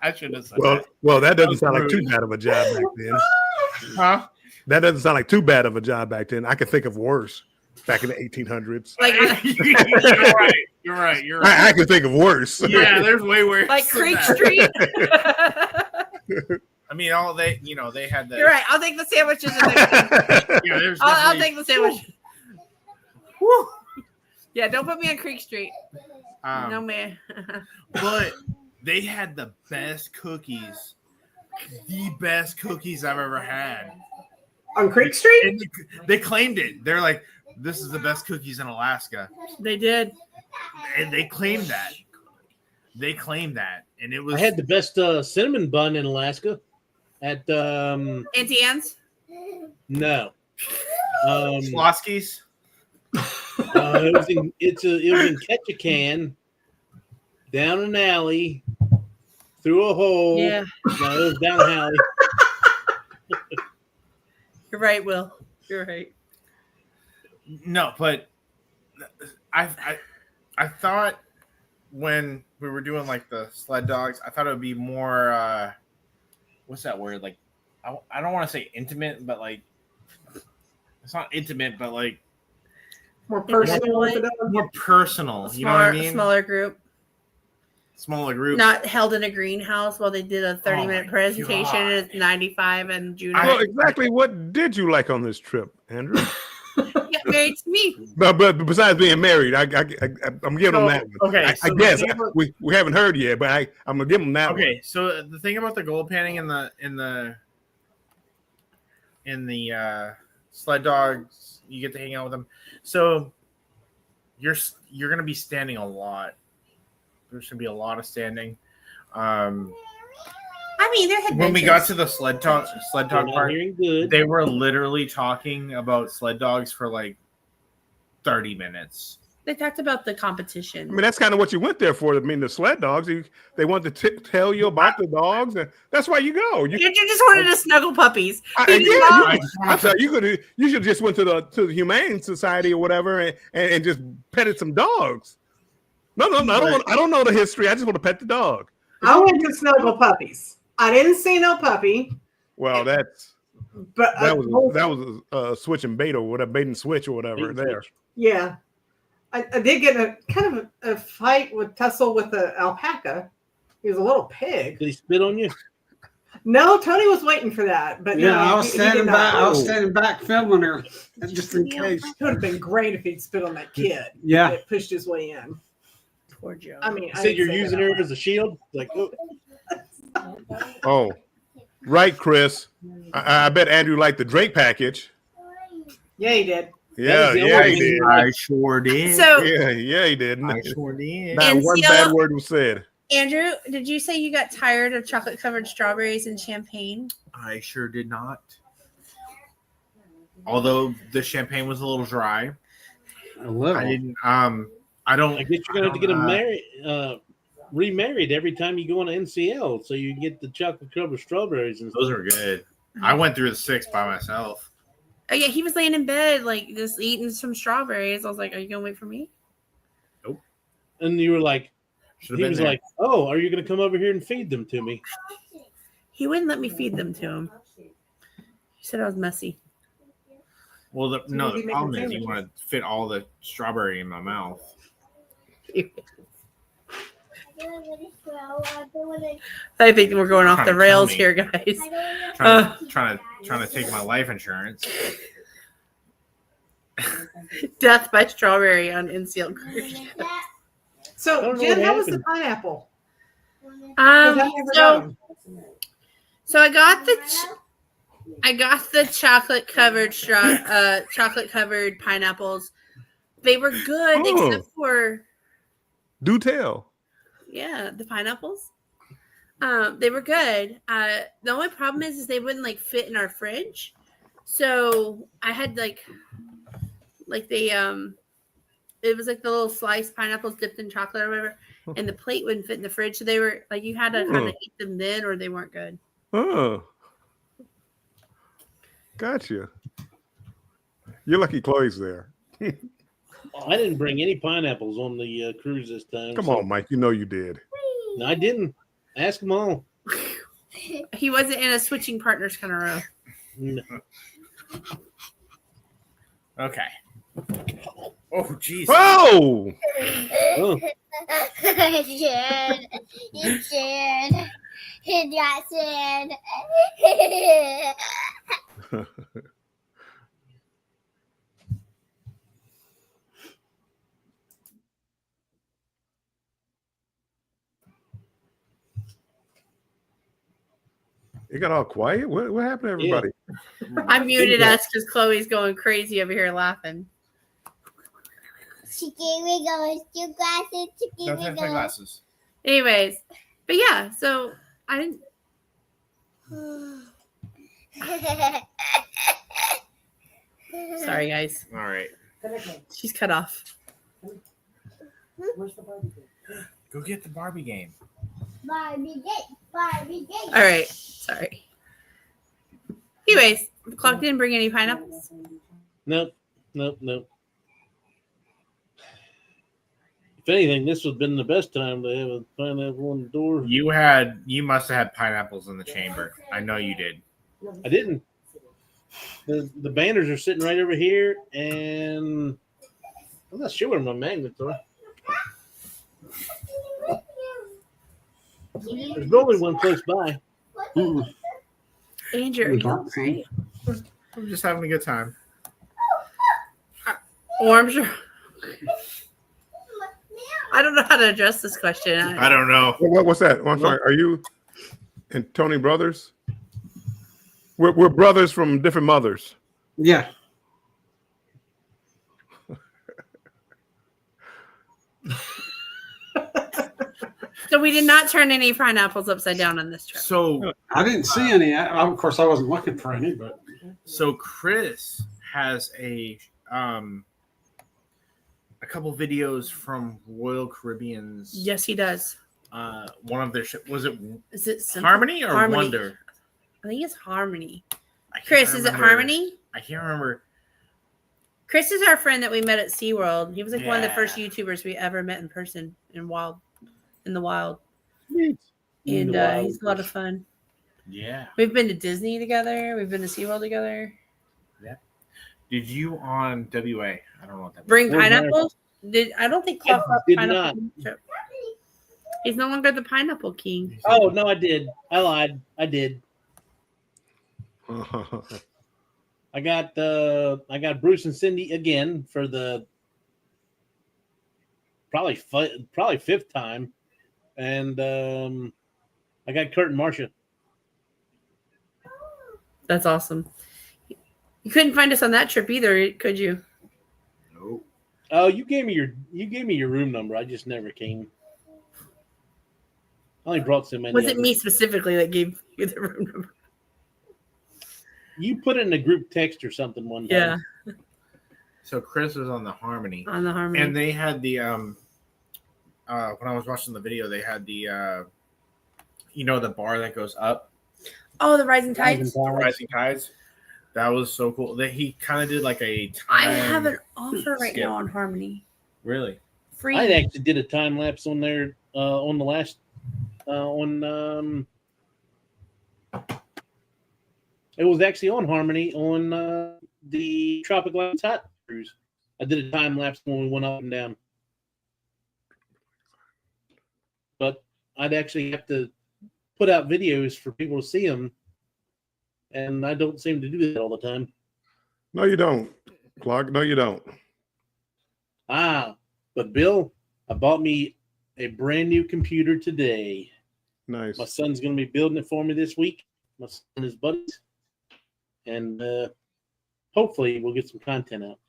I should have said well, that. Well, that doesn't sound like too bad of a job back then. Huh? That doesn't sound like too bad of a job back then. I could think of worse back in the 1800s. Like, You're right. I could think of worse. Yeah, there's way worse. Like Creek Street. I mean, they had the. You're right. I'll take the sandwiches. I'll take the sandwiches. Woo. Yeah, don't put me on Creek Street. No, man. But they had the best cookies. The best cookies I've ever had. On Creek Street? And they claimed it. They're like, this is the best cookies in Alaska. They did. And they claimed that. And it was. I had the best cinnamon bun in Alaska at Auntie Anne's? No. Slosky's? It was in Ketchikan, down an alley, through a hole. Yeah. No, it was down an alley. You're right, Will. You're right. No, but I thought when we were doing like the sled dogs, I thought it would be more what's that word? Like I don't want to say intimate, but like it's not intimate, but like more personal. More personal. Smaller, you know what I mean? Smaller group. Not held in a greenhouse while they did a 30-minute presentation at 95 and June. Well, exactly what did you like on this trip, Andrew? Get married to me. But besides being married, I'm giving them that one. Okay, I guess we haven't heard yet, but I'm gonna give them that one. Okay, so the thing about the gold panning in the sled dogs, you get to hang out with them. So you're gonna be standing a lot. There's gonna be a lot of standing. I mean, there had when we got to the sled dog part, good. They were literally talking about sled dogs for like 30 minutes. They talked about the competition. I mean, that's kind of what you went there for. I mean, the sled dogs. They wanted to tell you about the dogs, and that's why you go. You just wanted to snuggle puppies. I tell you, you should just went to the Humane Society or whatever, and just petted some dogs. No, I don't know the history. I just want to pet the dog. I went to snuggle puppies. I didn't see no puppy. Well, that was a switch and bait or whatever, bait and switch or whatever there. Yeah. I did get a kind of a fight with tussle with the alpaca. He was a little pig. Did he spit on you? No, Tony was waiting for that. But yeah, no, I was standing back. I was standing back filming her just in case. It would have been great if he'd spit on that kid. Yeah, that pushed his way in. Poor Joe. I mean, you said you're using her as a shield. Like, oh, right, Chris. I bet Andrew liked the Drake package. Yeah, he did. Yeah, he did. I sure did. So yeah, he did. I sure did. Not one bad word was said. Andrew, did you say you got tired of chocolate-covered strawberries and champagne? I sure did not. Although the champagne was a little dry. A little. I didn't. I don't. I guess you're gonna have to get them remarried every time you go on NCL, so you can get the chocolate-covered strawberries. And those are good. I went through the 6 by myself. Oh yeah, he was laying in bed, like just eating some strawberries. I was like, "Are you gonna wait for me?" Nope. And you were like, he was like, "Oh, are you gonna come over here and feed them to me?" He wouldn't let me feed them to him. He said I was messy. Well, the problem is you want to fit all the strawberry in my mouth. I think we're going off the rails here, guys. Trying to take my life insurance. Death by strawberry on NCL Encore. So, Jen, how was the pineapple? So I got the chocolate covered pineapples. They were good except for. Do tell. Yeah, the pineapples. They were good. The only problem is they wouldn't like fit in our fridge. So I had like they it was like the little sliced pineapples dipped in chocolate or whatever, and the plate wouldn't fit in the fridge, so they were like you had to kind of eat them then, or they weren't good. Oh, gotcha. You're lucky Chloe's there. I didn't bring any pineapples on the cruise this time. Come on, Mike. You know you did. No, I didn't. Ask them all. He wasn't in a switching partners kind of row. No. Okay. Oh, jeez. Oh! Oh. You should. He got sad. It got all quiet. What happened to everybody? I muted us because Chloe's going crazy over here laughing. She gave me those 2 glasses. She gave me No, my glasses. Anyways, but yeah, so I didn't. Sorry, guys. All right. She's cut off. Where's the Barbie game? Go get the Barbie game. Barbie game. Barbie game. All right. Sorry. Anyways, the clock didn't bring any pineapples. Nope. If anything, this would have been the best time to have a pineapple on the door. You must have had pineapples in the chamber. I know you did. I didn't. The banners are sitting right over here, and I'm not sure where my magnets are. There's only one close by. Andrew, are you all right? I'm just having a good time. Arms are. I don't know how to address this question. I don't know. What's that? Oh, I'm sorry. Are you and Tony brothers? We're brothers from different mothers. Yeah. So we did not turn any pineapples upside down on this trip. So I didn't see any. Of course, I wasn't looking for any, but so Chris has a couple videos from Royal Caribbean's. Yes, he does. One of their was it? Is it Simple? Harmony or Harmony. Wonder? I think it's Harmony. I can't Chris, is it remember. Harmony? I can't remember. Chris is our friend that we met at SeaWorld. He was like one of the Yeah. first YouTubers we ever met in person in the wild. In And the wild. he's a lot of fun. Yeah. We've been to Disney together. We've been to SeaWorld together. Did you on WA? I don't know what that. Bring Where's pineapples? I don't think Clark brought did pineapple not. on the trip. He's no longer the pineapple king. Oh no, I did. I lied. I did. I got Bruce and Cindy again for the probably 5th time, and I got Kurt and Marcia. That's awesome. You couldn't find us on that trip either, could you? No. Oh, you gave me your room number. I just never came. I only brought so many. Was it me specifically that gave you the room number? You put it in a group text or something one time. Yeah, So Chris was on the Harmony, on the Harmony. and they had the when I was watching the video, they had the the bar that goes up, Oh, the Rising Tides. Rising Tides. That was so cool. That he kind of did like a time. I have an offer right skip. now on Harmony. Really? Free. I actually did a time lapse on there on the last on. It was actually on Harmony on the Tropic Lights Hot cruise. I did a time lapse when we went up and down, but I'd actually have to put out videos for people to see them, and I don't seem to do that all the time. No, you don't, Clark. No, you don't. But Bill, I bought me a brand new computer today. Nice. My son's going to be building it for me this week. My son and his buddies, and hopefully we'll get some content out.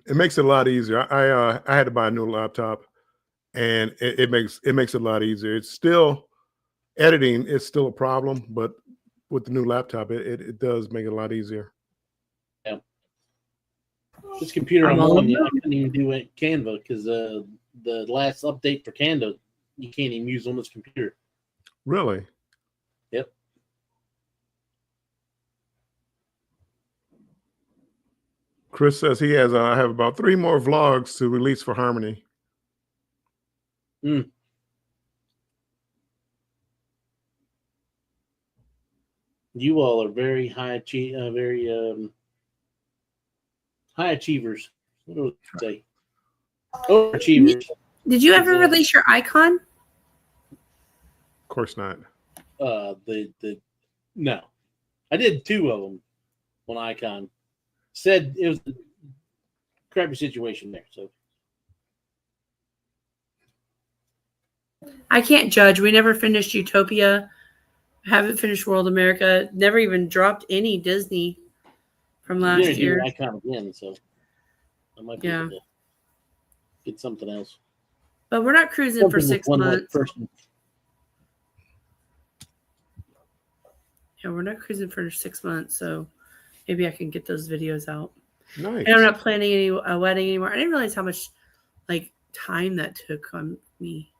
It makes it a lot easier. I had to buy a new laptop, and it makes it a lot easier. It's still editing is still a problem, but with the new laptop, it does make it a lot easier. This computer I'm on, I couldn't even do it Canva because the last update for Canva, you can't even use on this computer. Really? Yep. Chris says he has. I have about 3 more vlogs to release for Harmony. Mm. You all are very high high achievers. What do I say? Overachievers. Did you ever release your icon? Of course not. No, I did 2 of them on Icon. Said it was a crappy situation there. So I can't judge. We never finished Utopia. Haven't finished World America. Never even dropped any Disney from last year. Icon again, so I might be able to get something else. But we're not cruising for 6 months. Yeah, we're not cruising for 6 months, so maybe I can get those videos out. Nice. And I'm not planning a wedding anymore. I didn't realize how much time that took on me.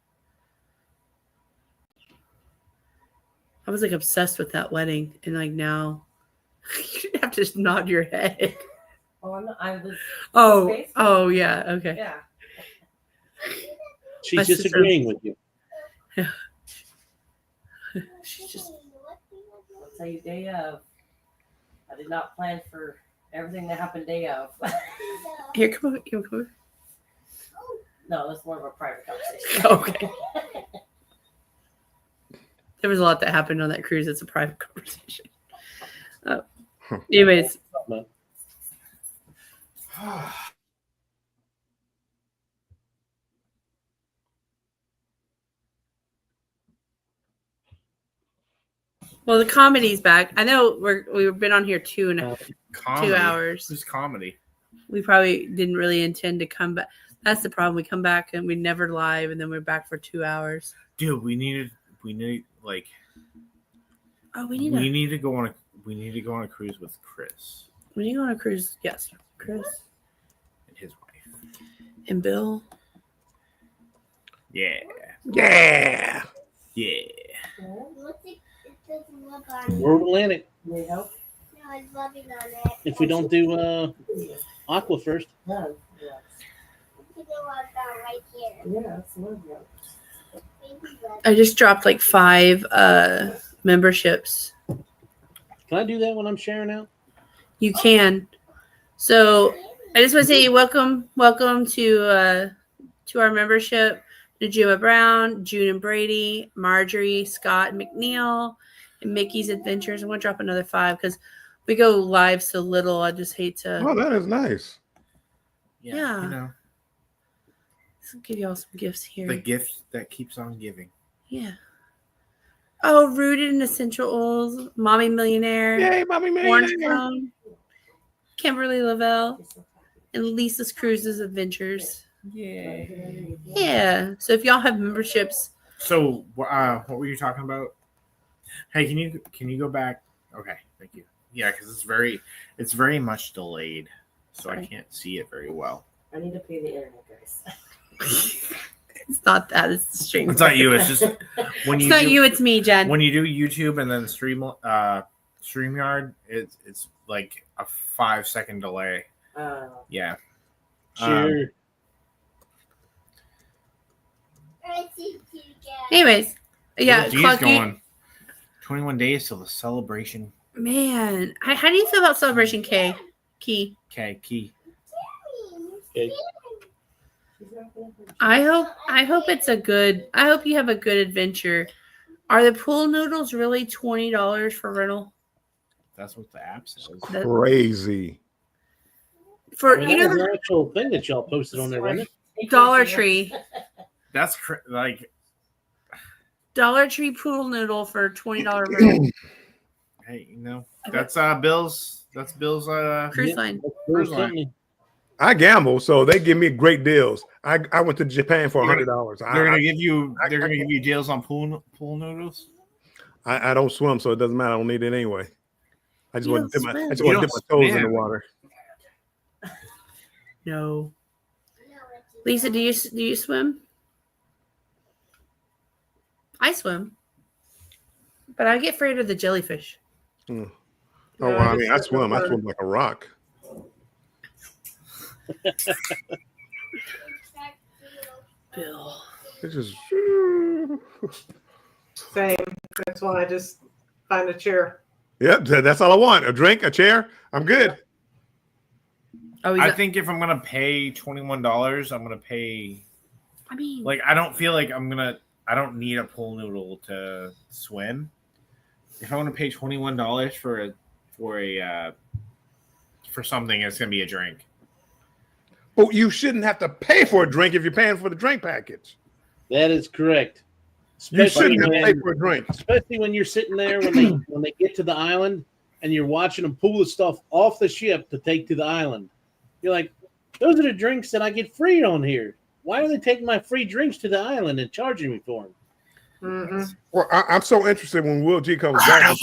I was obsessed with that wedding, and now you have to just nod your head. Oh yeah, okay. Yeah. She's just agreeing with you. Yeah. She's just. I'll tell you, day of. I did not plan for everything that happened day of. Here, come on. Come on. No, that's more of a private conversation. Okay. There was a lot that happened on that cruise. It's a private conversation. Anyways. Well, the comedy's back. I know we've been on here 2 hours. Who's comedy? We probably didn't really intend to come back. That's the problem. We come back and we never live, and then we're back for 2 hours. Dude, we need to go on a cruise with Chris. We need to go on a cruise. Yes, Chris and his wife and Bill. Yeah. World Atlantic. Need help? No, it's rubbing on it. If we don't do Aqua first. No. You can walk down right here. Yeah, it's one of them. I just dropped 5 memberships. Can I do that when I'm sharing out? You can. So I just want to say welcome to our membership. Najuma Brown, June and Brady, Marjorie, Scott, McNeil, and Mickey's Adventures. I'm going to drop another 5 because we go live so little. I just hate to. Oh, that is nice. Yeah. You know, let's give y'all some gifts here. the gift that keeps on giving. Yeah. Oh, Rooted in Essential Oils, Mommy Millionaire. Yay, Mommy Millionaire. Orange Kimberly Lavelle, and Lisa's Cruises Adventures. Yeah. So if y'all have memberships. So what were you talking about? Hey, can you go back? Okay, thank you. Yeah, because it's very much delayed, so sorry. I can't see it very well. I need to pay the internet, guys. It's not that. It's the stream. It's not you. It's just when you. It's not you. It's me, Jen. When you do YouTube and then StreamYard, it's like a 5-second delay. Yeah. Sure. Anyways, yeah. Going 21 days till the celebration. Man, how do you feel about Celebration Key. Okay. I hope it's a good. I hope you have a good adventure. Are the pool noodles really $20 for rental? That's what the app says. Crazy. For the actual thing that y'all posted on there, wasn't it? Dollar Tree. That's Dollar Tree pool noodle for $20 rental. Hey, that's Bill's. That's Bill's cruise line. I gamble, so they give me great deals. I went to Japan for $100. They're gonna give you deals on pool noodles. I don't swim, so it doesn't matter. I don't need it anyway. I just want to dip my toes in the water. No. Lisa, do you swim? I swim, but I get afraid of the jellyfish. Oh, well, I mean, I swim like a rock. Bill. It's just Same. That's why I just find a chair. Yep, that's all I want. A drink, a chair. I'm good. Oh, I think if I'm gonna pay $21, I'm gonna pay. I mean, like, I don't feel like I don't need a pool noodle to swim. If I want to pay $21 for something, it's gonna be a drink. But you shouldn't have to pay for a drink if you're paying for the drink package. That is correct. You shouldn't have to pay for a drink. Especially when you're sitting there when they get to the island and you're watching them pull the stuff off the ship to take to the island. You're like, those are the drinks that I get free on here. Why are they taking my free drinks to the island and charging me for them? Mm-hmm. Well, I'm so interested when Will G comes back.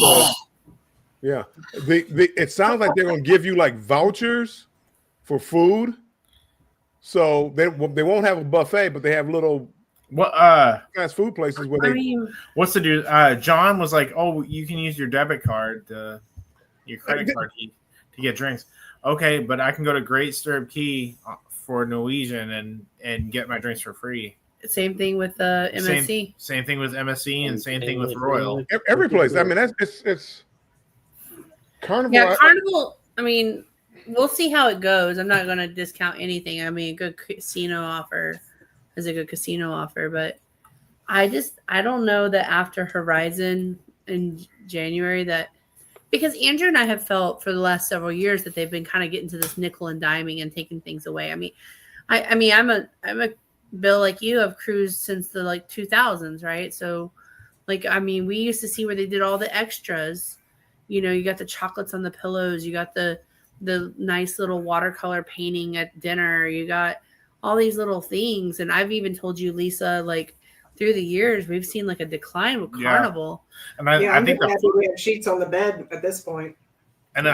Yeah, it sounds like they're going to give you like vouchers for food. So they won't have a buffet, but they have little fast food places where what's the dude? John was like, "Oh, you can use your debit card, your credit card to get drinks." Okay, but I can go to Great Stirrup Key for Norwegian and get my drinks for free. Same thing with MSC. Same thing with MSC, and same thing with Royal. Every place. I mean, it's Carnival. Yeah, Carnival. I mean, we'll see how it goes. I'm not going to discount anything. I mean, a good casino offer is a good casino offer, but I don't know that after Horizon in January because Andrew and I have felt for the last several years that they've been kind of getting to this nickel and diming and taking things away. I mean, I'm a Bill like you. I've cruised since the 2000s, right? So, we used to see where they did all the extras. You know, you got the chocolates on the pillows, you got the nice little watercolor painting at dinner, you got all these little things. And I've even told you, Lisa, through the years, we've seen a decline with Carnival. And I think we have sheets on the bed at this point. And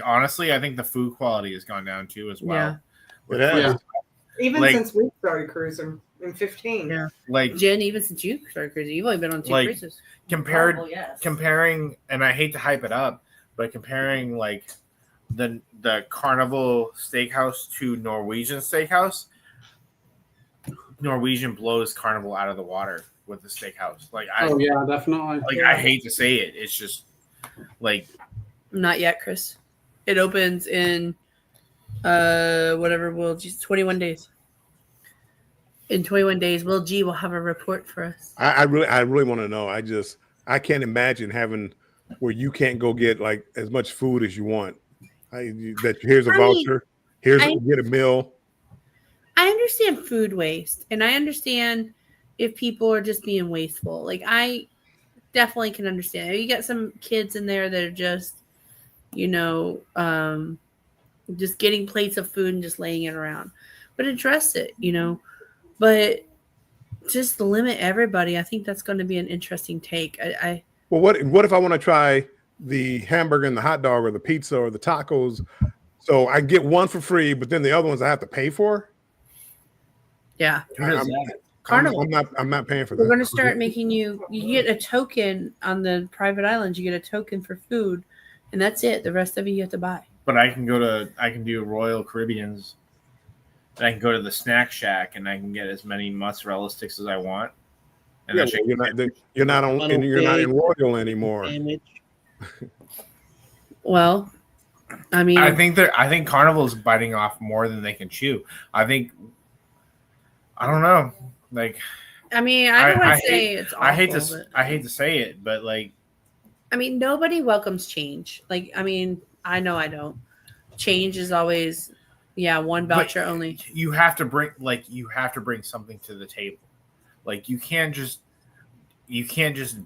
honestly, I think the food quality has gone down too as well. Yeah. Even since we started cruising in 15. Yeah. Jen, even since you started cruising, you've only been on 2 cruises. Comparing, and I hate to hype it up, but comparing the Carnival Steakhouse to Norwegian Steakhouse, Norwegian blows Carnival out of the water with the steakhouse. Definitely. I hate to say it. It's just not yet, Chris. It opens in 21 days. In 21 days, Will G will have a report for us. I really want to know. I can't imagine having where you can't go get as much food as you want. Here's a voucher. Get a meal. I understand food waste, and I understand if people are just being wasteful. I definitely can understand. You got some kids in there that are just, just getting plates of food and just laying it around. But address it, But just limit everybody. I think that's going to be an interesting take. Well, what if I want to try the hamburger and the hot dog or the pizza or the tacos? So I get one for free, but then the other ones I have to pay for? Yeah. Carnival. I'm not paying for that. We're going to start making you get a token on the private islands. You get a token for food, and that's it. The rest of it you have to buy. But I can do Royal Caribbean's. And I can go to the snack shack and I can get as many mozzarella sticks as I want. And you're not in Royal anymore. Well, I mean, I think Carnival is biting off more than they can chew. I don't know. I mean, I don't want to say it's awful. I hate to say it, but I mean, nobody welcomes change. I know I don't. Change is always, one voucher only. You have to bring something to the table. You can't just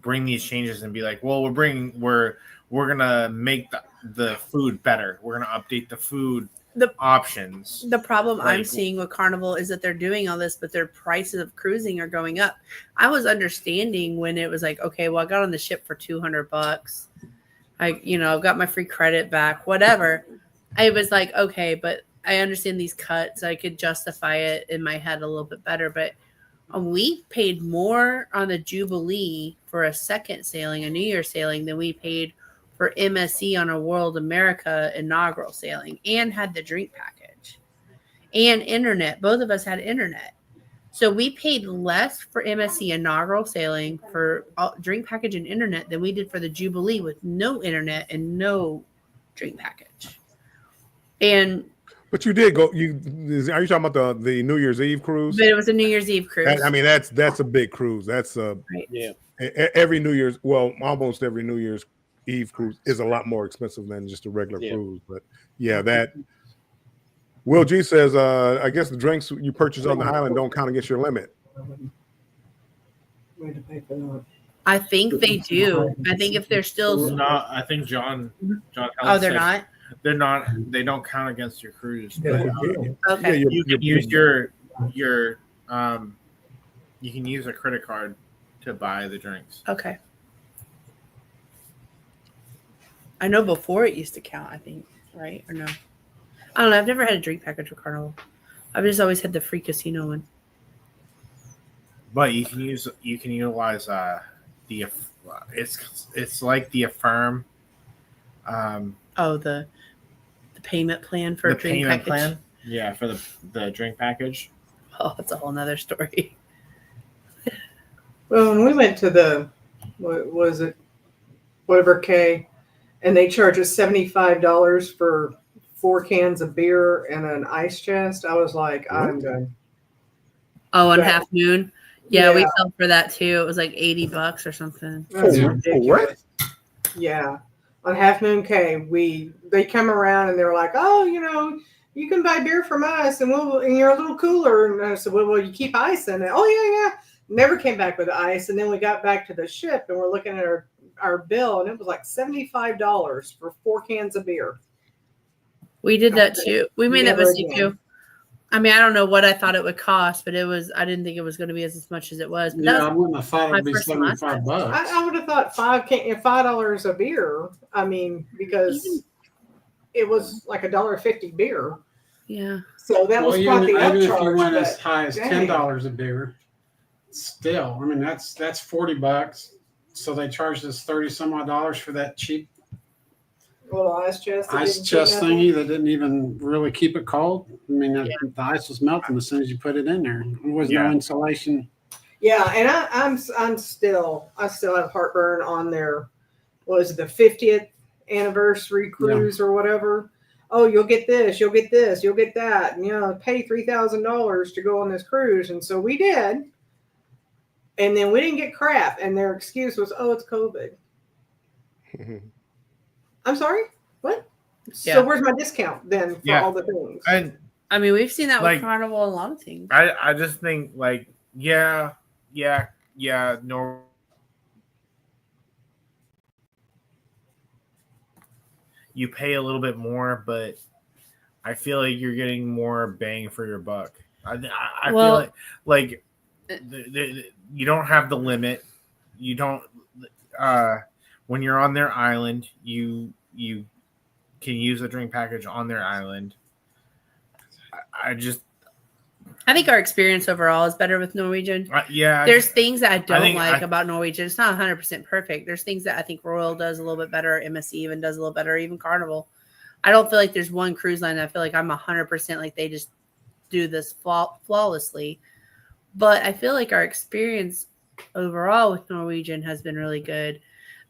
bring these changes and be like, well, we're gonna make the food better. We're gonna update the food options. The problem I'm seeing with Carnival is that they're doing all this, but their prices of cruising are going up. I was understanding when it was okay, well, I got on the ship for $200. I've got my free credit back, whatever. I was okay, but I understand these cuts. I could justify it in my head a little bit better, but we paid more on the Jubilee for a second sailing, a New Year's sailing, than we paid for MSC on a World America inaugural sailing, and had the drink package and internet. Both of us had internet. So we paid less for MSC inaugural sailing for drink package and internet than we did for the Jubilee with no internet and no drink package. But you did go. Are you talking about the New Year's Eve cruise? But it was a New Year's Eve cruise. That's a big cruise. That's right. Yeah. Every New Year's, almost every New Year's Eve cruise is a lot more expensive than just a regular cruise. But yeah, that. Will G says, I guess the drinks you purchase on the island don't count against your limit. I think they do. I think if they're still not, I think John. Oh, they're not. They're not. They don't count against your cruise. Okay. Yeah, you can use your you can use a credit card to buy the drinks. Okay. I know before it used to count. I think, right or no? I don't know. I've never had a drink package for Carnival. I've just always had the free casino one. But you can utilize the it's like the Affirm. The payment plan for a drink package. Plan? Yeah, for the drink package. Oh, that's a whole nother story. Well, when we went to the what was it, whatever K, and they charge us $75 for 4 cans of beer and an ice chest, I was like, I'm done. Oh, on Half Moon? Yeah, we fell for that too. It was like $80 or something. That's ridiculous. Yeah. On Half Moon K, they come around and they're like, oh, you can buy beer from us and we'll in your little cooler. And I said, well, you keep ice in it. Oh, yeah. Never came back with ice. And then we got back to the ship and we're looking at our bill, and it was like $75 for 4 cans of beer. We did that too. We made that mistake too. I mean, I don't know what I thought it would cost, but I didn't think it was going to be as much as it was. But I wouldn't have thought it would be $75. I would have thought $5 a beer. I mean, because it was like $1.50 beer. Yeah. So that was quite the upcharge. Even if you went as high as $10 a beer, still, I mean, that's $40. So they charged us $30 some odd dollars for that cheap little ice chest thingy that didn't even really keep it cold. I mean, the ice was melting as soon as you put it in there. There was no insulation. Yeah, and I still have heartburn on their, what is it, the 50th anniversary cruise or whatever. Oh, you'll get this, you'll get that, and pay $3,000 to go on this cruise, and so we did. And then we didn't get crap, and their excuse was, oh, it's COVID. I'm sorry? What? Yeah. So where's my discount then for all the things? And I mean, we've seen that with Carnival and a lot of things. I just think no. You pay a little bit more, but I feel like you're getting more bang for your buck. I feel like you don't have the limit. You don't. When you're on their island, you can use a drink package on their island. I think our experience overall is better with Norwegian. There's things that I don't like about Norwegian. It's not 100% perfect. There's things that I think Royal does a little bit better. MSC even does a little better. Even Carnival. I don't feel like there's one cruise line that I feel like I'm 100% like they just do this flawlessly. But I feel like our experience overall with Norwegian has been really good.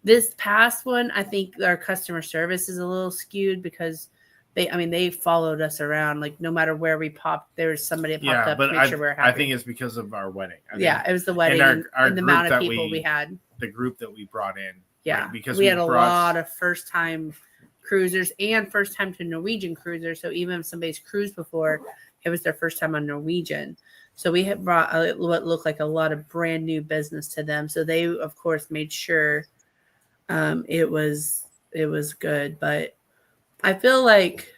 This past one, I think our customer service is a little skewed because they followed us around. Like no matter where we popped, there was somebody that popped up to make sure we're happy. I think it's because of our wedding. It was the wedding and the amount of people we had. The group that we brought in. Yeah, because we had a lot of first-time cruisers and first-time to Norwegian cruisers. So even if somebody's cruised before, it was their first time on Norwegian. So we had brought what looked like a lot of brand new business to them. So they, of course, made sure it was good. But I feel like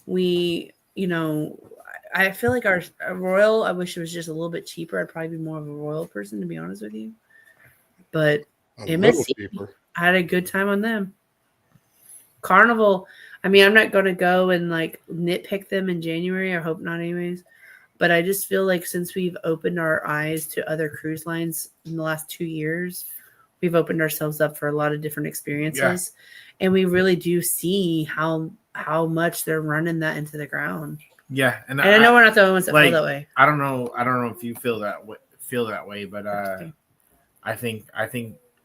I feel like our Royal, I wish it was just a little bit cheaper. I'd probably be more of a Royal person, to be honest with you. But MSC, I had a good time on them. Carnival, I mean, I'm not going to go and like nitpick them in January. I hope not, anyways. But I just feel like since we've opened our eyes to other cruise lines in the last 2 years, we've opened ourselves up for a lot of different experiences, and we really do see how much they're running that into the ground. Yeah, and I know we're not the only ones that feel that way. I don't know if you feel that way, but I think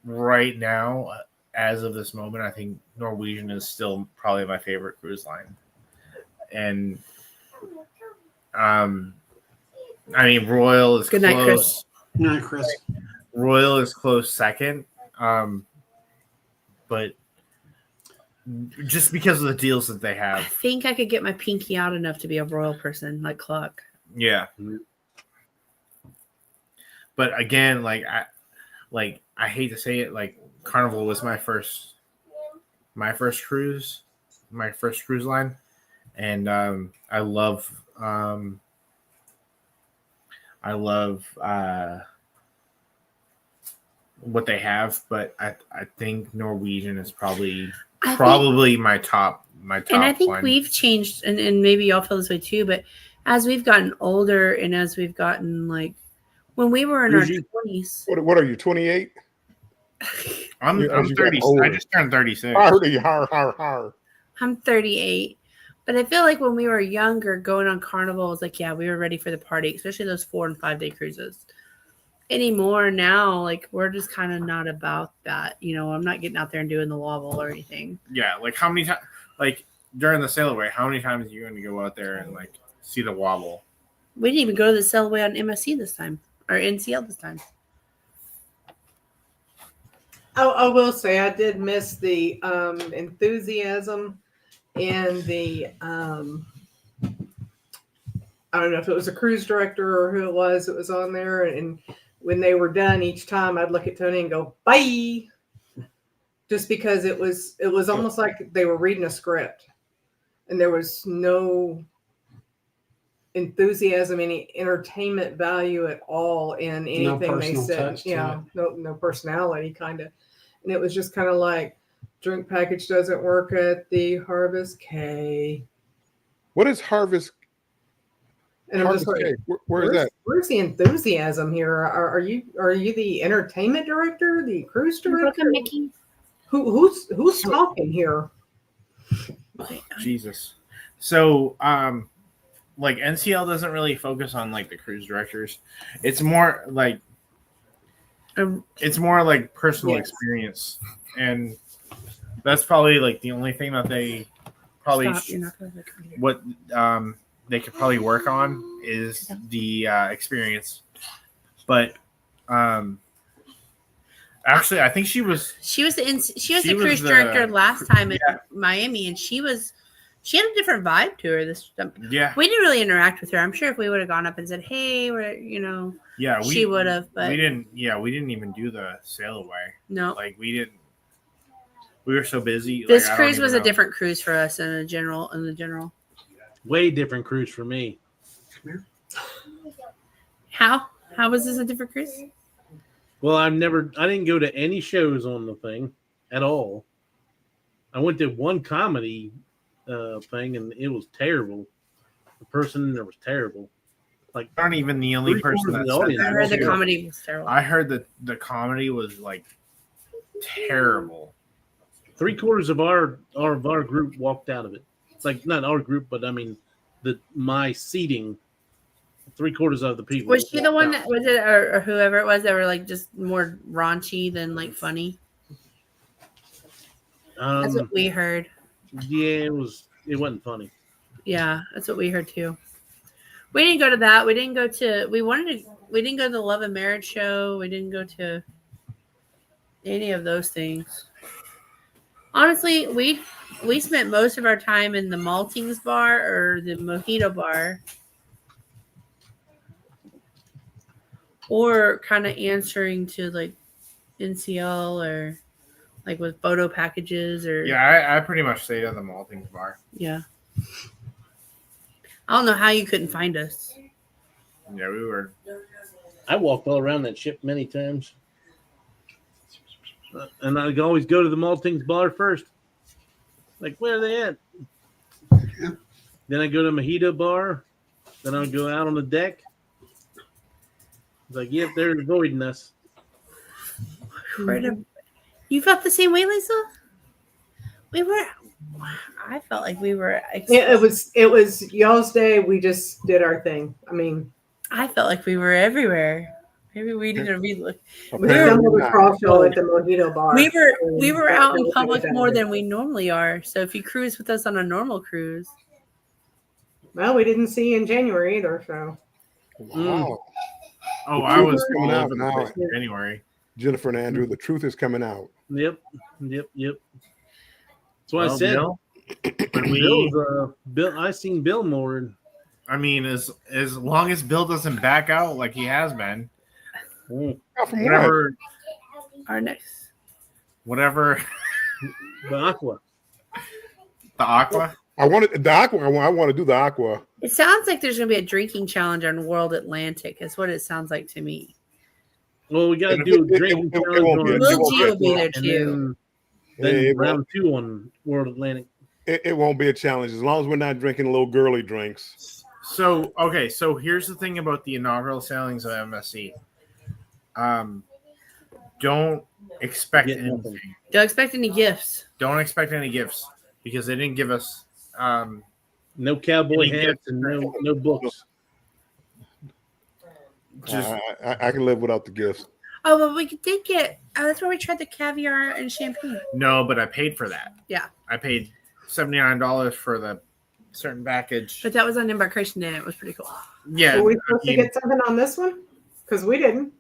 right now, as of this moment, I think Norwegian is still probably my favorite cruise line, and I mean Royal is Good close. night, Chris. Good night, Chris. Royal is close second, but just because of the deals that they have. I think I could get my pinky out enough to be a Royal person, like Cluck. Yeah. But again, I hate to say it, like Carnival was my first cruise line, and I love what they have, but I think Norwegian is probably my top. And I think one. we've changed, and maybe y'all feel this way too, but as we've gotten older and as we've gotten like when we were in our 20s. What are you, 28? I'm 30. I just turned 36. I'm 38. But I feel like when we were younger, going on Carnival was like, yeah, we were ready for the party, especially those 4 and 5 day cruises. Anymore now, like we're just kind of not about that. I'm not getting out there and doing the wobble or anything. Yeah, like how many times, like during the sail away, how many times are you going to go out there and like see the wobble? We didn't even go to the sail away on MSC this time, or NCL this time. I will say I did miss the enthusiasm and the I don't know if it was a cruise director or who it was on there, and when they were done each time I'd look at Tony and go bye, just because it was almost like they were reading a script and there was no enthusiasm, any entertainment value at all in anything they said. No personality kind of. And it was just kind of like, drink package doesn't work at the Harvest K. What is Harvest? And I'm just like, where is that? Where's the enthusiasm here? Are you the entertainment director, the cruise director? Mickey. Who's talking here? Jesus. So like NCL doesn't really focus on like the cruise directors. It's more like personal experience, and that's probably like the only thing that they probably they could probably work on is the experience. But actually, I think she was the cruise director last time in Miami, and she had a different vibe to her. We didn't really interact with her. I'm sure if we would have gone up and said, "Hey, she would have." But we didn't. Yeah, we didn't even do the sail away. No, like we didn't. We were so busy. This cruise was a different cruise for us in the general. Way different cruise for me. How was this a different cruise? Well, I didn't go to any shows on the thing at all. I went to one comedy thing, and it was terrible. The person in there was terrible. Like, aren't even the only person that said that. I heard the comedy was terrible. I heard that the comedy was like terrible. 3/4 of our group walked out of it. It's like not our group, but I mean my seating. 3/4 of the people. Was she the one that was it, or whoever it was that were like just more raunchy than like funny? That's what we heard. Yeah, it wasn't funny. Yeah, that's what we heard too. We didn't go to that. We didn't go to the Love and Marriage show. We didn't go to any of those things. Honestly, we spent most of our time in the Maltings bar or the Mojito bar, or kind of answering to like NCL or like with photo packages or. Yeah, I pretty much stayed at the Maltings bar. Yeah. I don't know how you couldn't find us. Yeah, we were. I walked all around that ship many times. And I'd always go to the Maltings bar first. Like, where are they at? Then I go to Mojito Bar. Then I'll go out on the deck. It's like, yep, they're avoiding us. You felt the same way, Lisa? We were. I felt like we were. It was y'all's day. We just did our thing. I mean, I felt like we were everywhere. Maybe we need to relook. we stumbled across y'all at the Mojito Bar. We were out in public more than we normally are. So if you cruise with us on a normal cruise. Well, we didn't see you in January either, so. Wow. Oh, I was coming out now. in January. Jennifer and Andrew, the truth is coming out. Yep. That's why I said Bill, I seen Bill more. I mean, as long as Bill doesn't back out like he has been, whatever. Our next, whatever. The Aqua. The Aqua. I wanted the Aqua. I want to do the Aqua. It sounds like there's going to be a drinking challenge on World Atlantic. Is what it sounds like to me. Well, we got to do a drinking challenge. Will G will be there too. Then round 2 on World Atlantic. It won't be a challenge as long as we're not drinking little girly drinks. So here's the thing about the inaugural sailings of MSC. Don't expect anything. Don't expect any gifts. Don't expect any gifts because they didn't give us no cowboy hats and no books. I can live without the gifts. Oh, but we did get. That's where we tried the caviar and champagne. No, but I paid for that. Yeah, I paid $79 for the certain package. But that was on Embarkation Day. It was pretty cool. Yeah. Were we supposed to get something on this one? Because we didn't.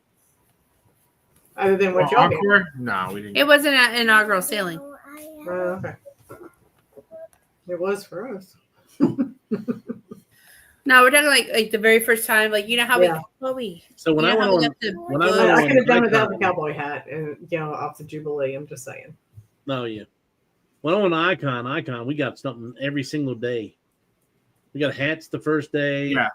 Other than what y'all Encore? No, we didn't. It wasn't an inaugural sailing. Okay. It was for us. No, we're talking like the very first time, like you know how we. So when I went on, I could have done without the cowboy hat and off the Jubilee. I'm just saying. Oh yeah. When I went on Icon, we got something every single day. We got hats the first day. Yeah.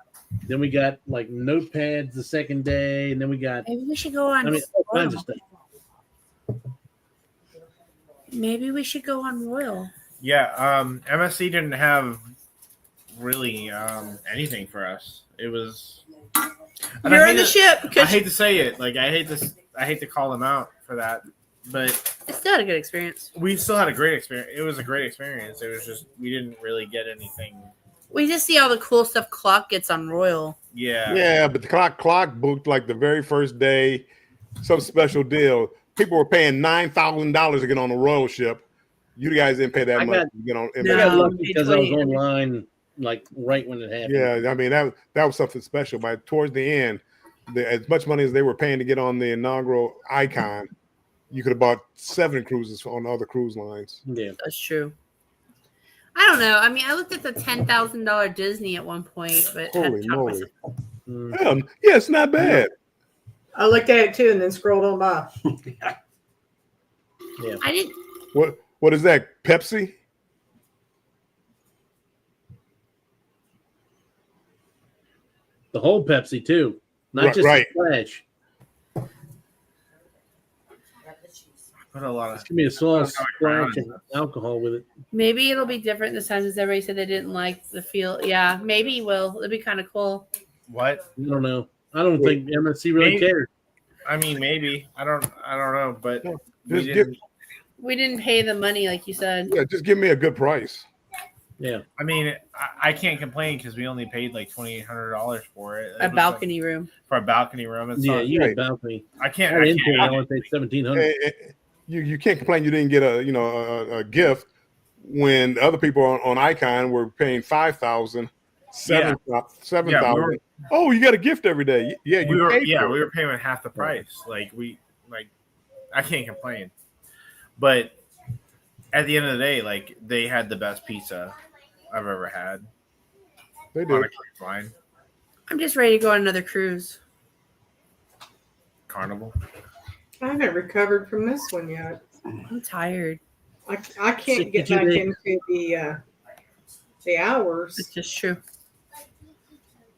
Then we got like notepads the second day, and then we got. Maybe we should go on. All kinds of stuff. Maybe we should go on Royal. Yeah. MSC didn't have really anything for us. It was. You're on the ship. I hate to say it. Like I hate to call them out for that, but it still had a good experience. We still had a great experience. It was a great experience. It was just we didn't really get anything. We just see all the cool stuff Clock gets on Royal. Yeah. Yeah, but the clock booked like the very first day, some special deal. People were paying $9,000 to get on a Royal ship. You guys didn't pay that much to get on. I got lucky because I was online like right when it happened. Yeah, I mean that was something special. But towards the end, as much money as they were paying to get on the inaugural Icon, you could have bought 7 cruises on other cruise lines. Yeah, that's true. I don't know. I mean, I looked at the $10,000 Disney at one point, but holy moly! Yeah, it's not bad. I looked at it too, and then scrolled on by. Yeah, I didn't. What is that? Pepsi? The whole Pepsi too, not just the Splash. Put a lot of. It's gonna be a small splash and alcohol with it. Maybe it'll be different this time since everybody said they didn't like the feel. Yeah, maybe it will. It'll be kind of cool. What? I don't know. I don't think MSC really cares. I mean, maybe. I don't know, but we didn't pay the money like you said. Yeah, just give me a good price. Yeah. I mean, I can't complain because we only paid like $2,800 for it. A balcony room. For a balcony room. It's yeah, not, you had balcony. I can't. I only paid $1,700. You can't complain you didn't get a gift when the other people on Icon were paying $5,000, $7,000. Oh, you got a gift every day. Yeah, we were paying half the price. I can't complain. But at the end of the day, like they had the best pizza I've ever had. They did. On a cruise line. I'm just ready to go on another cruise. Carnival. I haven't recovered from this one yet. I'm tired. I can't get back into the hours. It's just true.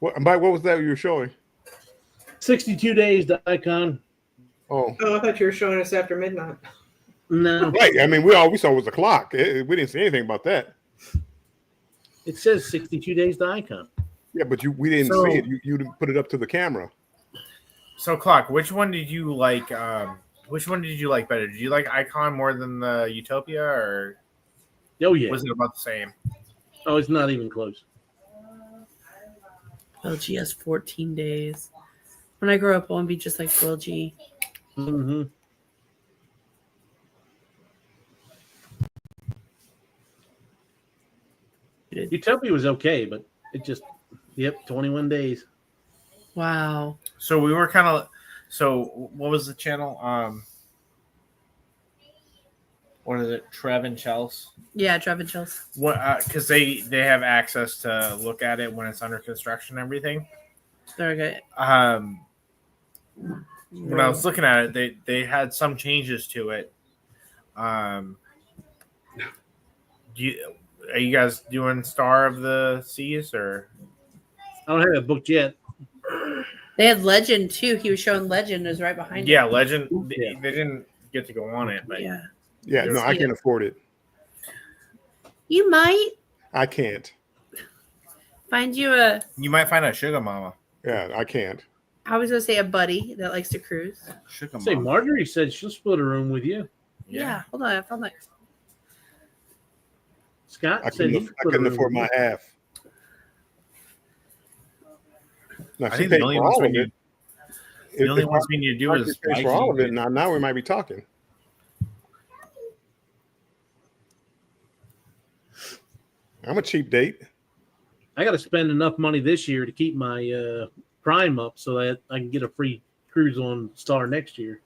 Mike, what was that you were showing? 62 days to Icon. Oh, I thought you were showing us after midnight. No. Right. I mean, all we saw was the clock. We didn't see anything about that. It says 62 days to icon. Yeah, but we didn't see it. You didn't put it up to the camera. So, Clock, which one did you like? Which one did you like better? Did you like Icon more than the Utopia, or was it about the same? Oh, it's not even close. Will G has 14 days. When I grow up, I want to be just like Will G. Mm-hmm. Utopia was okay, but it just 21 days. Wow. So we were kind of. So what was the channel? What is it? Trev and Chels? Yeah, Trev and Chels. What? Because they have access to look at it when it's under construction and everything. Okay. When I was looking at it, they had some changes to it. Are you guys doing Star of the Seas, or? I don't have it booked yet. They had Legend too. He was showing Legend is right behind. Yeah, Legend. They didn't get to go on it, but yeah. Yeah, no, I can't afford it. You might. I can't. Find you a. You might find a sugar mama. Yeah, I can't. I was gonna say a buddy that likes to cruise. Sugar Say mama. Marjorie said she'll split a room with you. Yeah. Hold on, I found that. Scott I said couldn't afford my half. No, I think the only ones we need. The only ones we need to do is pay for all of it. Now we might be talking. I'm a cheap date. I got to spend enough money this year to keep my Prime up so that I can get a free cruise on Star next year.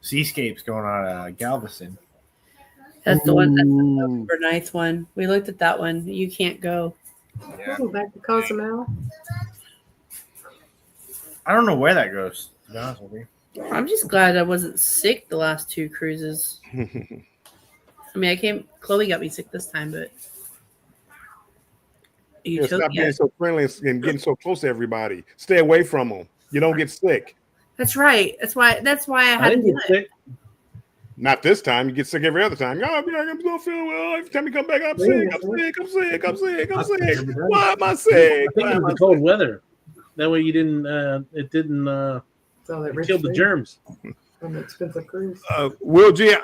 Seascape's going on Galveston. That's the one. That's the November 9th one. We looked at that one. You can't go. Yeah. Go back to Cozumel. I don't know where that goes, to be honest with you. I'm just glad I wasn't sick the last two cruises. I mean, Chloe got me sick this time, but Stop being so friendly and getting so close to everybody. Stay away from them. You don't get sick. That's right. That's why I had to do it. Not this time. You get sick every other time. Oh, I'm not feeling well. Every time you come back, I'm sick. I'm sick. Why am I sick? I think it was the cold weather. That way you didn't. It didn't. It killed the germs. An expensive cruise. Will G,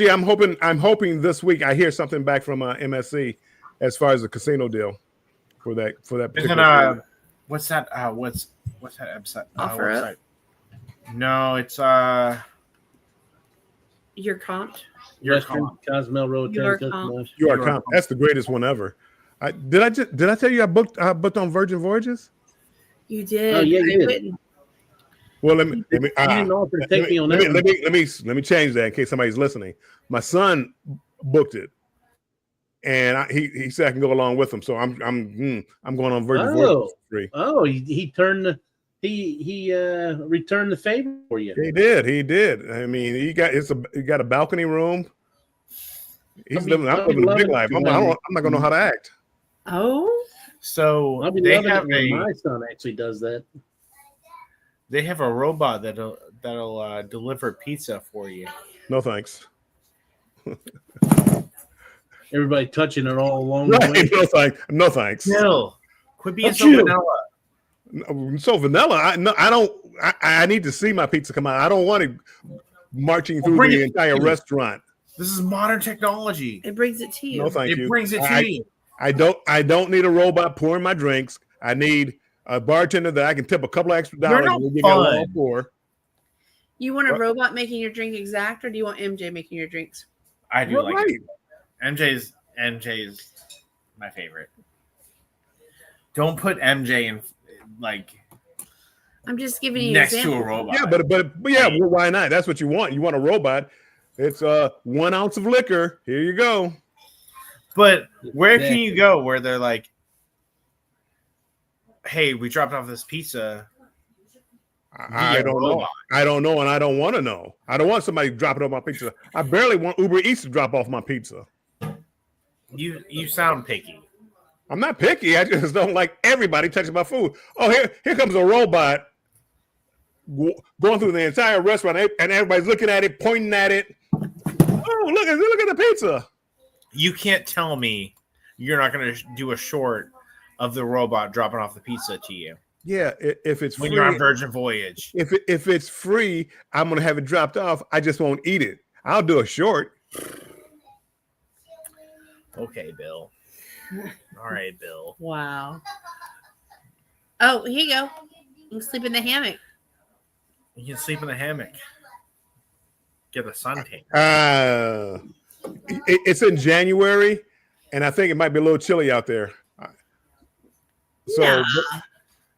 I'm hoping this week I hear something back from MSC as far as the casino deal for that particular. What's that? What's that website? Offer Up? No, it's Your Comp. Cozumel Road. Your Comp. Your Comp. That's the greatest one ever. Did I tell you I booked on Virgin Voyages? You did. Oh yeah, you did. Well, let me take me on that. Let me change that in case somebody's listening. My son booked it, and he said I can go along with him. So I'm going on Virgin Voyages for free. Oh, he returned the favor for you. He did. I mean, he got a balcony room. I'm living a big life. I'm not gonna know how to act. Oh, so my son actually does that. They have a robot that'll deliver pizza for you. No thanks. Everybody touching it all along the way. No thanks. Bill, quit being so vanilla. So vanilla. I don't. I need to see my pizza come out. I don't want it marching through the entire restaurant. This is modern technology. It brings it to you. No, thank you. It brings it to you. I don't need a robot pouring my drinks. I need a bartender that I can tip a couple of extra dollars. You want a robot making your drink exact, or do you want MJ making your drinks? I do like it. MJ's my favorite. Don't put MJ in I'm just giving you next to a robot. Yeah, but well, why not? That's what you want. You want a robot. It's 1 ounce of liquor. Here you go. But where can you go where they're like, hey, we dropped off this pizza. I don't know. I don't know, and I don't want to know. I don't want somebody dropping off my pizza. I barely want Uber Eats to drop off my pizza. You sound picky. I'm not picky. I just don't like everybody touching my food. Oh, here comes a robot going through the entire restaurant, and everybody's looking at it, pointing at it. Oh, look at the pizza. You can't tell me you're not going to do a short of the robot dropping off the pizza to you. Yeah, if it's when free, you're on Virgin Voyage. If it's free, I'm going to have it dropped off. I just won't eat it. I'll do a short. Okay, Bill. All right, Bill. Wow. Oh, here you go. You can sleep in the hammock. You can sleep in the hammock. Get a suntan. It's in January, and I think it might be a little chilly out there. So, yeah.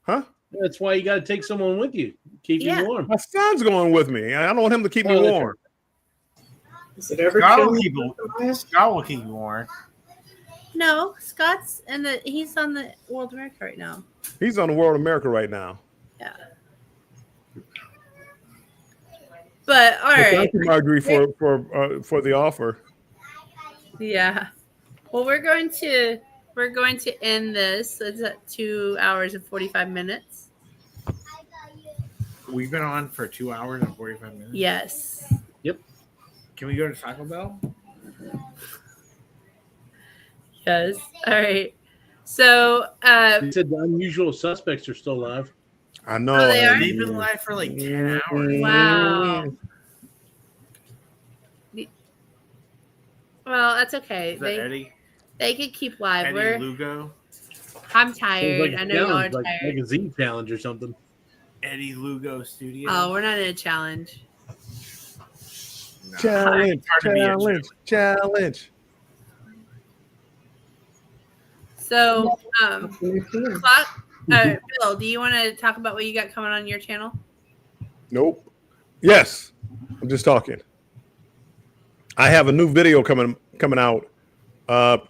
Huh? That's why you got to take someone with you. Keep you warm. My son's going with me. I don't want him to keep me warm. Is it ever Scott will keep you warm. No, Scott's he's on the World America right now. He's on the World America right now. Yeah. But all right. Thank you, Marjorie, for the offer. Yeah. Well, we're going to end this. It's at 2 hours and 45 minutes. We've been on for 2 hours and 45 minutes. Yes. Yep. Can we go to Taco Bell? Yes. All right. So you said the unusual suspects are still alive. I know. Oh, they are? They've been alive for like 10 hours. Wow. Well, that's okay. They could keep live. Eddie Lugo. I'm tired. I know y'all are tired. Like a Z challenge or something. Eddie Lugo Studio. Oh, we're not in a challenge. No. Challenge. So, Bill, do you want to talk about what you got coming on your channel? Nope. Yes, I'm just talking. I have a new video coming out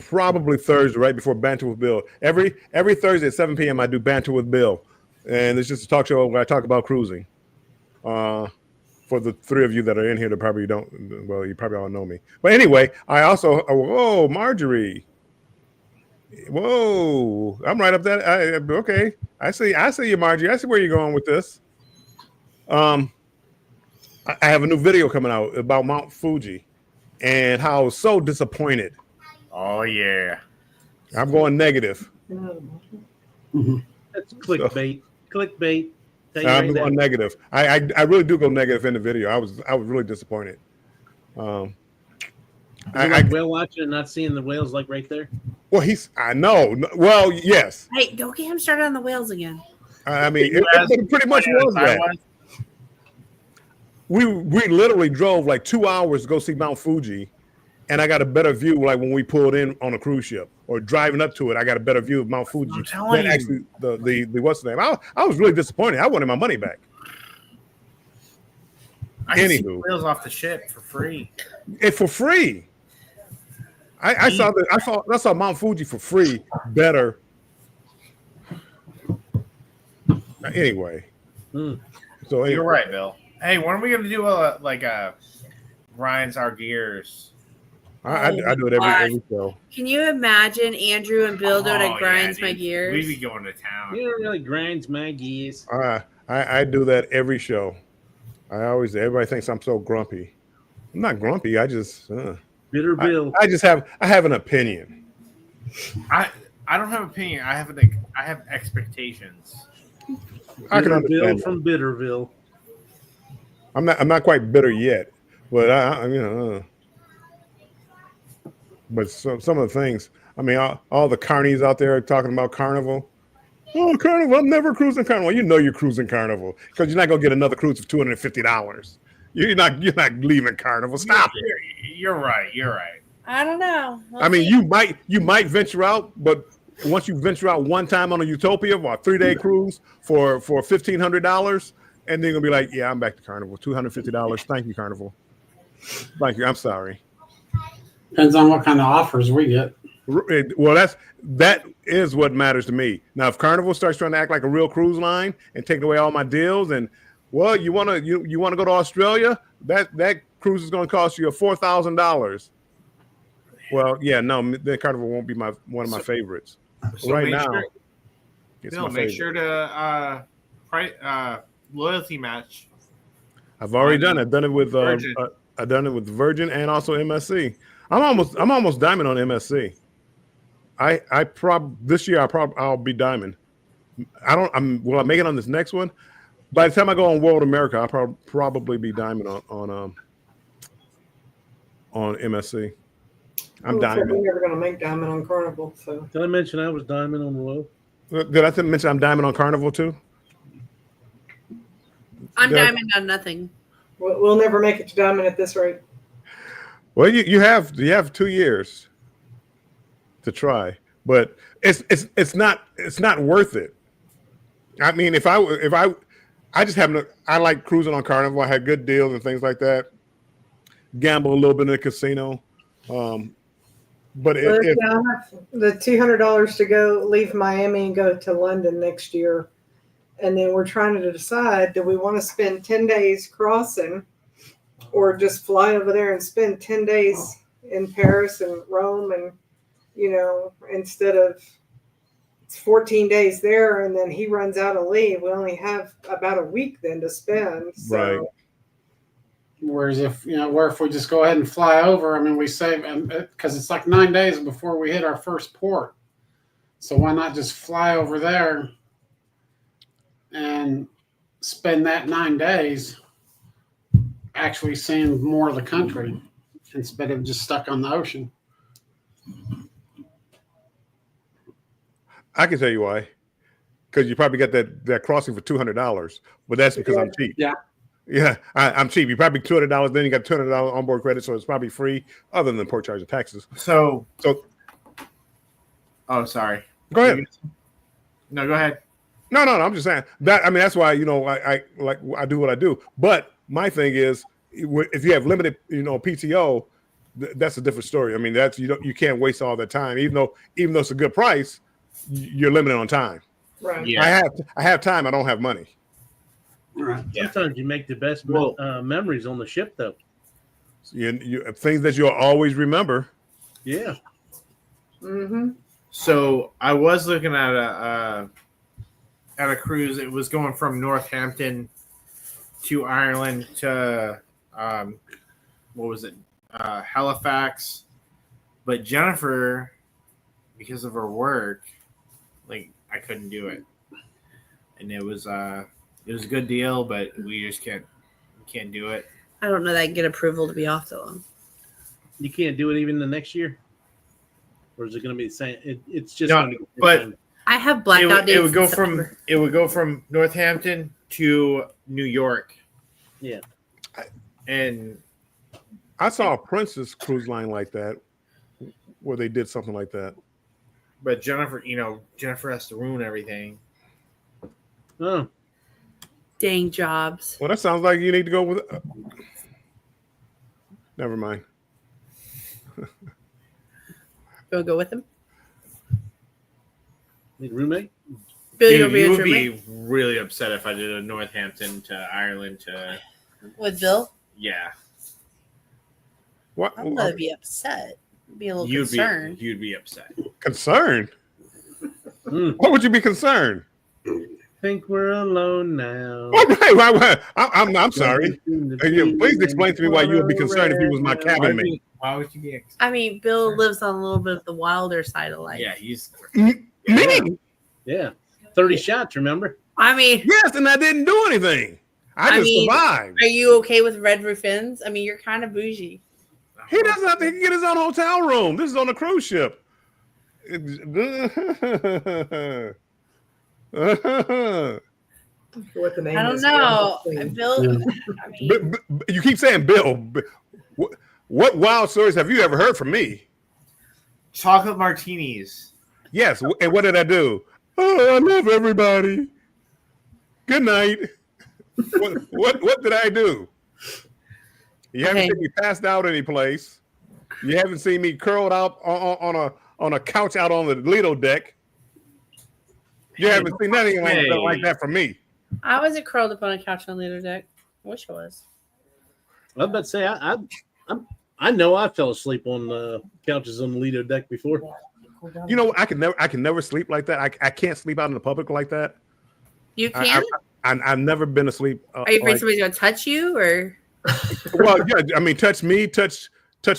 probably Thursday, right before Banter with Bill. Every Thursday at 7 p.m. I do Banter with Bill, and it's just a talk show where I talk about cruising. For the three of you that are in here that probably don't, well, you probably all know me. But anyway, I also, whoa, Marjorie. Whoa, I'm right up there. Okay, I see you, Marjorie. I see where you're going with this. I have a new video coming out about Mount Fuji and how I was so disappointed. Oh yeah, I'm going negative. That's clickbait. Clickbait. I'm going negative. I really do go negative in the video. I was really disappointed. Like whale watching and not seeing the whales like right there. Well, I know. Well, yes. Hey, don't get him started on the whales again. I mean, it pretty much was that. We literally drove like 2 hours to go see Mount Fuji, and I got a better view like when we pulled in on a cruise ship or driving up to it. I got a better view of Mount Fuji than actually the what's the name. I was really disappointed. I wanted my money back. I see whales off the ship for free. For free. I saw Mount Fuji for free better. Anyway. So anyway. You're right, Bill. Hey, when are we gonna do a Ryan's Our Gears? I do it every show. Can you imagine Andrew and Bill doing a Grinds My Gears? We'd be going to town. Yeah, really grinds my gears. I do that every show. Everybody thinks I'm so grumpy. I'm not grumpy. I just bitter Bill. I have an opinion. I don't have an opinion. I have expectations. I can understand Bill from Bitterville. I'm not quite bitter yet, but but some of the things. I mean, all the carnies out there talking about Carnival. Oh, Carnival! I'm never cruising Carnival. You know you're cruising Carnival because you're not gonna get another cruise for $250. You're not leaving Carnival. Stop it. You're right. I don't know. I mean, you might venture out, but once you venture out one time on a Utopia or a 3-day cruise for $1,500, and then you're gonna be like, yeah, I'm back to Carnival. $250. Thank you, Carnival. Thank you. I'm sorry. Depends on what kind of offers we get. Well, that is what matters to me. Now, if Carnival starts trying to act like a real cruise line and take away all my deals, and well, you want to go to Australia, that cruise is going to cost you $4,000. Well, yeah, no, then Carnival won't be one of my favorites. So right now, Bill, make sure to loyalty match. I've already done it. I've done it with Virgin. I've done it with Virgin and also MSC. I'm almost diamond on MSC. This year I'll be diamond. Will I make it on this next one? By the time I go on World America, I'll probably be diamond on MSC. I'm diamond. We're never gonna make diamond on Carnival. So Did I mention I was diamond on the low? Did I mention I'm diamond on Carnival too? I'm diamond on nothing. we'll never make it to diamond at this rate. Well, you have 2 years to try, but it's not worth it. I mean, if I just happen to, I like cruising on Carnival. I had good deals and things like that. Gamble a little bit in the casino, but if I have the $200 to go leave Miami and go to London next year, and then we're trying to decide: do we want to spend 10 days crossing, or just fly over there and spend 10 days in Paris and Rome, and instead of it's 14 days there, and then he runs out of leave. We only have about a week then to spend. So. Right. Whereas if we just go ahead and fly over, I mean, we save, because it's like 9 days before we hit our first port. So why not just fly over there and spend that 9 days actually seeing more of the country instead of just stuck on the ocean? I can tell you why. Because you probably got that crossing for $200, but that's because I'm cheap. Yeah, I'm cheap. You probably $200. Then you got $200 onboard credit, so it's probably free, other than port charge and taxes. So. Oh, sorry. Go ahead. No, go ahead. No. I'm just saying that. I mean, that's why I do what I do. But my thing is, if you have limited PTO, that's a different story. I mean, that's you can't waste all that time. Even though it's a good price, you're limited on time. Right. Yeah. I have time. I don't have money. Right. Sometimes you make the best memories on the ship, though. You things that you'll always remember. Yeah. Mm-hmm. So I was looking at a cruise. It was going from Northampton to Ireland to what was it? Halifax. But Jennifer, because of her work, I couldn't do it, and it was a good deal, but we just can't do it. I don't know that I can get approval to be off so long. You can't do it even the next year? Or is it going to be the same? It's just no, but I have blackout dates. It would go from Northampton to New York. Yeah. And I saw a Princess cruise line like that, where they did something like that. But Jennifer has to ruin everything. Oh. Dang jobs. Well, that sounds like you need to go with. Never mind. You'll go with him? Need a roommate? Bill, Dude, you'll be you a would roommate? be really upset if I did a Northampton to Ireland to. With Bill? Yeah. What? I'm going to be upset. Be a little concerned. You'd be upset. Concerned? What would you be concerned? Think we're alone now. Right. I'm sorry. Please explain to me why you would be concerned if he was my cabin mate. Why would you be upset? I mean, Bill lives on a little bit of the wilder side of life. Yeah, he's Me? Yeah. 30 shots, remember? I mean, Yes, and I didn't do anything. I just survived. Are you okay with Red Roof Inns? I mean, you're kind of bougie. He doesn't have to get his own hotel room. This is on a cruise ship. What the name I don't is. know. Bill, I mean, You keep saying Bill. What wild stories have you ever heard from me? chocolate martinis. Yes, and what did I do? Oh, I love everybody. Good night. What did I do? You haven't seen me passed out any place. You haven't seen me curled out on a couch out on the Lido deck. You haven't seen anything like that from me. I wasn't curled up on a couch on the other deck. I wish I was. I was about to say, I know I fell asleep on couches on the Lido deck before. You know, I can never sleep like that. I can't sleep out in the public like that. You can? I've never been asleep. Are you afraid somebody's gonna touch you or? Well, yeah. I mean, touch me, touch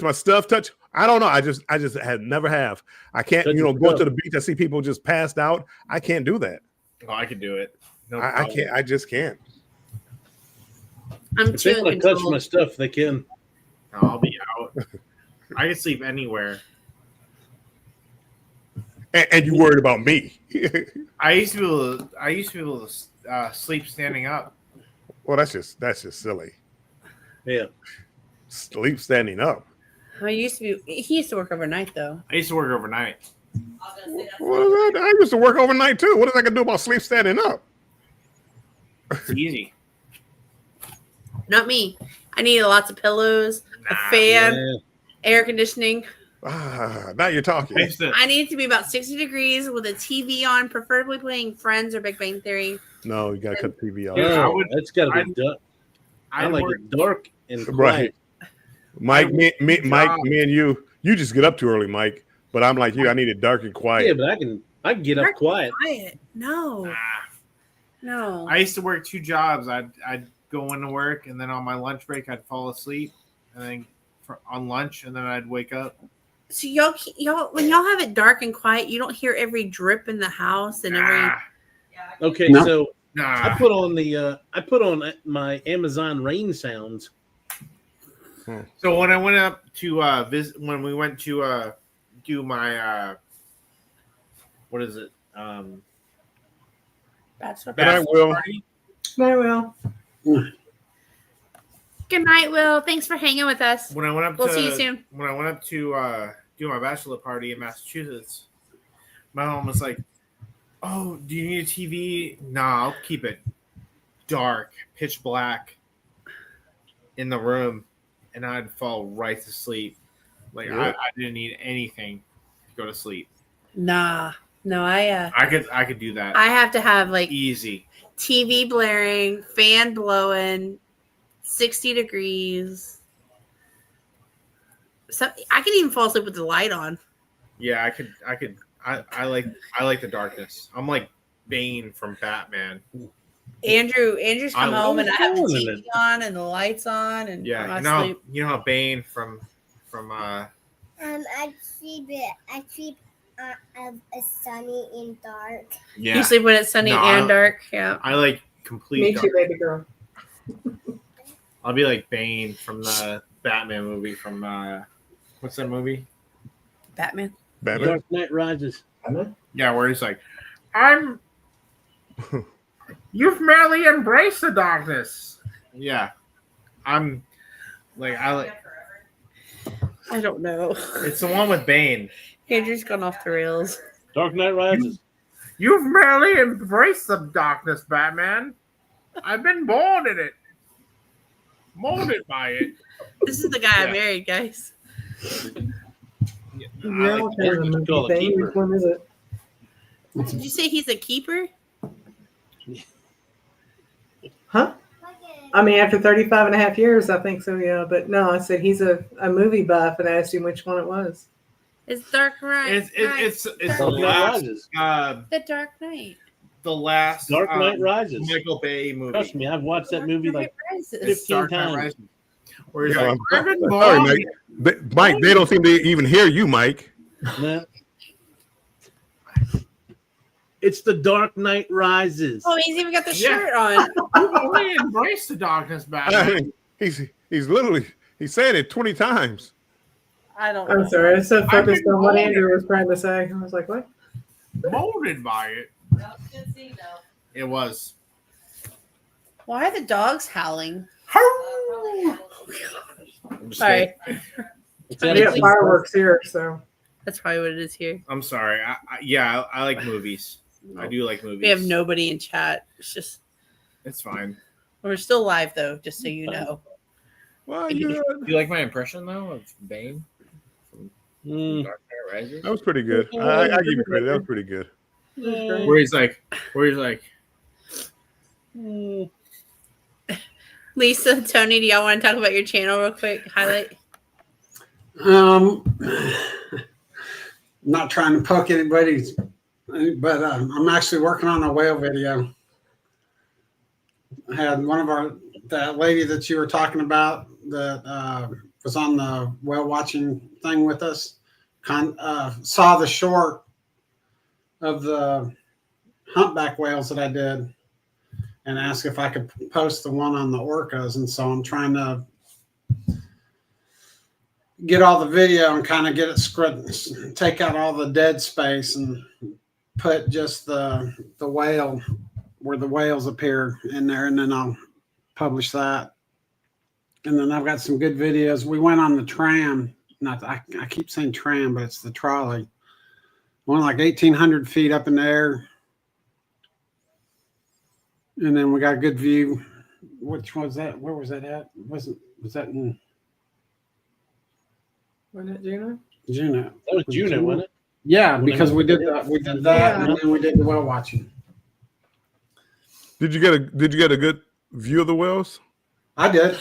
my stuff, touch. I don't know. I just had never have. I can't. Go to the beach. I see people just passed out. I can't do that. Oh, I can do it. No, I can't. I just can't. I'm if they want to touch my stuff, they can. No, I'll be out. I can sleep anywhere. And you worried about me? I used to be able to sleep standing up. Well, that's just silly. Yeah. Sleep standing up. He used to work overnight though. I used to work overnight. Well, I used to work overnight too. What is I gonna do about sleep standing up? It's easy. Not me. I need lots of pillows, a fan, air conditioning. Now you're talking. I need it to be about 60 degrees with a TV on, preferably playing Friends or Big Bang Theory. No, you gotta cut the TV off. Yeah, it's gotta be dark. I like it dark and quiet. Right. Mike, me and you just get up too early, Mike. But I'm like you, I need it dark and quiet. Yeah, but I can get up quiet. No. No. I used to work 2 jobs. I'd go into work, and then on my lunch break, I'd fall asleep, and then on lunch, and then I'd wake up. So y'all, when y'all have it dark and quiet, you don't hear every drip in the house and every. Okay, so I put on my Amazon rain sounds. So when I went up to visit, when we went to do my what is it? Bachelor party. I will. Good night, Will. Thanks for hanging with us. When I went up, we'll see you soon. When I went up to do my bachelor party in Massachusetts, my mom was like, "Oh, do you need a TV?" Nah, I'll keep it dark, pitch black in the room, and I'd fall right to sleep. Like I didn't need anything to go to sleep. Nah, no, I could do that. I have to have like easy TV blaring, fan blowing, 60 degrees. So I can even fall asleep with the light on. Yeah, I could. I like the darkness. I'm like Bane from Batman. Andrew's come home and I have the TV on and the lights on and yeah, you know how Bane from I sleep sunny and dark. Yeah, you sleep when it's sunny and dark. Yeah, I like complete. Me too, baby girl. I'll be like Bane from the Batman movie from what's that movie? Batman. Dark Knight Rises. Yeah, where he's like, you've merely embraced the darkness. Yeah, I'm like I don't know. It's the one with Bane. Andrew's gone off the rails. Dark Knight Rises. You've merely embraced the darkness, Batman. I've been born in it. Molded by it. This is the guy I married, guys. Which one is it? Did you say he's a keeper? Huh? I mean, after 35 and a half years, I think so, yeah. But no, I said he's a movie buff, and I asked him which one it was. It's Dark Knight. It's the last. The Dark Knight. The last Dark Knight Rises. Michael Bay movie. Trust me, I've watched that movie like 15 times. Where he's like, sorry, Mike, they don't seem to even hear you, Mike. Nah. It's the Dark Knight Rises. Oh, he's even got the shirt on. He embraced the darkness, Batman. He's literally said it 20 times. I'm sorry. I was so focused on what Andrew was trying to say. I was like, what? Molded by it. It was. Why are the dogs howling? Sorry. We got fireworks here, so. That's probably what it is here. I'm sorry. I like movies. No. I do like movies. We have nobody in chat. It's fine. We're still live though, just so you know. Well, do you like my impression though of Bane from Dark Knight Rises? That was pretty good. I give you credit. That was pretty good. Where he's like. Lisa, Tony, do y'all want to talk about your channel real quick? Highlight. Not trying to poke anybody's, but I'm actually working on a whale video. had that lady that you were talking about that was on the whale watching thing with us, saw the short of the humpback whales that I did and asked if I could post the one on the orcas. And so I'm trying to get all the video and kind of get it scripted, take out all the dead space and put just the whale where the whales appear in there, and then I'll publish that. And then I've got some good videos. We went on the tram. I keep saying tram, but it's the trolley. Went like 1,800 feet up in the air. And then we got a good view. Which was that? Where was that at? Was that in? Wasn't it Juneau? Juneau. That was Juneau, wasn't it? Yeah, because we did that, and then we did the whale watching. Did you get a good view of the whales? I did.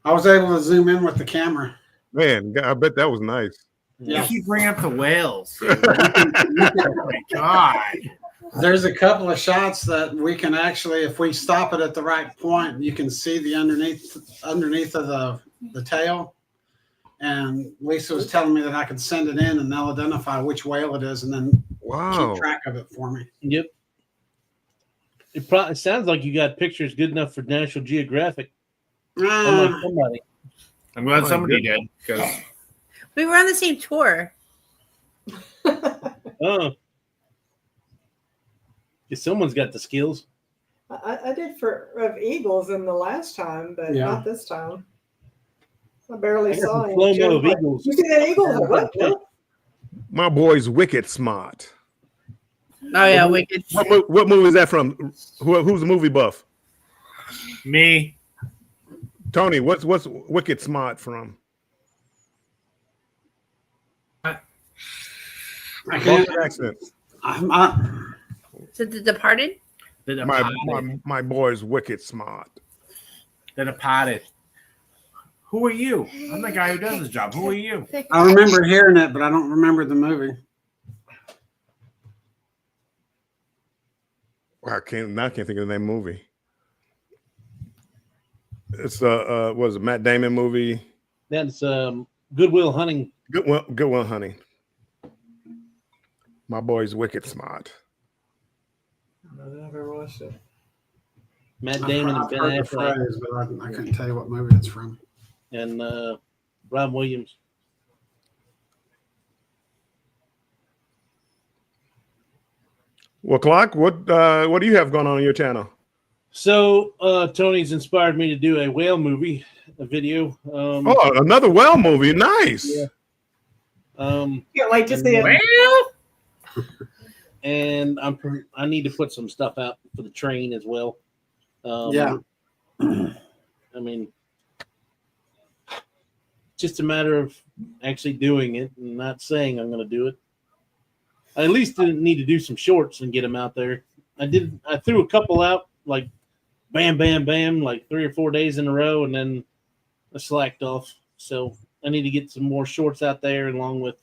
I was able to zoom in with the camera. Man, I bet that was nice. Yeah, you keep bringing up the whales. Oh my God. There's a couple of shots that we can actually, if we stop it at the right point, you can see the underneath of the tail. And Lisa was telling me that I could send it in and they'll identify which whale it is and then keep track of it for me. Yep. It sounds like you got pictures good enough for National Geographic. Unlike somebody. I'm glad somebody did, because we were on the same tour. Oh. Someone's got the skills. I did of eagles in the last time, but not this time. I barely saw any. Slow-mo of eagles. You see that eagle? What? My boy's wicked smart. Oh yeah, wicked. What movie is that from? Who's the movie buff? Me. Tony, what's Wicked Smart from? I can't accent. Is it The Departed? My boy's wicked smart. The Departed. Who are you? I'm the guy who does this job. Who are you? I remember hearing it, but I don't remember the movie. I can't think of the name of the movie. It's was a Matt Damon movie. That's Good Will Hunting. Good Will Hunting. My boy's wicked smart. I've never watched it. Matt Damon and Ben Affleck. But I couldn't tell you what movie it's from. And Rob Williams. Well, Clark, what do you have going on your channel? So Tony's inspired me to do a whale movie, a video. Another whale movie, nice. Yeah. Yeah, like just the whale. And I need to put some stuff out for the train as well. Yeah. I mean, just a matter of actually doing it and not saying I'm going to do it. I at least didn't need to do some shorts and get them out there. I threw a couple out, like bam, bam, bam, like 3 or 4 days in a row, and then I slacked off. So I need to get some more shorts out there, along with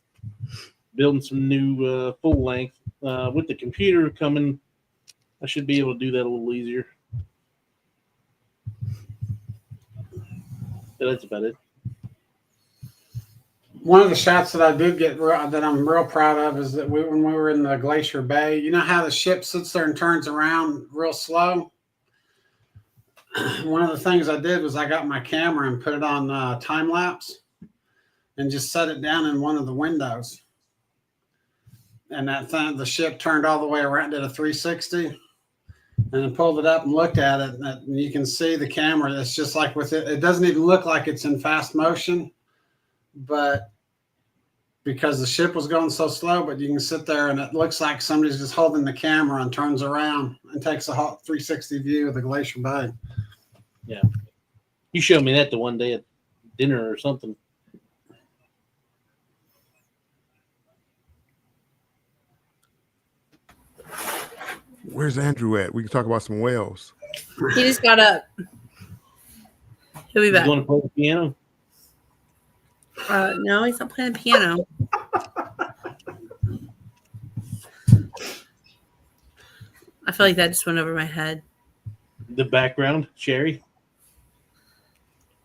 building some new full length. With the computer coming, I should be able to do that a little easier. But that's about it. One of the shots that I did get that I'm real proud of is that when we were in the Glacier Bay, you know how the ship sits there and turns around real slow? One of the things I did was I got my camera and put it on time lapse and just set it down in one of the windows. And the ship turned all the way around, did a 360, and then pulled it up and looked at it. And you can see the camera. It's just like with it. It doesn't even look like it's in fast motion, but because the ship was going so slow, but you can sit there and it looks like somebody's just holding the camera and turns around and takes a 360 view of the Glacier Bay. Yeah. You showed me that the one day at dinner or something. Where's Andrew at? We can talk about some whales. He just got up. He'll be back. You want to play the piano? No, he's not playing the piano. I feel like that just went over my head. The background, Sherry.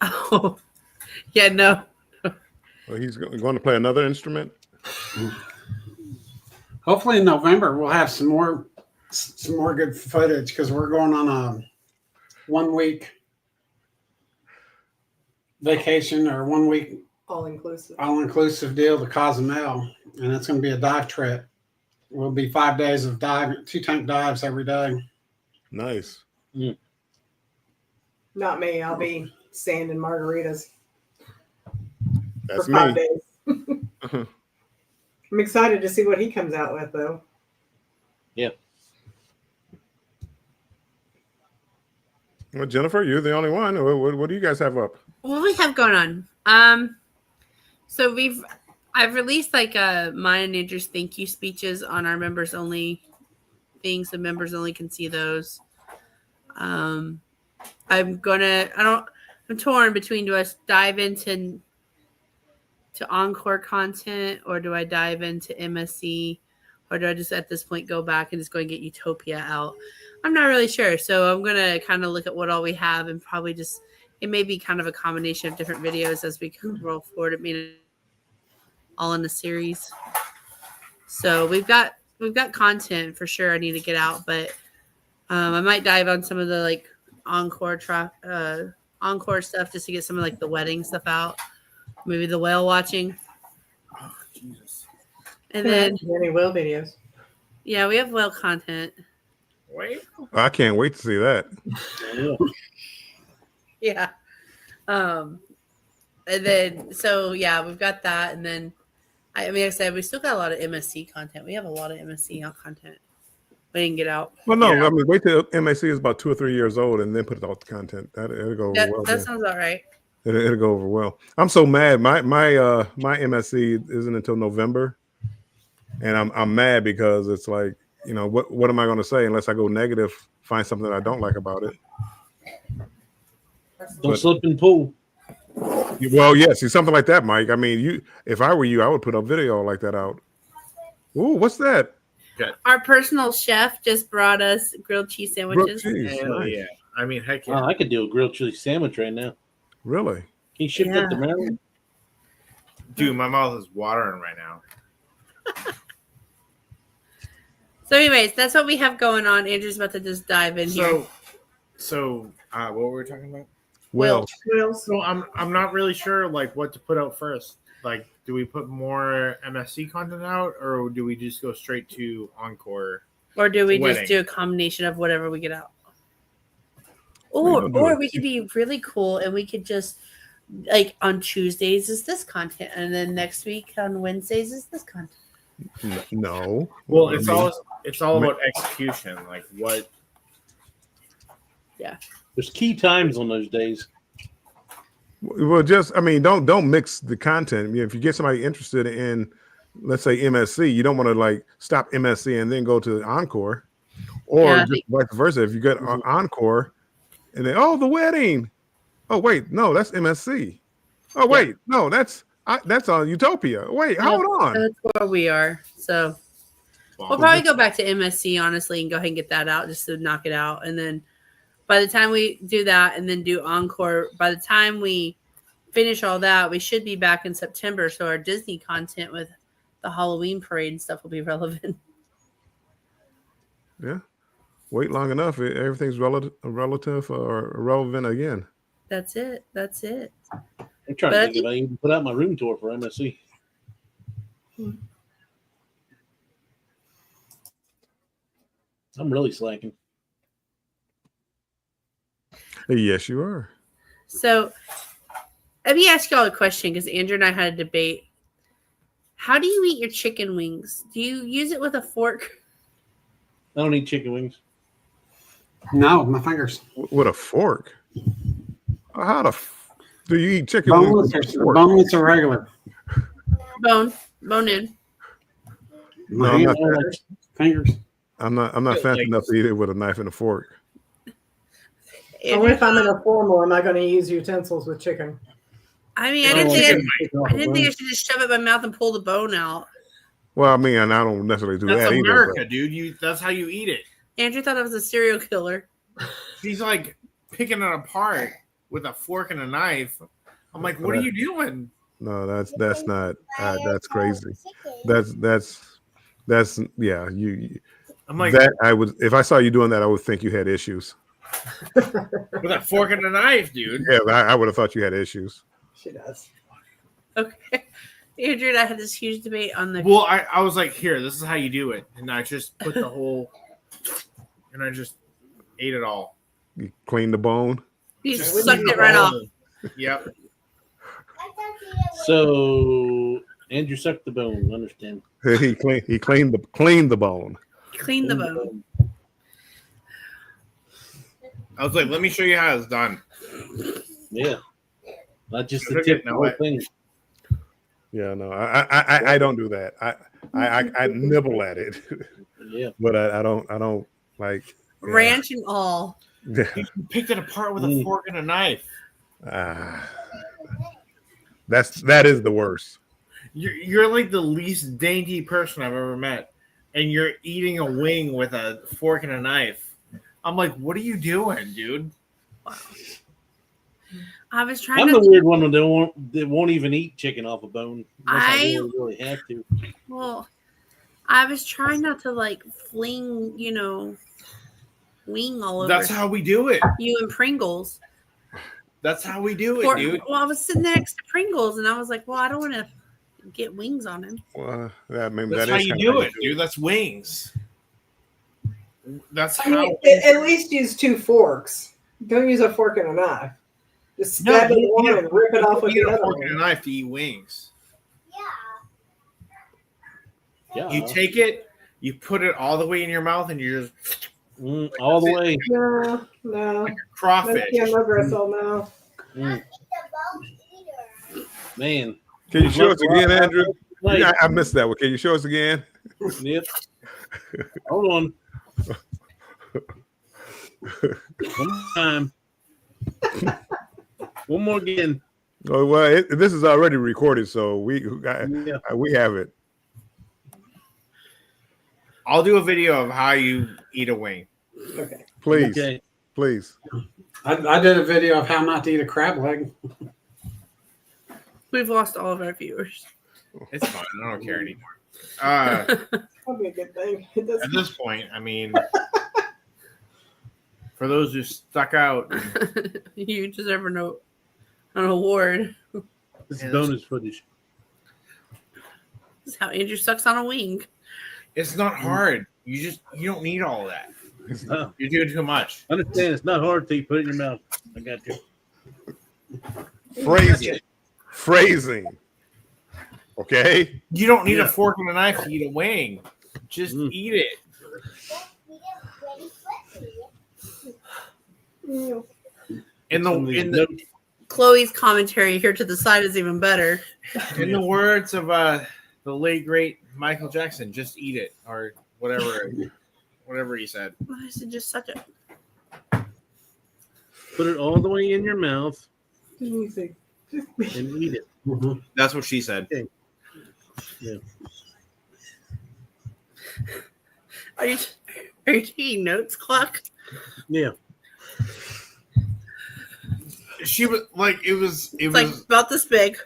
Oh, yeah, no. Well, he's going to play another instrument. Hopefully in November we'll have some more good footage because we're going on a 1 week vacation or 1 week All inclusive deal to Cozumel, and it's going to be a dive trip. We'll be 5 days of dive, 2 tank dives every day. Nice. Not me. I'll be sanding margaritas That's for 5 me. days. I'm excited to see what he comes out with, though. Yeah. Well, Jennifer, you're the only one. What do you guys have up? What we have going on? So I've released like mine and Andrew's thank you speeches on our members only thing, so members only can see those. I'm torn between, do I dive into Encore content, or do I dive into MSC, or do I just at this point go back and just go and get Utopia out? I'm not really sure. So I'm going to kind of look at what all we have and probably just, it may be kind of a combination of different videos as we roll forward. It may all in the series. So we've got content for sure I need to get out, but I might dive on some of the like Encore stuff just to get some of like the wedding stuff out. Maybe the whale watching. Oh, Jesus. And then any whale videos. Yeah, we have whale content. Wait. I can't wait to see that. Yeah. And then so yeah, we've got that, and then I mean, like I said, we still got a lot of MSC content. We have a lot of MSC content we didn't get out. Well, no, I mean, wait till MSC is about 2 or 3 years old and then put out the content. It'll go over well. That sounds all right. It'll go over well. I'm so mad. My MSC isn't until November, and I'm mad because it's like, you know, what am I going to say unless I go negative, find something I don't like about it? Don't slip in the pool. Well, yes, see, something like that, Mike. I mean, if I were you, I would put a video like that out. Ooh, what's that? Our personal chef just brought us grilled cheese sandwiches. Hell yeah. I mean, heck yeah. Oh, I could do a grilled cheese sandwich right now. Really? Can you ship that to Maryland? Dude, my mouth is watering right now. So anyways, that's what we have going on. Andrew's about to just dive in here. So what were we talking about? Well, so I'm not really sure like what to put out first. Like, do we put more MSC content out, or do we just go straight to Encore? Or do we just do a combination of whatever we get out? Or we could be really cool and we could just, like, on Tuesdays is this content, and then next week on Wednesdays is this content. No. Well, it's all about execution. Like what? Yeah. There's key times on those days. Well, just, I mean, don't mix the content. I mean, if you get somebody interested in, let's say, MSC, you don't want to like stop MSC and then go to Encore, or just vice versa. If you get Encore and then, oh, the wedding. Oh, wait, no, that's MSC. Oh, wait, no, that's on Utopia. Wait, hold on. That's where we are. So we'll probably go back to MSC, honestly, and go ahead and get that out just to knock it out. And then by the time we do that and then do Encore, by the time we finish all that, we should be back in September. So our Disney content with the Halloween parade and stuff will be relevant. Yeah. Wait long enough. Everything's relative or irrelevant again. That's it. I'm trying to think if I even put out my room tour for MSC. I'm really slacking. Yes, you are. So let me ask y'all a question, because Andrew and I had a debate. How do you eat your chicken wings? Do you use it with a fork? I don't eat chicken wings. No, with my fingers. With a fork? Do you eat chicken boneless wings? Boneless or regular? Bone in. No, I'm not fingers. I'm not fancy enough to eat it with a knife and a fork. So if I'm in a formal, am I going to use utensils with chicken? I mean, I didn't think I should just shove it in my mouth and pull the bone out. Well, I mean, and I don't necessarily do that's that America, either. Dude. That's how you eat it. Andrew thought I was a serial killer. She's like picking it apart with a fork and a knife. I'm like, what are you doing? No, that's not. That's crazy. That's yeah. I'm like that. I would if I saw you doing that, I would think you had issues. with a fork and a knife, dude. Yeah, I would have thought you had issues. She does. Okay. Andrew and I had this huge debate on the. Well, I was like, here, this is how you do it, and I just put the whole, and I just ate it all. You clean the bone. You sucked it right off. Yep. So Andrew sucked the bone. Understand? He cleaned the bone. Clean the bone. I was like, let me show you how it's done. Yeah. Not just the tip. The whole thing. Yeah, no, I don't do that. I nibble at it. Yeah, but I don't like ranch and all. Yeah. You picked it apart with a fork and a knife. That is the worst. You're like the least dainty person I've ever met, and you're eating a wing with a fork and a knife. I'm like, what are you doing, dude? Wow. I was trying. I'm the weird one that won't even eat chicken off a bone. I really have to. Well, I was trying not to like fling, wing all over. That's how we do it. You and Pringles. That's how we do it, dude. Well, I was sitting next to Pringles, and I was like, well, I don't want to get wings on him. Well, that's how you do it, dude. That's wings. That's how. At least use 2 forks. Don't use a fork and a knife. Just stab it one and rip it off with the other fork one. and a knife to eat wings. Yeah. You take it, you put it all the way in your mouth, and you just all the way. No. Like a crawfish. No gristle, no. Man. Can you show us again, Andrew? I missed that one. Can you show us again? Yep. Hold on. One more time. One more again. Oh well, this is already recorded, so we have it. I'll do a video of how you eat a wing. Okay. Please. Okay. Please. I did a video of how not to eat a crab leg. We've lost all of our viewers. It's fine. I don't care anymore. That'd be a good thing. At this point, I mean, for those who stuck out, you deserve an award. This is bonus footage. This is how Andrew sucks on a wing. It's not hard. You don't need all of that. You're doing too much. Understand? It's not hard till you put it in your mouth. I got you. Phrasing. Okay. You don't need a fork and a knife to eat a wing. Just eat it. In the Chloe's commentary here to the side is even better. In the words of the late great Michael Jackson, just eat it or whatever he said. I said just suck it. Put it all the way in your mouth Easy. and eat it. That's what she said. Okay. Yeah. Are you taking notes, Clock? Yeah. She was like, it was like about this big.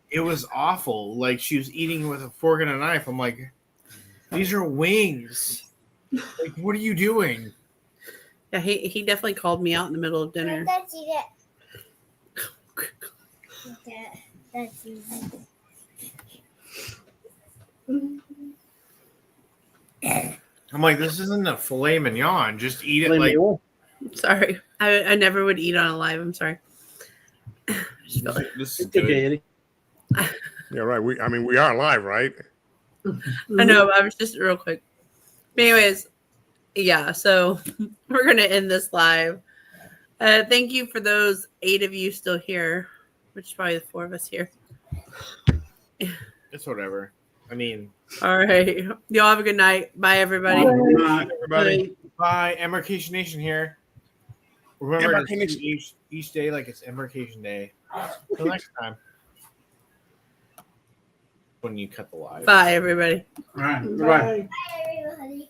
It was awful. Like she was eating with a fork and a knife. I'm like, these are wings. Like, what are you doing? Yeah, he definitely called me out in the middle of dinner. That's easy. I'm like, this isn't a filet mignon. Just eat it like. Sorry, I never would eat on a live. I'm sorry. This is good. Okay, Eddie. Yeah, right. We are live, right? I know, but I was just real quick. But anyways, yeah, so we're going to end this live. Thank you for those 8 of you still here, which is probably the 4 of us here. It's whatever. I mean. All right. Y'all have a good night. Bye, everybody. Bye, everybody. Bye. Embarkation Nation here. Remember to each day like it's Embarkation Day. Till next time. When you cut the live. Bye, everybody. All right. Bye. Bye, everybody.